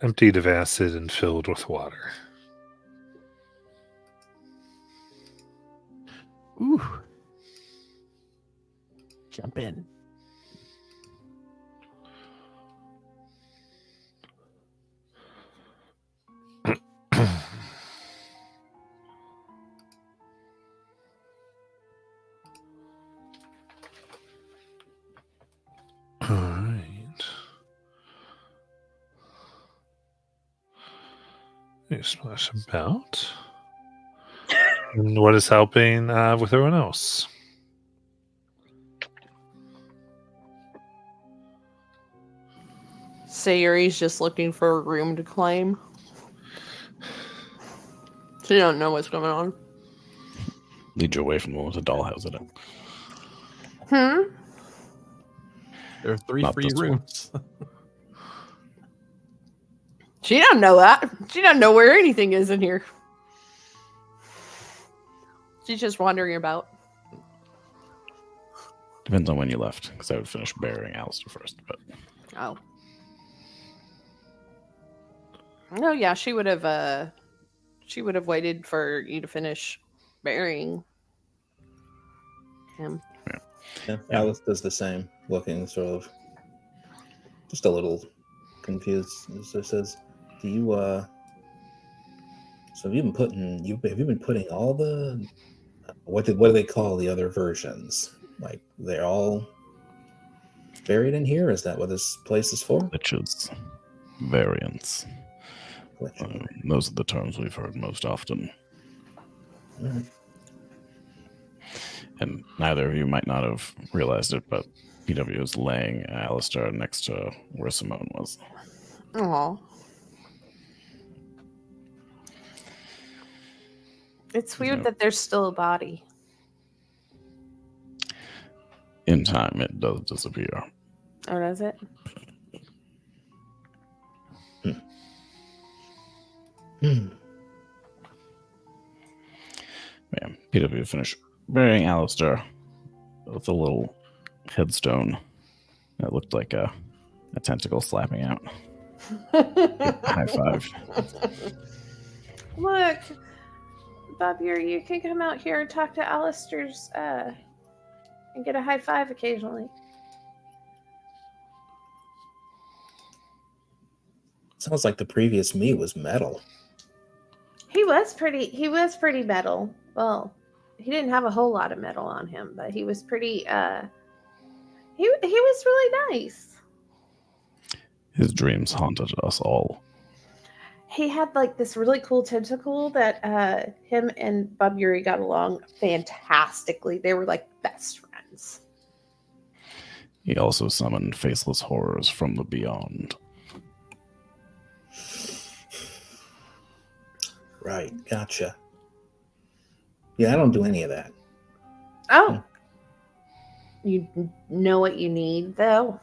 emptied of acid and filled with water. Ooh. Jump in. All right. You splash about. And what is helping with everyone else? Sayuri's just looking for a room to claim. She don't know what's going on. Lead you away from the one with the dollhouse in it. There are 3 Not free this one. rooms. She don't know that. She don't know where anything is in here. She's just wandering about. Depends on when you left, because I would finish burying Alistair first. But Oh. No, yeah, she would have waited for you to finish burying him. Yeah, Alice does the same, looking sort of just a little confused. So says, "Do you So have you been putting all the what do they call the other versions? Like they're all buried in here? Is that what this place is for?" glitches, variants. Glitch. Those are the terms we've heard most often. Alright. And neither of you might not have realized it, but PW is laying Alistair next to where Simone was. Aw. It's weird Yeah. that there's still a body. In time, it does disappear. Oh, does it? Yeah, PW finished burying Alistair with a little headstone that looked like a tentacle slapping out. High five. Look, Bob, you can come out here and talk to Alistair's and get a high five occasionally. Sounds like the previous me was metal. He was pretty metal. Well, he didn't have a whole lot of metal on him, but he was pretty he was really nice. His dreams haunted us all. He had like this really cool tentacle that him and Bob Yuri got along fantastically. They were like best friends. He also summoned faceless horrors from the beyond. Right, gotcha. Yeah, I don't do any of that. Oh. You know what you need, though?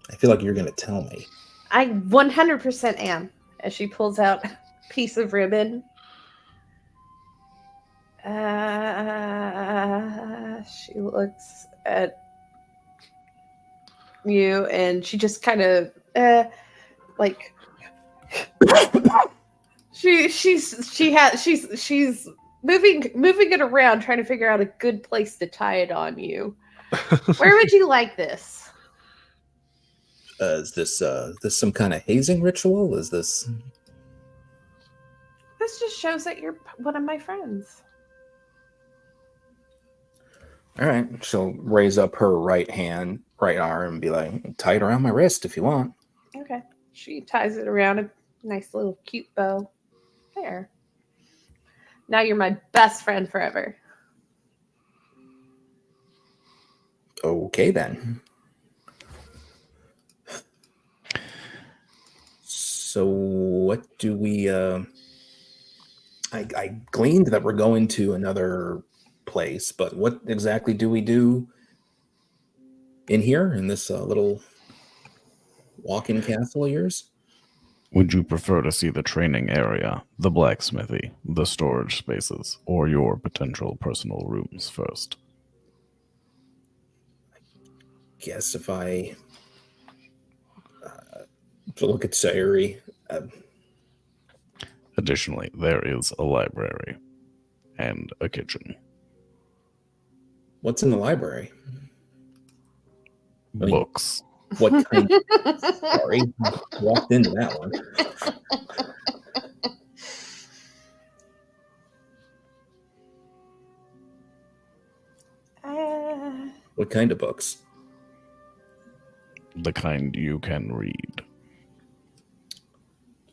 I feel like you're going to tell me. I 100% am. As she pulls out a piece of ribbon. She looks at you and she just kind of like she's moving it around, trying to figure out a good place to tie it on you. Where would you like this? Is this some kind of hazing ritual? Is this? This just shows that you're one of my friends. All right. She'll raise up her right arm, and be like, "Tie it around my wrist if you want." Okay. She ties it around a nice little cute bow. There. Now you're my best friend forever. Okay then. So what do we? I gleaned that we're going to another place, but what exactly do we do in here in this little walk-in castle of yours? Would you prefer to see the training area, the blacksmithy, the storage spaces, or your potential personal rooms first? Guess if I look at Sayuri, Additionally, there is a library and a kitchen. what's in the library? I mean, Books. what kind? Sorry, walked into that one. What kind of books? The kind you can read.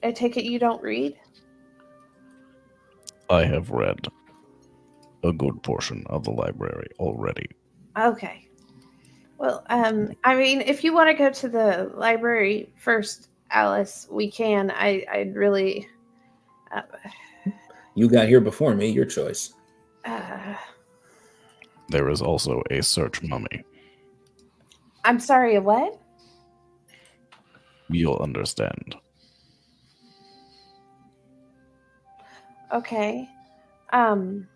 I take it you don't read? I have read a good portion of the library already. Okay. Well, I mean, if you want to go to the library first, Alice, we can. I'd really. You got here before me. Your choice. There is also a search mummy. I'm sorry, what? You'll understand. Okay. Well,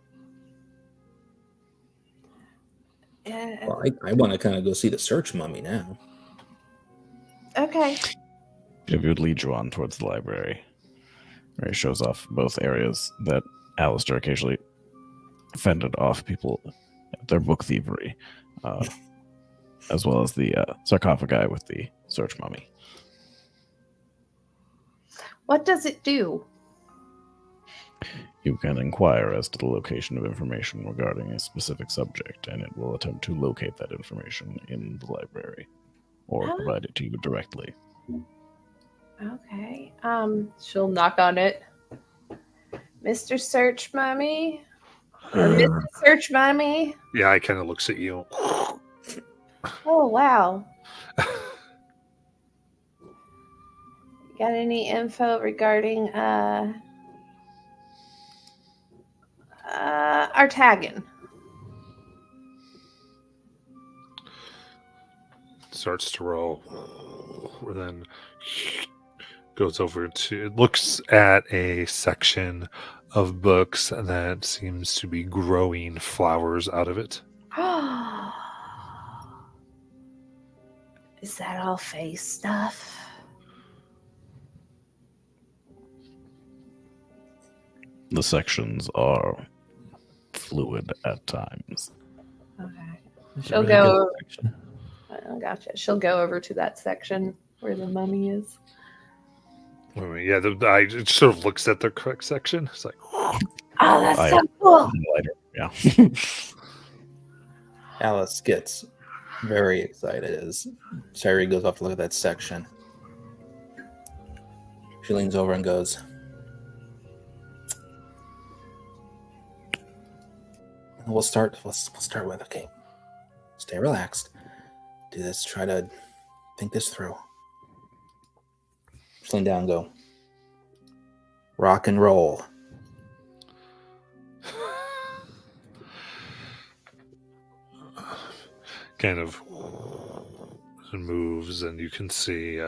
I want to kind of go see the search mummy now. Okay. It would lead you on towards the library, where he shows off both areas that Alistair occasionally fended off people at their book thievery, as well as the sarcophagi with the search mummy. What does it do? You can inquire as to the location of information regarding a specific subject, and it will attempt to locate that information in the library, or provide it to you directly. Okay. She'll knock on it. Mr. Search Mummy? Or Mrs. Search Mummy? Yeah, I kind of looks at you. Oh, wow. Got any info regarding Artagan? Starts to roll. Then goes over to, it looks at a section of books that seems to be growing flowers out of it. Is that all face stuff? The sections are fluid at times. Okay. It's a She'll really go. good section. Oh, gotcha. She'll go over to that section where the mummy is. Yeah, it sort of looks at the correct section. It's like, Oh, that's I- so cool. Lighter, yeah. Alice gets very excited as Sayuri goes off to look at that section. She leans over and goes, We'll start with, okay, stay relaxed. Do this, try to think this through. Just lean down and go, rock and roll. kind of moves, and you can see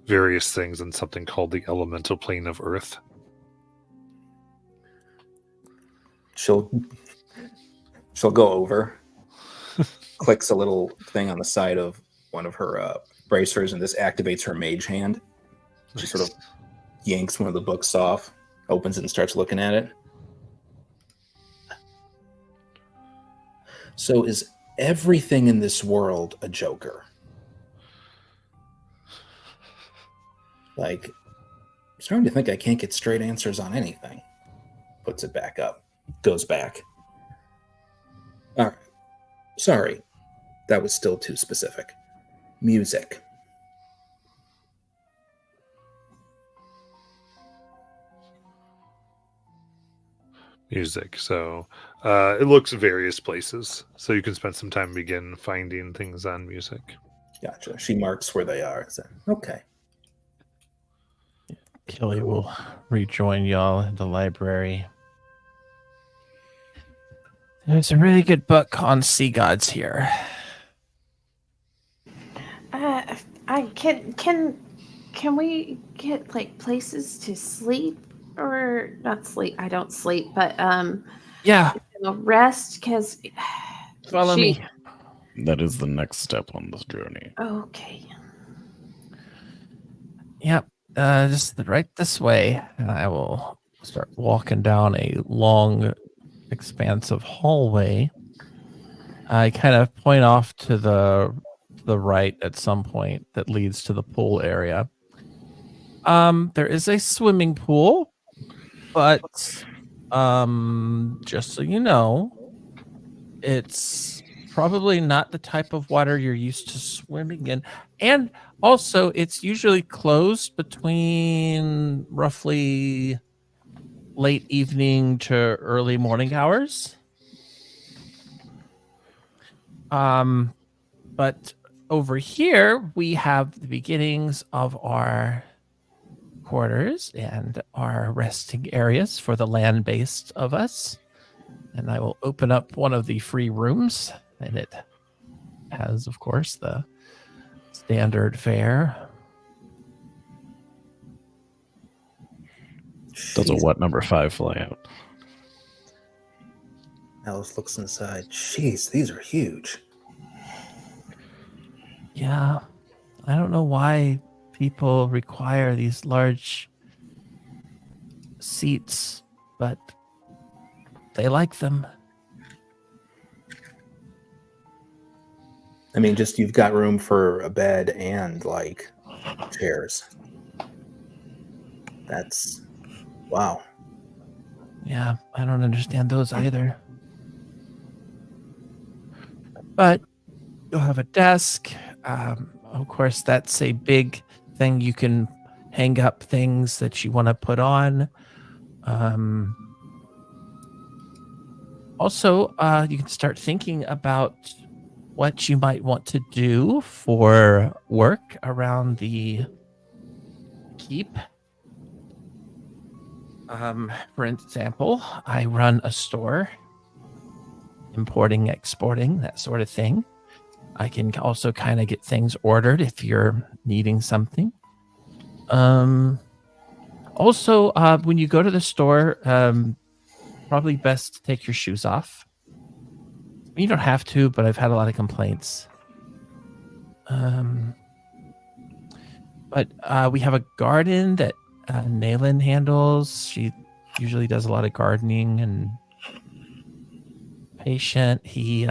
various things in something called the elemental plane of Earth. She'll go over, clicks a little thing on the side of one of her bracers, and this activates her mage hand. She sort of yanks one of the books off, opens it, and starts looking at it. So is everything in this world a Joker? Like, I'm starting to think I can't get straight answers on anything. Puts it back up. Goes back. All right. Sorry. That was still too specific. Music. Music. So it looks various places. So you can spend some time begin finding things on music. Gotcha. She marks where they are. So, okay. Kelly will rejoin y'all in the library. There's a really good book on sea gods here. I can we get like places to sleep or not sleep? I don't sleep, but Yeah, rest because follow me. That is the next step on this journey. Okay. Yep, just right this way, and I will start walking down a long, expansive hallway. I kind of point off to the right at some point that leads to the pool area. There is a swimming pool, but just so you know, it's probably not the type of water you're used to swimming in. And also, it's usually closed between roughly late evening to early morning hours. But over here, we have the beginnings of our quarters and our resting areas for the land-based of us. And I will open up one of the free rooms, and it has, of course, the standard fare. Does a what number 5 fly out? Alice looks inside. Jeez, these are huge. Yeah, I don't know why people require these large seats, but they like them. I mean, just you've got room for a bed and like chairs. That's wow. Yeah, I don't understand those either. But you'll have a desk. Of course, that's a big thing. You can hang up things that you want to put on. Also, you can start thinking about what you might want to do for work around the keep. For example, I run a store, importing, exporting, that sort of thing. I can also kind of get things ordered if you're needing something. Also, when you go to the store, probably best to take your shoes off. You don't have to, but I've had a lot of complaints. But we have a garden that Naylin handles. She usually does a lot of gardening and patient. He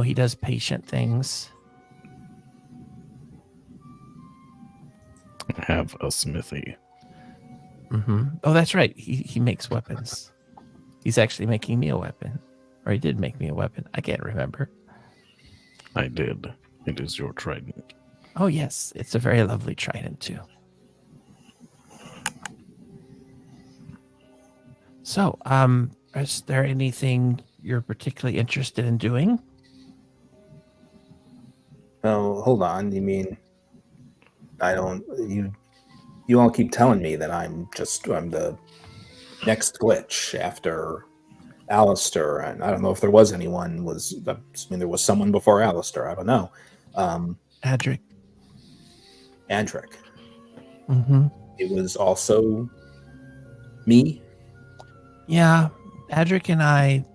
he does patient things. I have a smithy. Mm-hmm. Oh, that's right. He makes weapons. He's actually making me a weapon. Or he did make me a weapon. I can't remember. I did. It is your trident. Oh, yes. It's a very lovely trident, too. So, is there anything you're particularly interested in doing? Oh, hold on. You mean you all keep telling me that I'm the next glitch after Alistair, and I don't know if there was anyone. There was someone before Alistair. I don't know. Adric. Adric. Mm-hmm. It was also me. Yeah, Adric and I,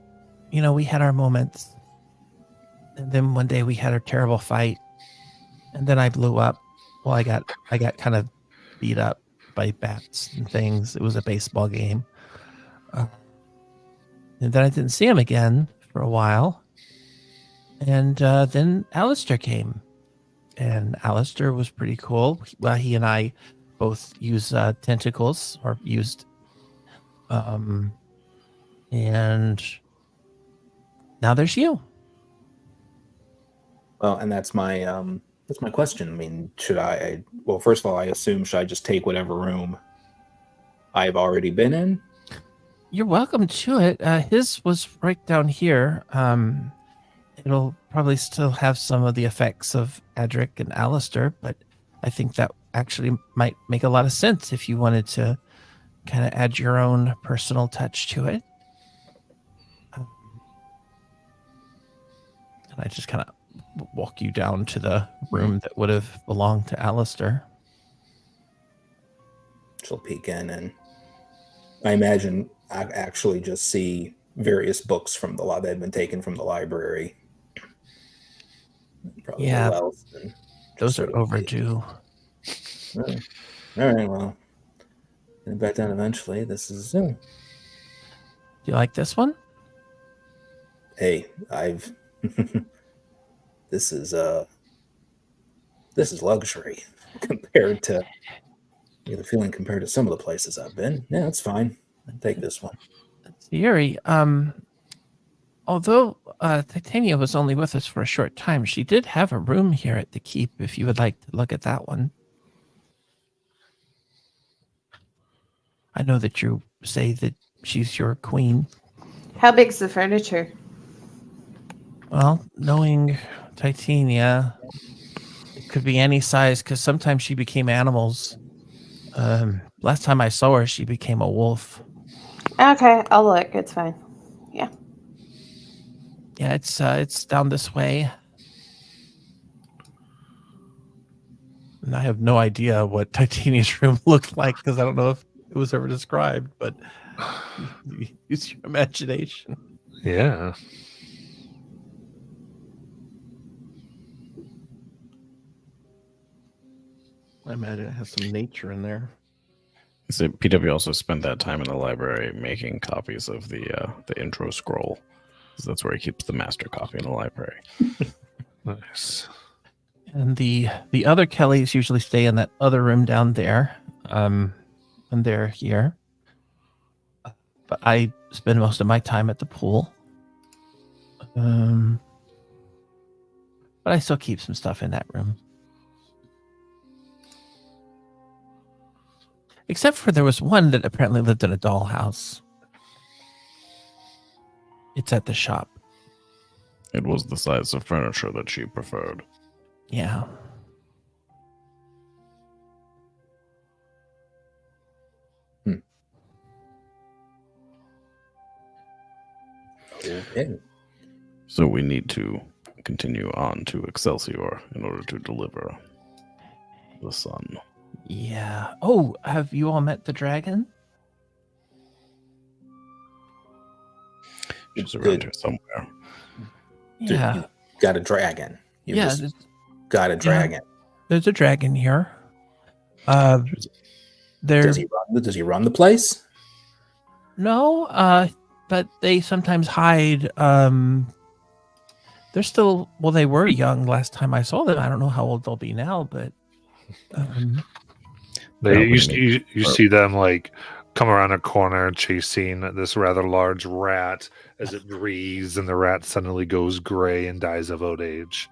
we had our moments. And then one day we had a terrible fight. And then I blew up. Well, I got kind of beat up by bats and things. It was a baseball game. And then I didn't see him again for a while. And then Alistair came. And Alistair was pretty cool. Well, he and I both use tentacles, or used. And now there's you. Well, and that's my question. I mean, well, first of all, I assume should I just take whatever room I've already been in? You're welcome to it. His was right down here. It'll probably still have some of the effects of Adric and Alistair, but I think that actually might make a lot of sense if you wanted to kind of add your own personal touch to it. And I just kind of walk you down to the room that would have belonged to Alistair. She'll peek in, and I imagine I actually just see various books from the lot that had been taken from the library. Probably Yeah, little else than just those sort are of overdue. All right, well, getting back down eventually. This is Do you like this one? hey, I've this is luxury compared to I get the feeling compared to some of the places I've been. Yeah, it's fine. I'll take this one. Yuri, although Titania was only with us for a short time, she did have a room here at the keep if you would like to look at that one. I know that you say that she's your queen. How big's the furniture? Well, knowing Titania, it could be any size because sometimes she became animals. Last time I saw her, she became a wolf. Okay, I'll look. It's fine. Yeah, it's down this way. And I have no idea what Titania's room looked like because I don't know if it was ever described, but use your imagination. Yeah. I imagine it has some nature in there. So PW also spent that time in the library making copies of the intro scroll. So that's where he keeps the master copy in the library. Nice. And the other Kellys usually stay in that other room down there. And they're here. But I spend most of my time at the pool. But I still keep some stuff in that room. Except for there was one that apparently lived in a dollhouse. It's at the shop. It was the size of furniture that she preferred. Yeah. Okay. So we need to continue on to Excelsior in order to deliver the sun. Yeah. Oh, have you all met the dragon? She's around here somewhere. Yeah. You got a dragon. You Yeah. just got a dragon. There's a dragon here. Does he run the place? No, but they sometimes hide. They're still, well, they were young last time I saw them. I don't know how old they'll be now, but You see them like come around a corner chasing this rather large rat as it breathes, and the rat suddenly goes gray and dies of old age.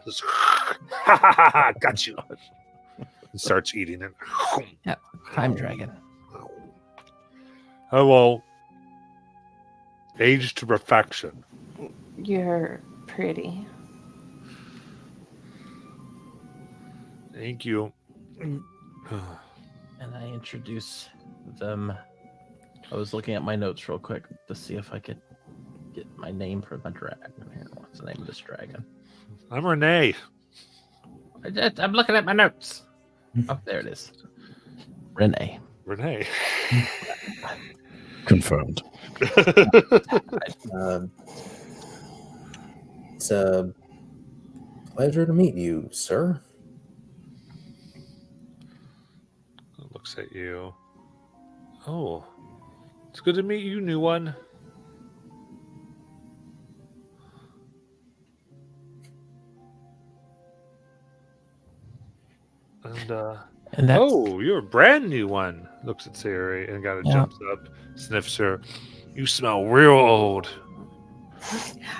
Just, got you. And starts eating it. yeah, time dragon. Oh well, aged to perfection. You're pretty. Thank you. And I introduce them. I was looking at my notes real quick to see if I could get my name for the dragon. Here, what's the name of this dragon? I'm Renee. I'm looking at my notes. Oh, there it is. Renee. Renee. Confirmed. It's a pleasure to meet you, sir. Looks at you. Oh, it's good to meet you, new one. And that's, oh, you're a brand new one. Looks at Sari and kind of jumps up, sniffs her. You smell real old.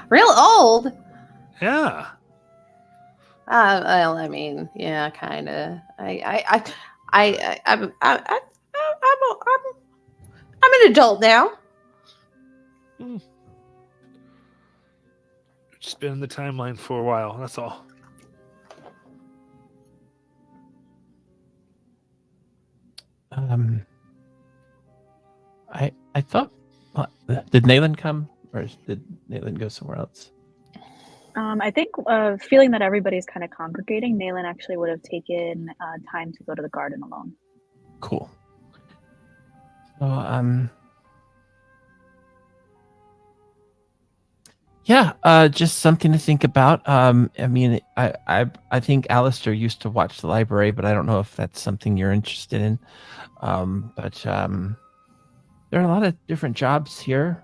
Real old? Yeah. Well, I mean, yeah, kind of. I'm an adult now. Just been in the timeline for a while. That's all. I thought, did Nayland come, or did Nayland go somewhere else? I think feeling that everybody's kind of congregating, Nayland actually would have taken time to go to the garden alone. Cool. So, yeah, just something to think about. I mean, I think Alistair used to watch the library, but I don't know if that's something you're interested in. But there are a lot of different jobs here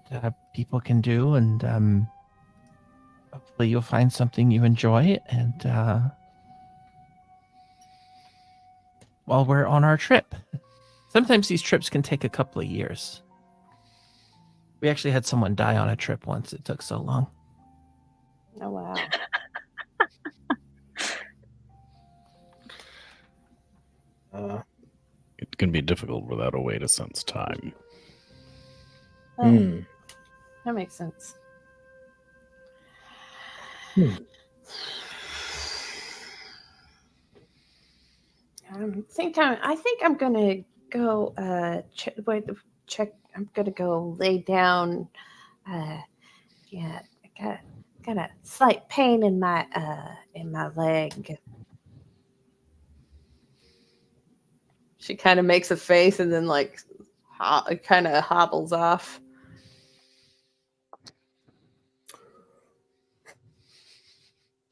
that people can do, and hopefully you'll find something you enjoy. And while we're on our trip, sometimes these trips can take a couple of years. We actually had someone die on a trip once. It took so long. Oh, wow. It can be difficult without a way to sense time. Oh, that makes sense. I think I'm gonna go check. I'm gonna go lay down. Yeah, I got a slight pain in my leg. She kind of makes a face and then kind of hobbles off.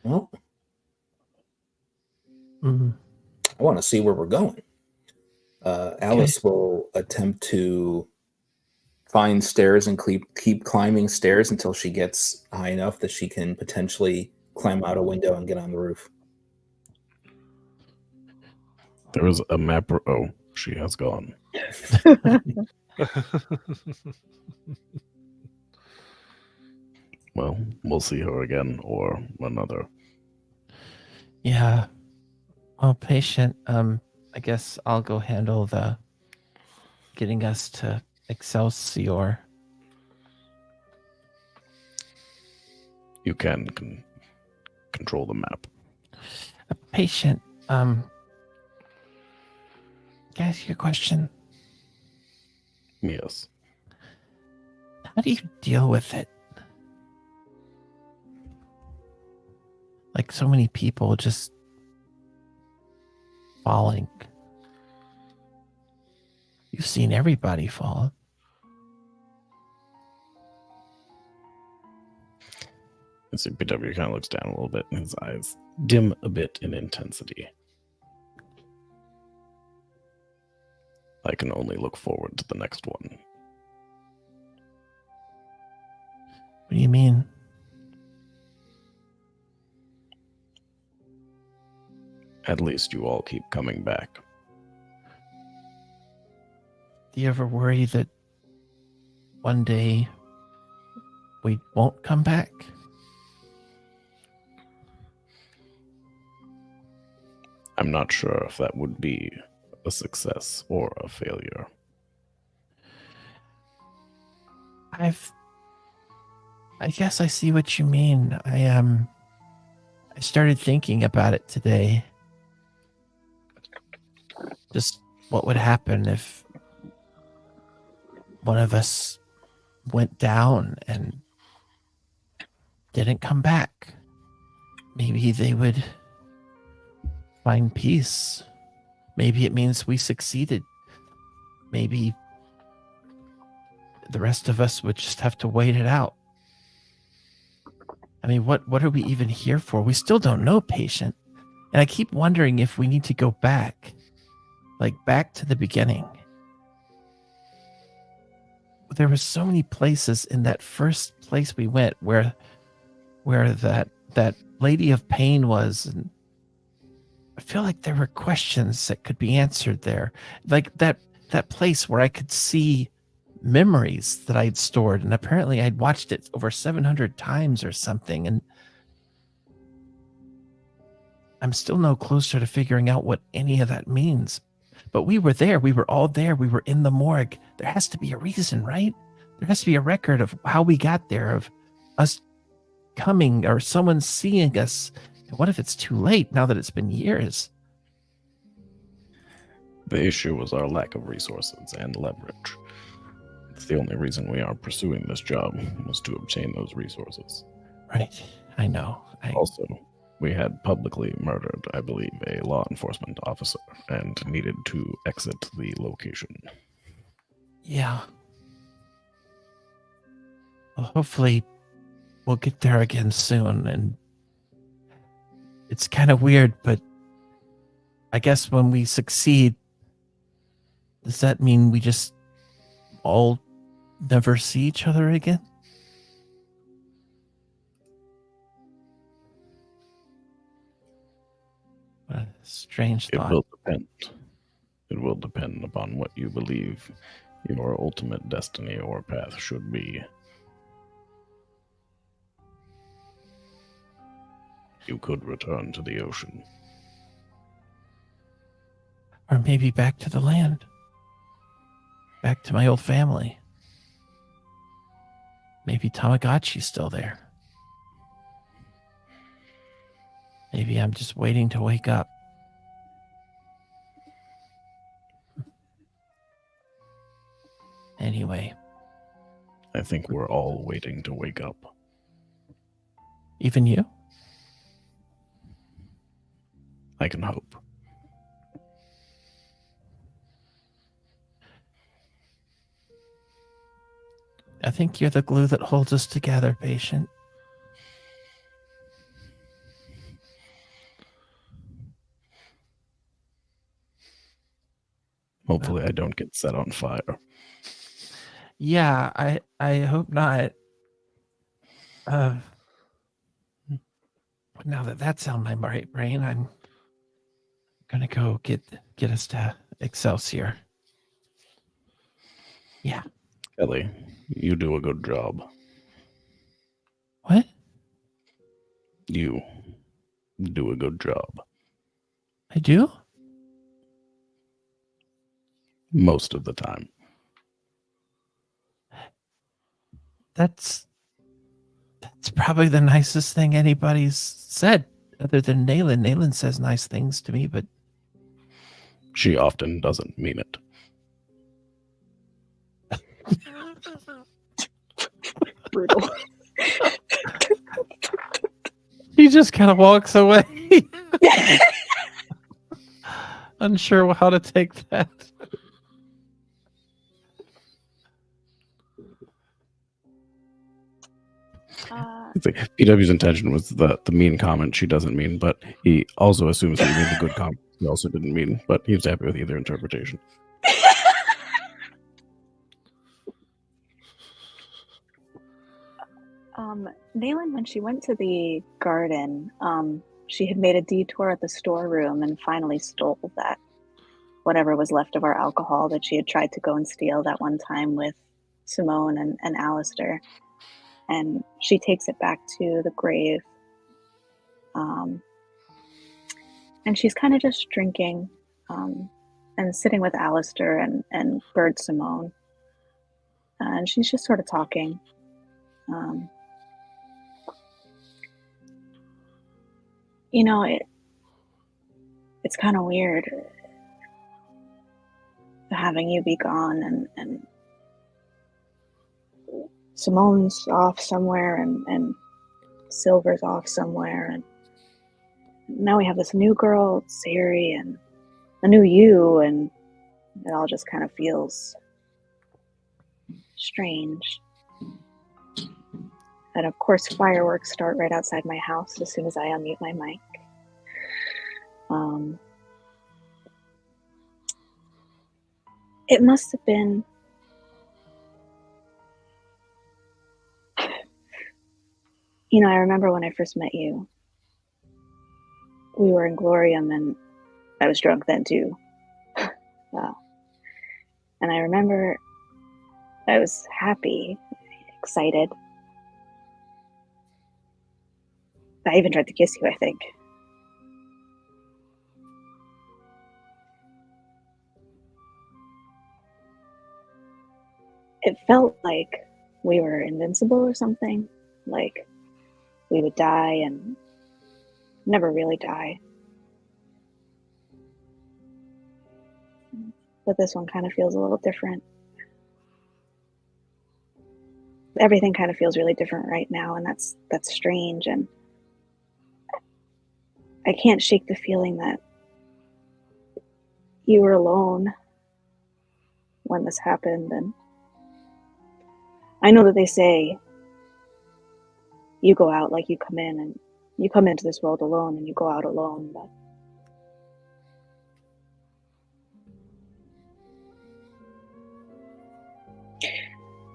Well, Mhm. I want to see where we're going. Alice will attempt to find stairs and keep climbing stairs until she gets high enough that she can potentially climb out a window and get on the roof. There is a map. Oh, she has gone. Well, we'll see her again or another. Yeah. Well, patient. I guess I'll go handle the getting us to Excelsior. You can control the map. Patient. Can I ask you a question? Yes. How do you deal with it? Like so many people just falling. You've seen everybody fall. And so PW kind of looks down a little bit, and his eyes dim a bit in intensity. I can only look forward to the next one. What do you mean? At least you all keep coming back. Do you ever worry that one day we won't come back? I'm not sure if that would be a success or a failure. I guess I see what you mean. I started thinking about it today. Just what would happen if one of us went down and didn't come back? Maybe they would find peace. Maybe it means we succeeded. Maybe the rest of us would just have to wait it out. I mean, what are we even here for? We still don't know, patient. And I keep wondering if we need to go back. Like back to the beginning. There were so many places in that first place we went where that lady of pain was, and I feel like there were questions that could be answered there. Like that place where I could see memories that I'd stored, and apparently I'd watched it over 700 times or something, and I'm still no closer to figuring out what any of that means. But we were there. We were all there. We were in the morgue. There has to be a reason, right? There has to be a record of how we got there, of us coming or someone seeing us. And what if it's too late now that it's been years? The issue was our lack of resources and leverage. It's the only reason we are pursuing this job, was to obtain those resources. Right. I know. Also, we had publicly murdered, I believe, a law enforcement officer and needed to exit the location. Yeah. Well, hopefully we'll get there again soon. And it's kind of weird, but I guess when we succeed, does that mean we just all never see each other again? What a strange It thought. will depend. It will depend upon what you believe your ultimate destiny or path should be. You could return to the ocean. Or maybe back to the land. Back to my old family. Maybe Tamagotchi's still there. Maybe I'm just waiting to wake up. Anyway, I think we're all waiting to wake up. even you? I can hope. I think you're the glue that holds us together, patient. Hopefully I don't get set on fire. Yeah, I hope not. Now that that's on my brain, I'm gonna go get us to Excelsior. Yeah. Kelly, you do a good job. What? You do a good job. I do? Most of the time. That's probably the nicest thing anybody's said, other than Nayland. Nayland says nice things to me, but She often doesn't mean it. Brutal. he just kind of walks away. Unsure how to take that. I think PW's intention was the mean comment she doesn't mean, but he also assumes that he made the good comment he also didn't mean, but he was happy with either interpretation. Nayland, when she went to the garden, she had made a detour at the storeroom and finally stole that whatever was left of our alcohol that she had tried to go and steal that one time with Simone and Alistair. And she takes it back to the grave. And she's kind of just drinking and sitting with Alistair and Bird Simone. And she's just sort of talking. You know, it's kind of weird having you be gone and Simone's off somewhere and Silver's off somewhere, and now we have this new girl, Sari, and a new you, and it all just kind of feels strange. And of course, fireworks start right outside my house as soon as I unmute my mic. It must have been I remember when I first met you, we were in Glorium and I was drunk then too. And I remember I was happy, excited. I even tried to kiss you, I think. It felt like we were invincible or something, like we would die and never really die. But this one kind of feels a little different. Everything kind of feels really different right now, and that's strange. And I can't shake the feeling that you were alone when this happened. And I know that they say you go out like you come in, and you come into this world alone and you go out alone, but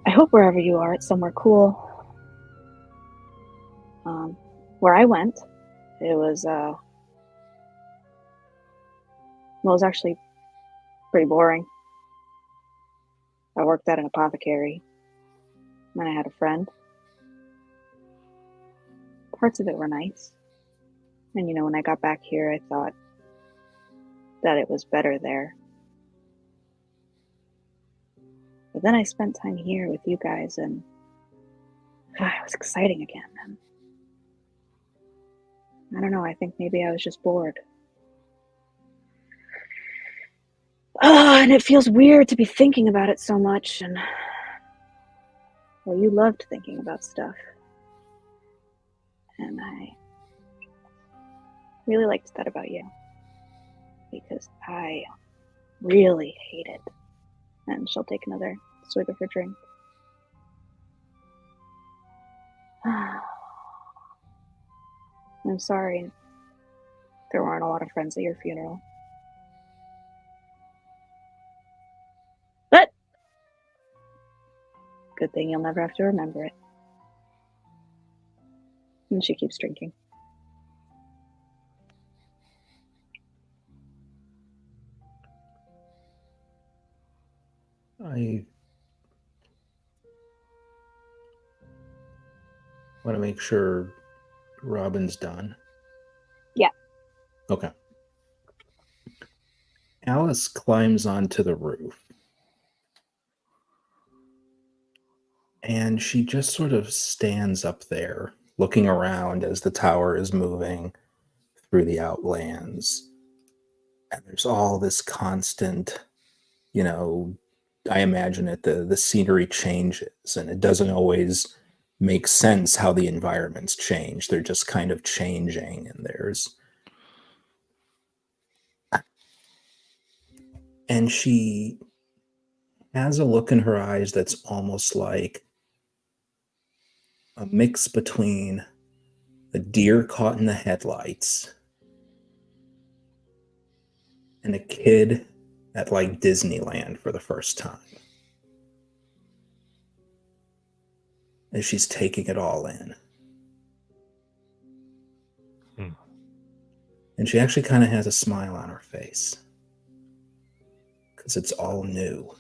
I hope wherever you are, it's somewhere cool. Where I went, it was actually pretty boring. I worked at an apothecary, and I had a friend. Parts of it were nice. And when I got back here, I thought that it was better there. But then I spent time here with you guys, and it was exciting again. And I don't know, I think maybe I was just bored. And it feels weird to be thinking about it so much. And well, you loved thinking about stuff. And I really liked that about you, because I really hate it. And she'll take another swig of her drink. I'm sorry there weren't a lot of friends at your funeral. But good thing you'll never have to remember it. And she keeps drinking. I want to make sure Robin's done. Yeah. Okay. Alice climbs onto the roof. And she just sort of stands up there, looking around as the tower is moving through the outlands. And there's all this constant, I imagine it, the scenery changes, and it doesn't always make sense how the environments change. They're just kind of changing, and she has a look in her eyes that's almost like a mix between a deer caught in the headlights and a kid at like Disneyland for the first time. As she's taking it all in. And she actually kind of has a smile on her face. Because it's all new.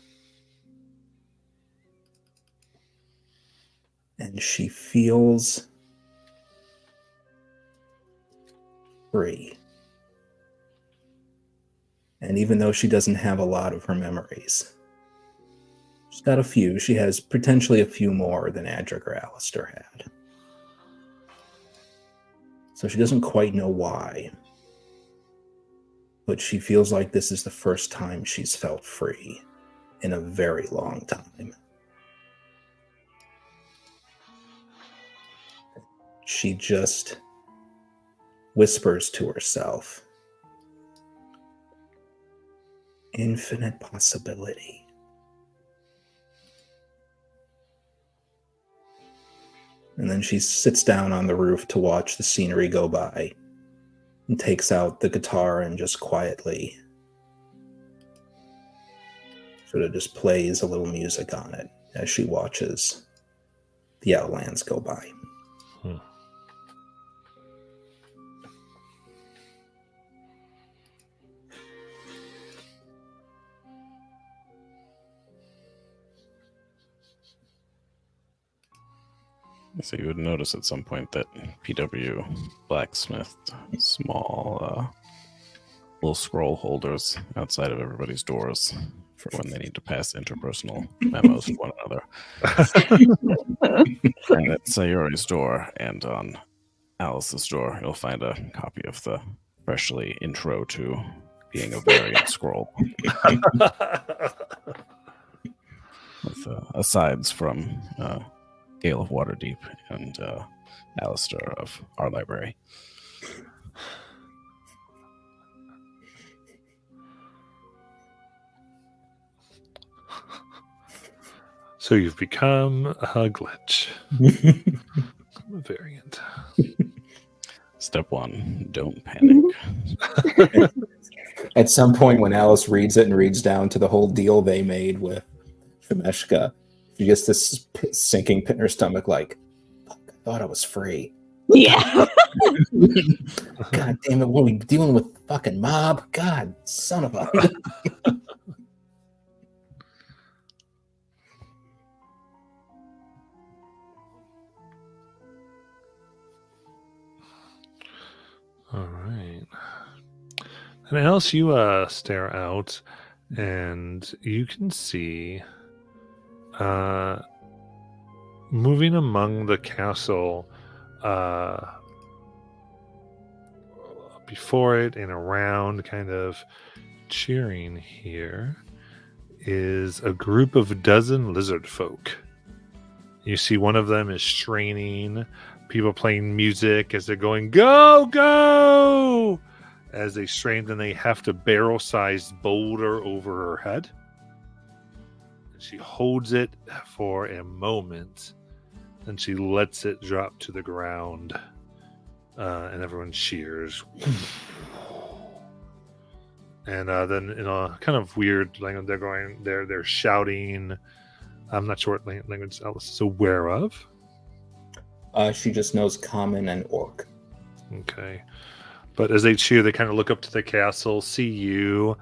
And she feels free. And even though she doesn't have a lot of her memories, she's got a few. She has potentially a few more than Adric or Alistair had. So she doesn't quite know why. But she feels like this is the first time she's felt free in a very long time. She just whispers to herself, infinite possibility. And then she sits down on the roof to watch the scenery go by and takes out the guitar and just quietly sort of just plays a little music on it as she watches the outlands go by. So you would notice at some point that PW blacksmithed small little scroll holders outside of everybody's doors for when they need to pass interpersonal memos to one another. And at Sayori's door and on Alice's door, you'll find a copy of the freshly intro to being a variant scroll. With asides from Gale of Waterdeep and Alistair of our library. So you've become a glitch. A variant. Step 1, don't panic. At some point, when Alice reads it and reads down to the whole deal they made with Shemeshka, she gets this sinking pit in her stomach, like, fuck, I thought it was free. Yeah. God damn it, what are we dealing with? Fucking mob? God, son of a. All right. And else you stare out and you can see moving among the castle before it and around, kind of cheering here, is a group of dozen lizard folk. You see one of them is straining, people playing music as they're going, go, go! As they strain, then they heft a barrel-sized boulder over her head. And she holds it for a moment, then she lets it drop to the ground, and everyone cheers. And then in a kind of weird language, they're shouting. I'm not sure what language Alice is aware of. She just knows Common and Orc. Okay. But as they cheer, they kind of look up to the castle, see you,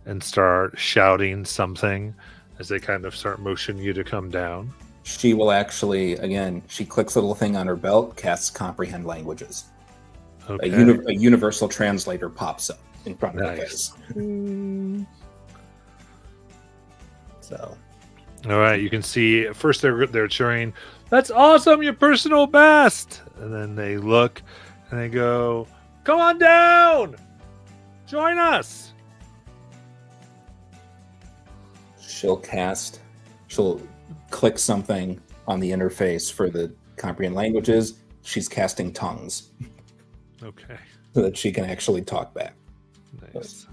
and start shouting something as they kind of start motioning you to come down. She will actually, again, she clicks a little thing on her belt, casts Comprehend Languages. Okay. A universal translator pops up in front of her Nice. face. So, All right, you can see at first they're cheering, "That's awesome, your personal best!" And then they look and they go, "Come on down! Join us!" she'll click something on the interface for the Comprehend Languages. She's casting tongues Okay, so that she can actually talk back. nice.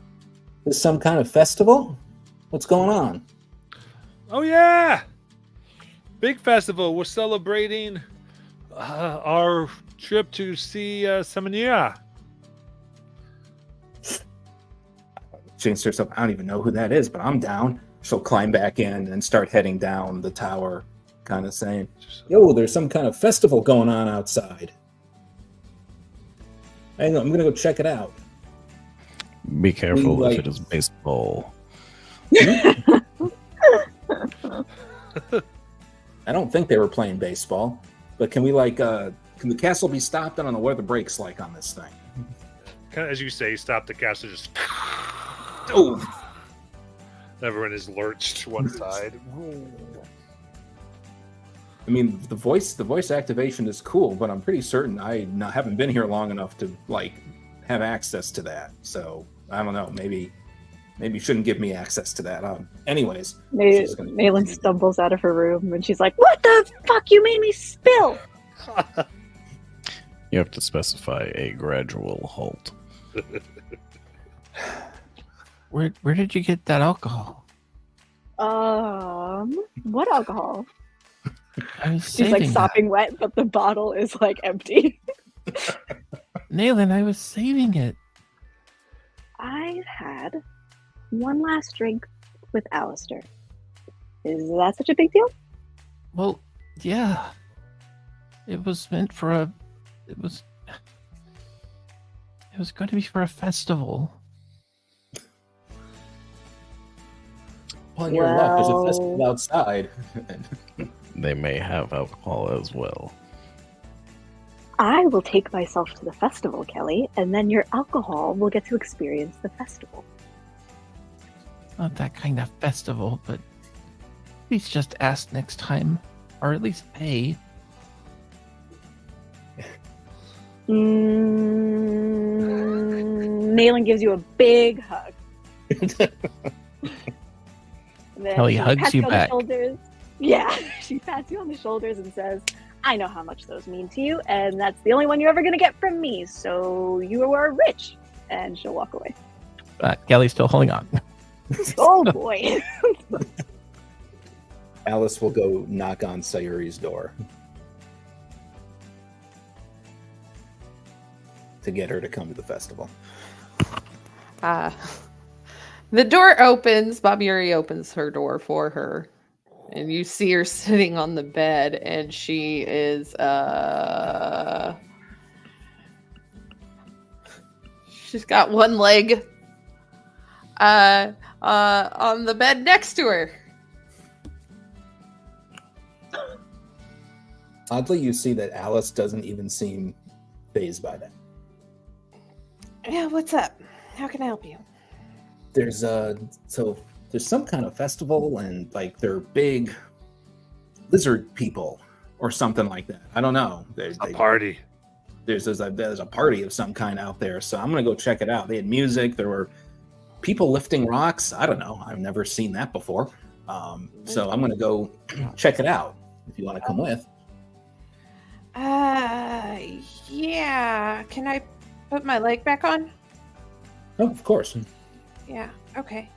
Is some kind of festival? What's going on? Oh yeah! Big festival. We're celebrating our trip to see Semenia. She thinks to herself, I don't even know who that is, but I'm down. She'll climb back in and start heading down the tower, kind of saying, yo, there's some kind of festival going on outside. Hang on, I'm going to go check it out. Be careful We, if it is baseball. I don't think they were playing baseball, but can we can the castle be stopped? I don't know what are the brakes like on this thing. Kind of as you say, stop the castle. Just Oh, everyone is lurched to one side. I mean, the voice activation is cool, but I'm pretty certain haven't been here long enough to have access to that. So I don't know. Maybe you shouldn't give me access to that. Anyways, Malin stumbles out of her room and she's like, "What the fuck? You made me spill!" You have to specify a gradual halt. Where did you get that alcohol? What alcohol? I was She's saving sopping wet, but the bottle is empty. Nayland, I was saving it. I've had one last drink with Alistair. Is that such a big deal? Well, yeah. It was meant for it was going to be for a festival. well, your luck, there's a festival outside. They may have alcohol as well. I will take myself to the festival, Kelly, and then your alcohol will get to experience the festival. Not that kind of festival, but please just ask next time, or at least pay. Malin gives you a big hug. And then Kelly she hugs pats you on back. the shoulders. Yeah, she pats you on the shoulders and says, I know how much those mean to you, and that's the only one you're ever going to get from me, so you are rich. And she'll walk away. Kelly's still holding on. Oh, boy. Alice will go knock on Sayuri's door to get her to come to the festival. The door opens. Bob Yuri opens her door for her. And you see her sitting on the bed, and she is she's got one leg on the bed next to her. Oddly, you see that Alice doesn't even seem fazed by that. Yeah, what's up? How can I help you? There's some kind of festival, and like they're big lizard people or something like that. I don't know. A party. There's a party of some kind out there, so I'm gonna go check it out. They had music. There were people lifting rocks. I don't know. I've never seen that before. So I'm gonna go check it out. If you want to come with. Yeah. Can I put my leg back on? Oh, of course. Yeah. Okay.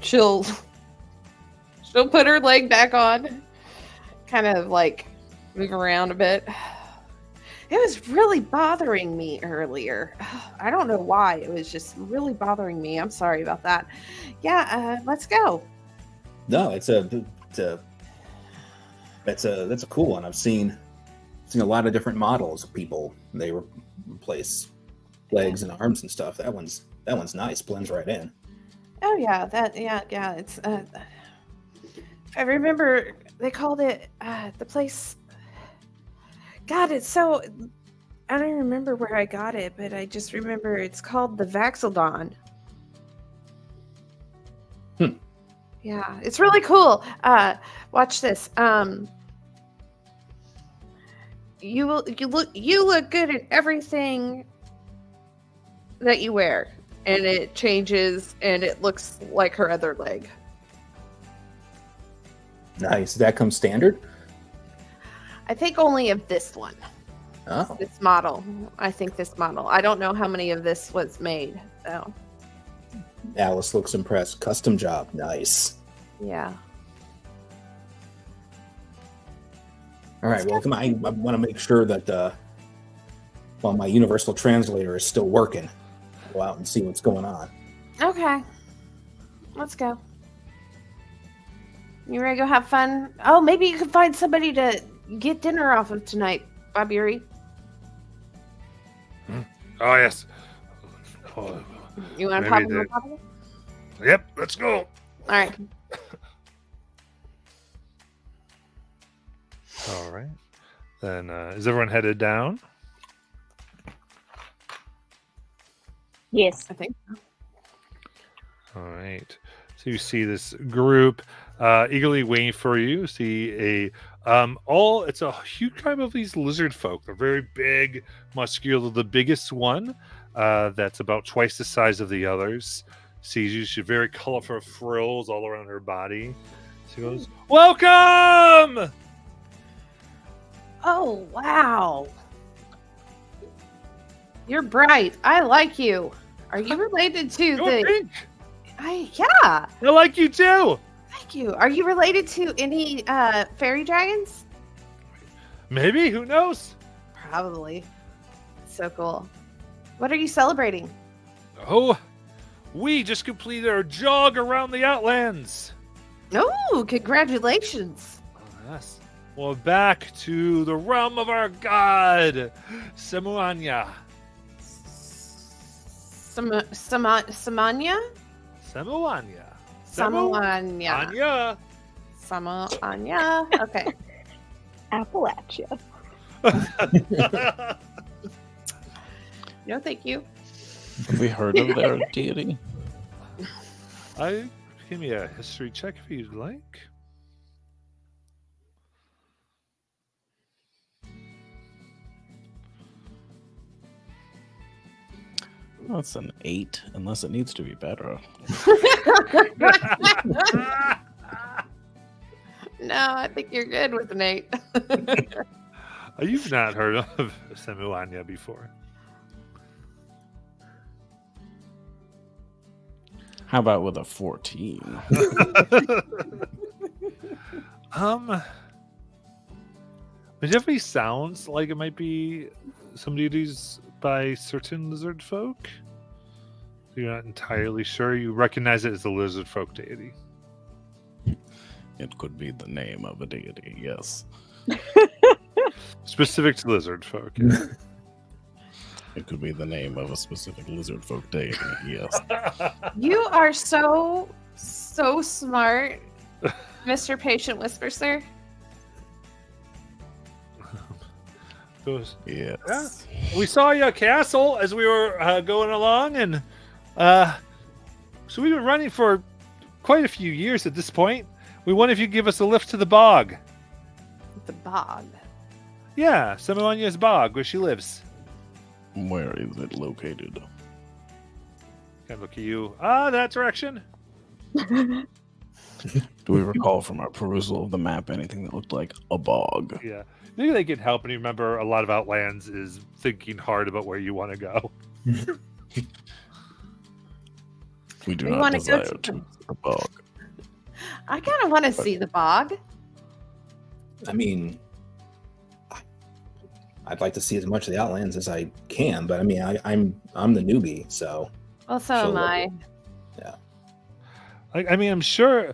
She'll put her leg back on, kind of like move around a bit. It was really bothering me earlier. I don't know why. It was just really bothering me. I'm sorry about that. Yeah, let's go. No, that's a cool one. I've seen a lot of different models of people. They replace legs and arms and stuff. That one's nice. Blends right in. Oh yeah, yeah. It's I remember they called it the place. God, it's so. I don't remember where I got it, but I just remember it's called the Vaxeldon. Yeah, it's really cool. Watch this. You look good in everything that you wear, and it changes, and it looks like her other leg. Nice. That comes standard? I think only of this one. Oh. This model. I think this model. I don't know how many of this was made, though. Alice looks impressed. Custom job. Nice. Yeah. All right. Well, come on. I want to make sure that my universal translator is still working. Go out and see what's going on. Okay. Let's go. You ready to go have fun? Oh, maybe you can find somebody to get dinner off of tonight, Bob Yuri. Oh, yes. Oh, You want to maybe pop on top of it? yep, let's go. All right. All right. Then is everyone headed down? Yes. I think so. All right. So you see this group eagerly waiting for you. See it's a huge tribe of these lizard folk. They're very big, muscular. The biggest one that's about twice the size of the others sees you. She's very colorful frills all around her body. She goes, "Welcome!" Oh, wow. You're bright. I like you. Are you related to You're the... pink. Yeah. I like you too. Thank you. Are you related to any fairy dragons? Maybe. Who knows? Probably. So cool. What are you celebrating? Oh, we just completed our jog around the Outlands. Oh, congratulations. Oh, yes. Well, back to the realm of our god, Semuanya. Samanya? Semuanya. Samanya. Samanya. Okay. Appalachia. No, thank you. Have we heard of their deity? Give me a history check if you'd like. That's an 8, unless it needs to be better. No, I think you're good with an 8. You've not heard of Semuanya before. How about with a 14? It definitely sounds like it might be some deities by certain lizard folk. You're not entirely sure. You recognize it as a lizard folk deity. It could be the name of a deity, yes. Specific to lizard folk. Yeah. It could be the name of a specific lizard folk deity, yes. You are so smart, Mr. Patient Whisper, sir. Those- Yes. Yeah. We saw your castle as we were going along, and so we've been running for quite a few years at this point. We wonder if you could give us a lift to the bog. The bog. Yeah, Semuanya's bog, where she lives. Where is it located? Can I look at you? That direction. Do we recall from our perusal of the map anything that looked like a bog? Yeah. Maybe they can help, and you remember a lot of Outlands is thinking hard about where you want to go. We do We not wanna go desire to- to visit a bog. I kind of want to see the bog. I mean, I'd like to see as much of the Outlands as I can, but I mean, I'm the newbie, so Well, so am Sure. I. I mean, I'm sure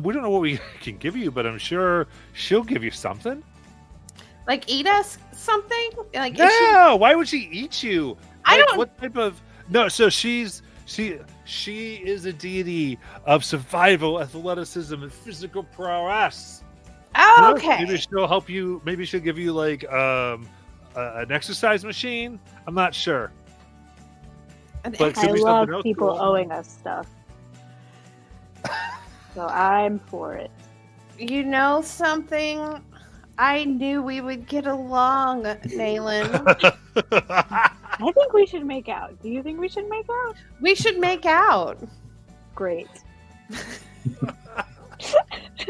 we don't know what we can give you, but I'm sure she'll give you something. Like, eat us something? Like, is she- No, why would she eat you? I Like, don't- What type of? No, so she is a deity of survival, athleticism, and physical prowess. Oh, Maybe okay. she'll help you. Maybe she'll give you like an exercise machine. I'm not sure. An But ex- could I be love something else people cool. owing us stuff. So I'm for it. You know something? I knew we would get along, Nayland. I think we should make out. Do you think we should make out? We should make out. Great.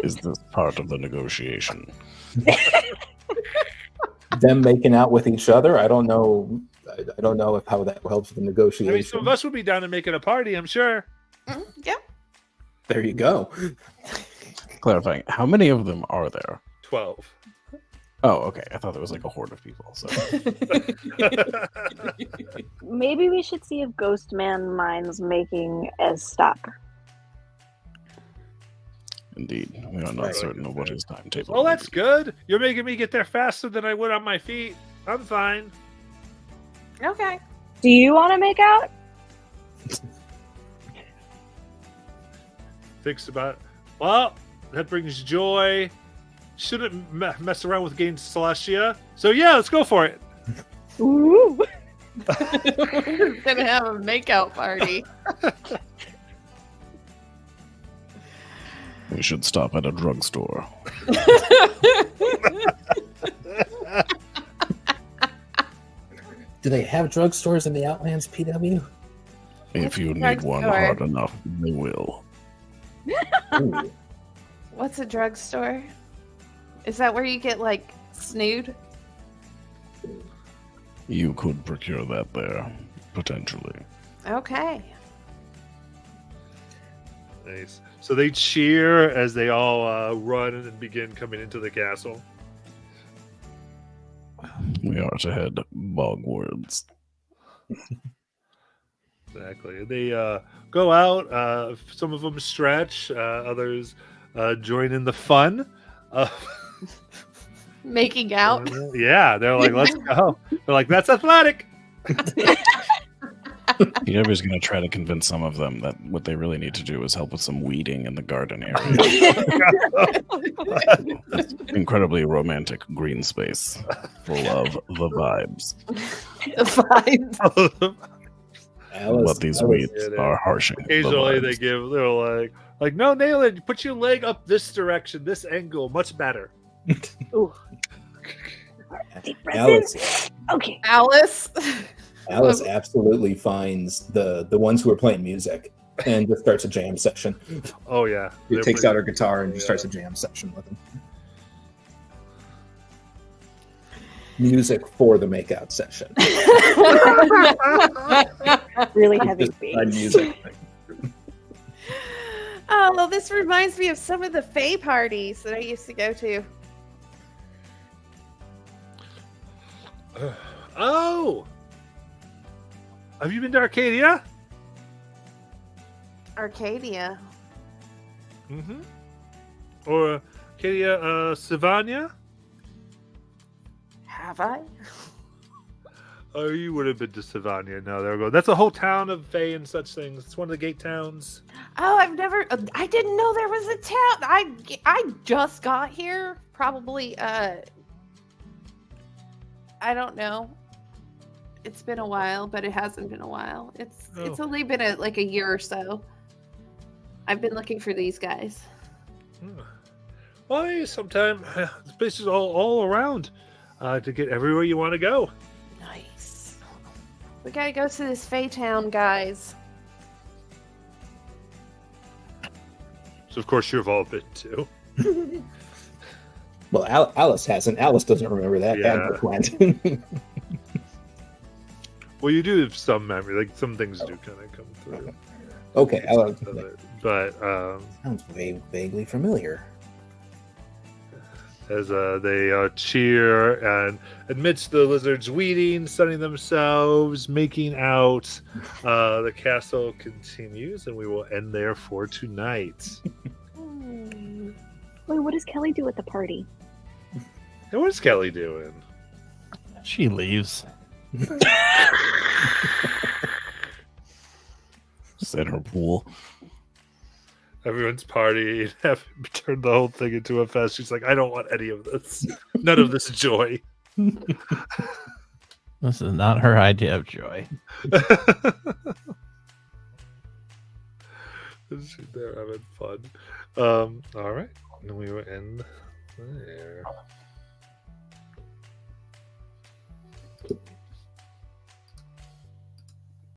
Is this part of the negotiation? them making out with each other. I don't know. I don't know if how that helps with the I negotiation. mean, some of us would be down to making a party. I'm sure. Yep. There you go. Clarifying, how many of them are there? 12. Oh, okay. I thought there was like a horde of people. So Maybe we should see if Ghost Man minds making as stop. indeed, we are not Right. certain of what his timetable. Well, may that's be. good. You're making me get there faster than I would on my feet. I'm fine. Okay. Do you want to make out? Thinks about. Well, that brings joy. Shouldn't mess around with Gain Celestia. So yeah, let's go for it. Ooh. We're gonna have a makeout party. We should stop at a drugstore. Do they have drugstores in the Outlands, PW? If you need one Drugstore. hard enough, they will. Ooh. What's a drugstore? Is that where you get like snood? You could procure that there, potentially. Okay. Nice. So they cheer as they all run and begin coming into the castle. We are to head bogwards. Exactly. They go out. Some of them stretch. Others join in the fun. Making out. Yeah, they're like, let's go. They're like, that's athletic. Peter's going to try to convince some of them that what they really need to do is help with some weeding in the garden area. It's incredibly romantic green space full of the vibes. Fine. Alice, But these Alice- weeds Yeah, they- are harshing. the Occasionally they vibes. they're like, no, Nayland, put your leg up this direction, this angle, much better. Ooh. Deep breath in. Alice, Okay. Alice. Alice absolutely finds the ones who are playing music and just starts a jam session. Oh yeah, She they're takes pretty- out her guitar and just yeah. starts a jam session with them. Music for the makeout session. Really heavy Just bass. fun music. Oh, well, this reminds me of some of the Fae parties that I used to go to. Oh, have you been to Arcadia? Arcadia. Mm-hmm. Or Arcadia, Savannah? Have I? Oh, you would have been to Savannah. No, there we go. That's a whole town of Fae and such things. It's one of the gate towns. Oh, I've never. I didn't know there was a town. I just got here. Probably. I don't know. It's been a while, but it hasn't been a while. It's only been like a year or so. I've been looking for these guys. Well, sometime this place is all around to get everywhere you want to go. Nice. We gotta go to this Fae town, guys. So of course you've all been too. Well, Alice hasn't. Alice doesn't remember that. Yeah. Agnes went. Well, you do have some memory. Like some things do kind of come through. Okay, Of it. But sounds vaguely familiar. as they cheer and amidst the lizards weeding, sunning themselves, making out, the castle continues, and we will end there for tonight. Wait, what does Kelly do at the party? And what's Kelly doing? She leaves. Set her pool. Everyone's partying, have turned the whole thing into a fest. She's like, I don't want any of this. None of this joy. This is not her idea of joy. They're having fun. All right. And we will end there.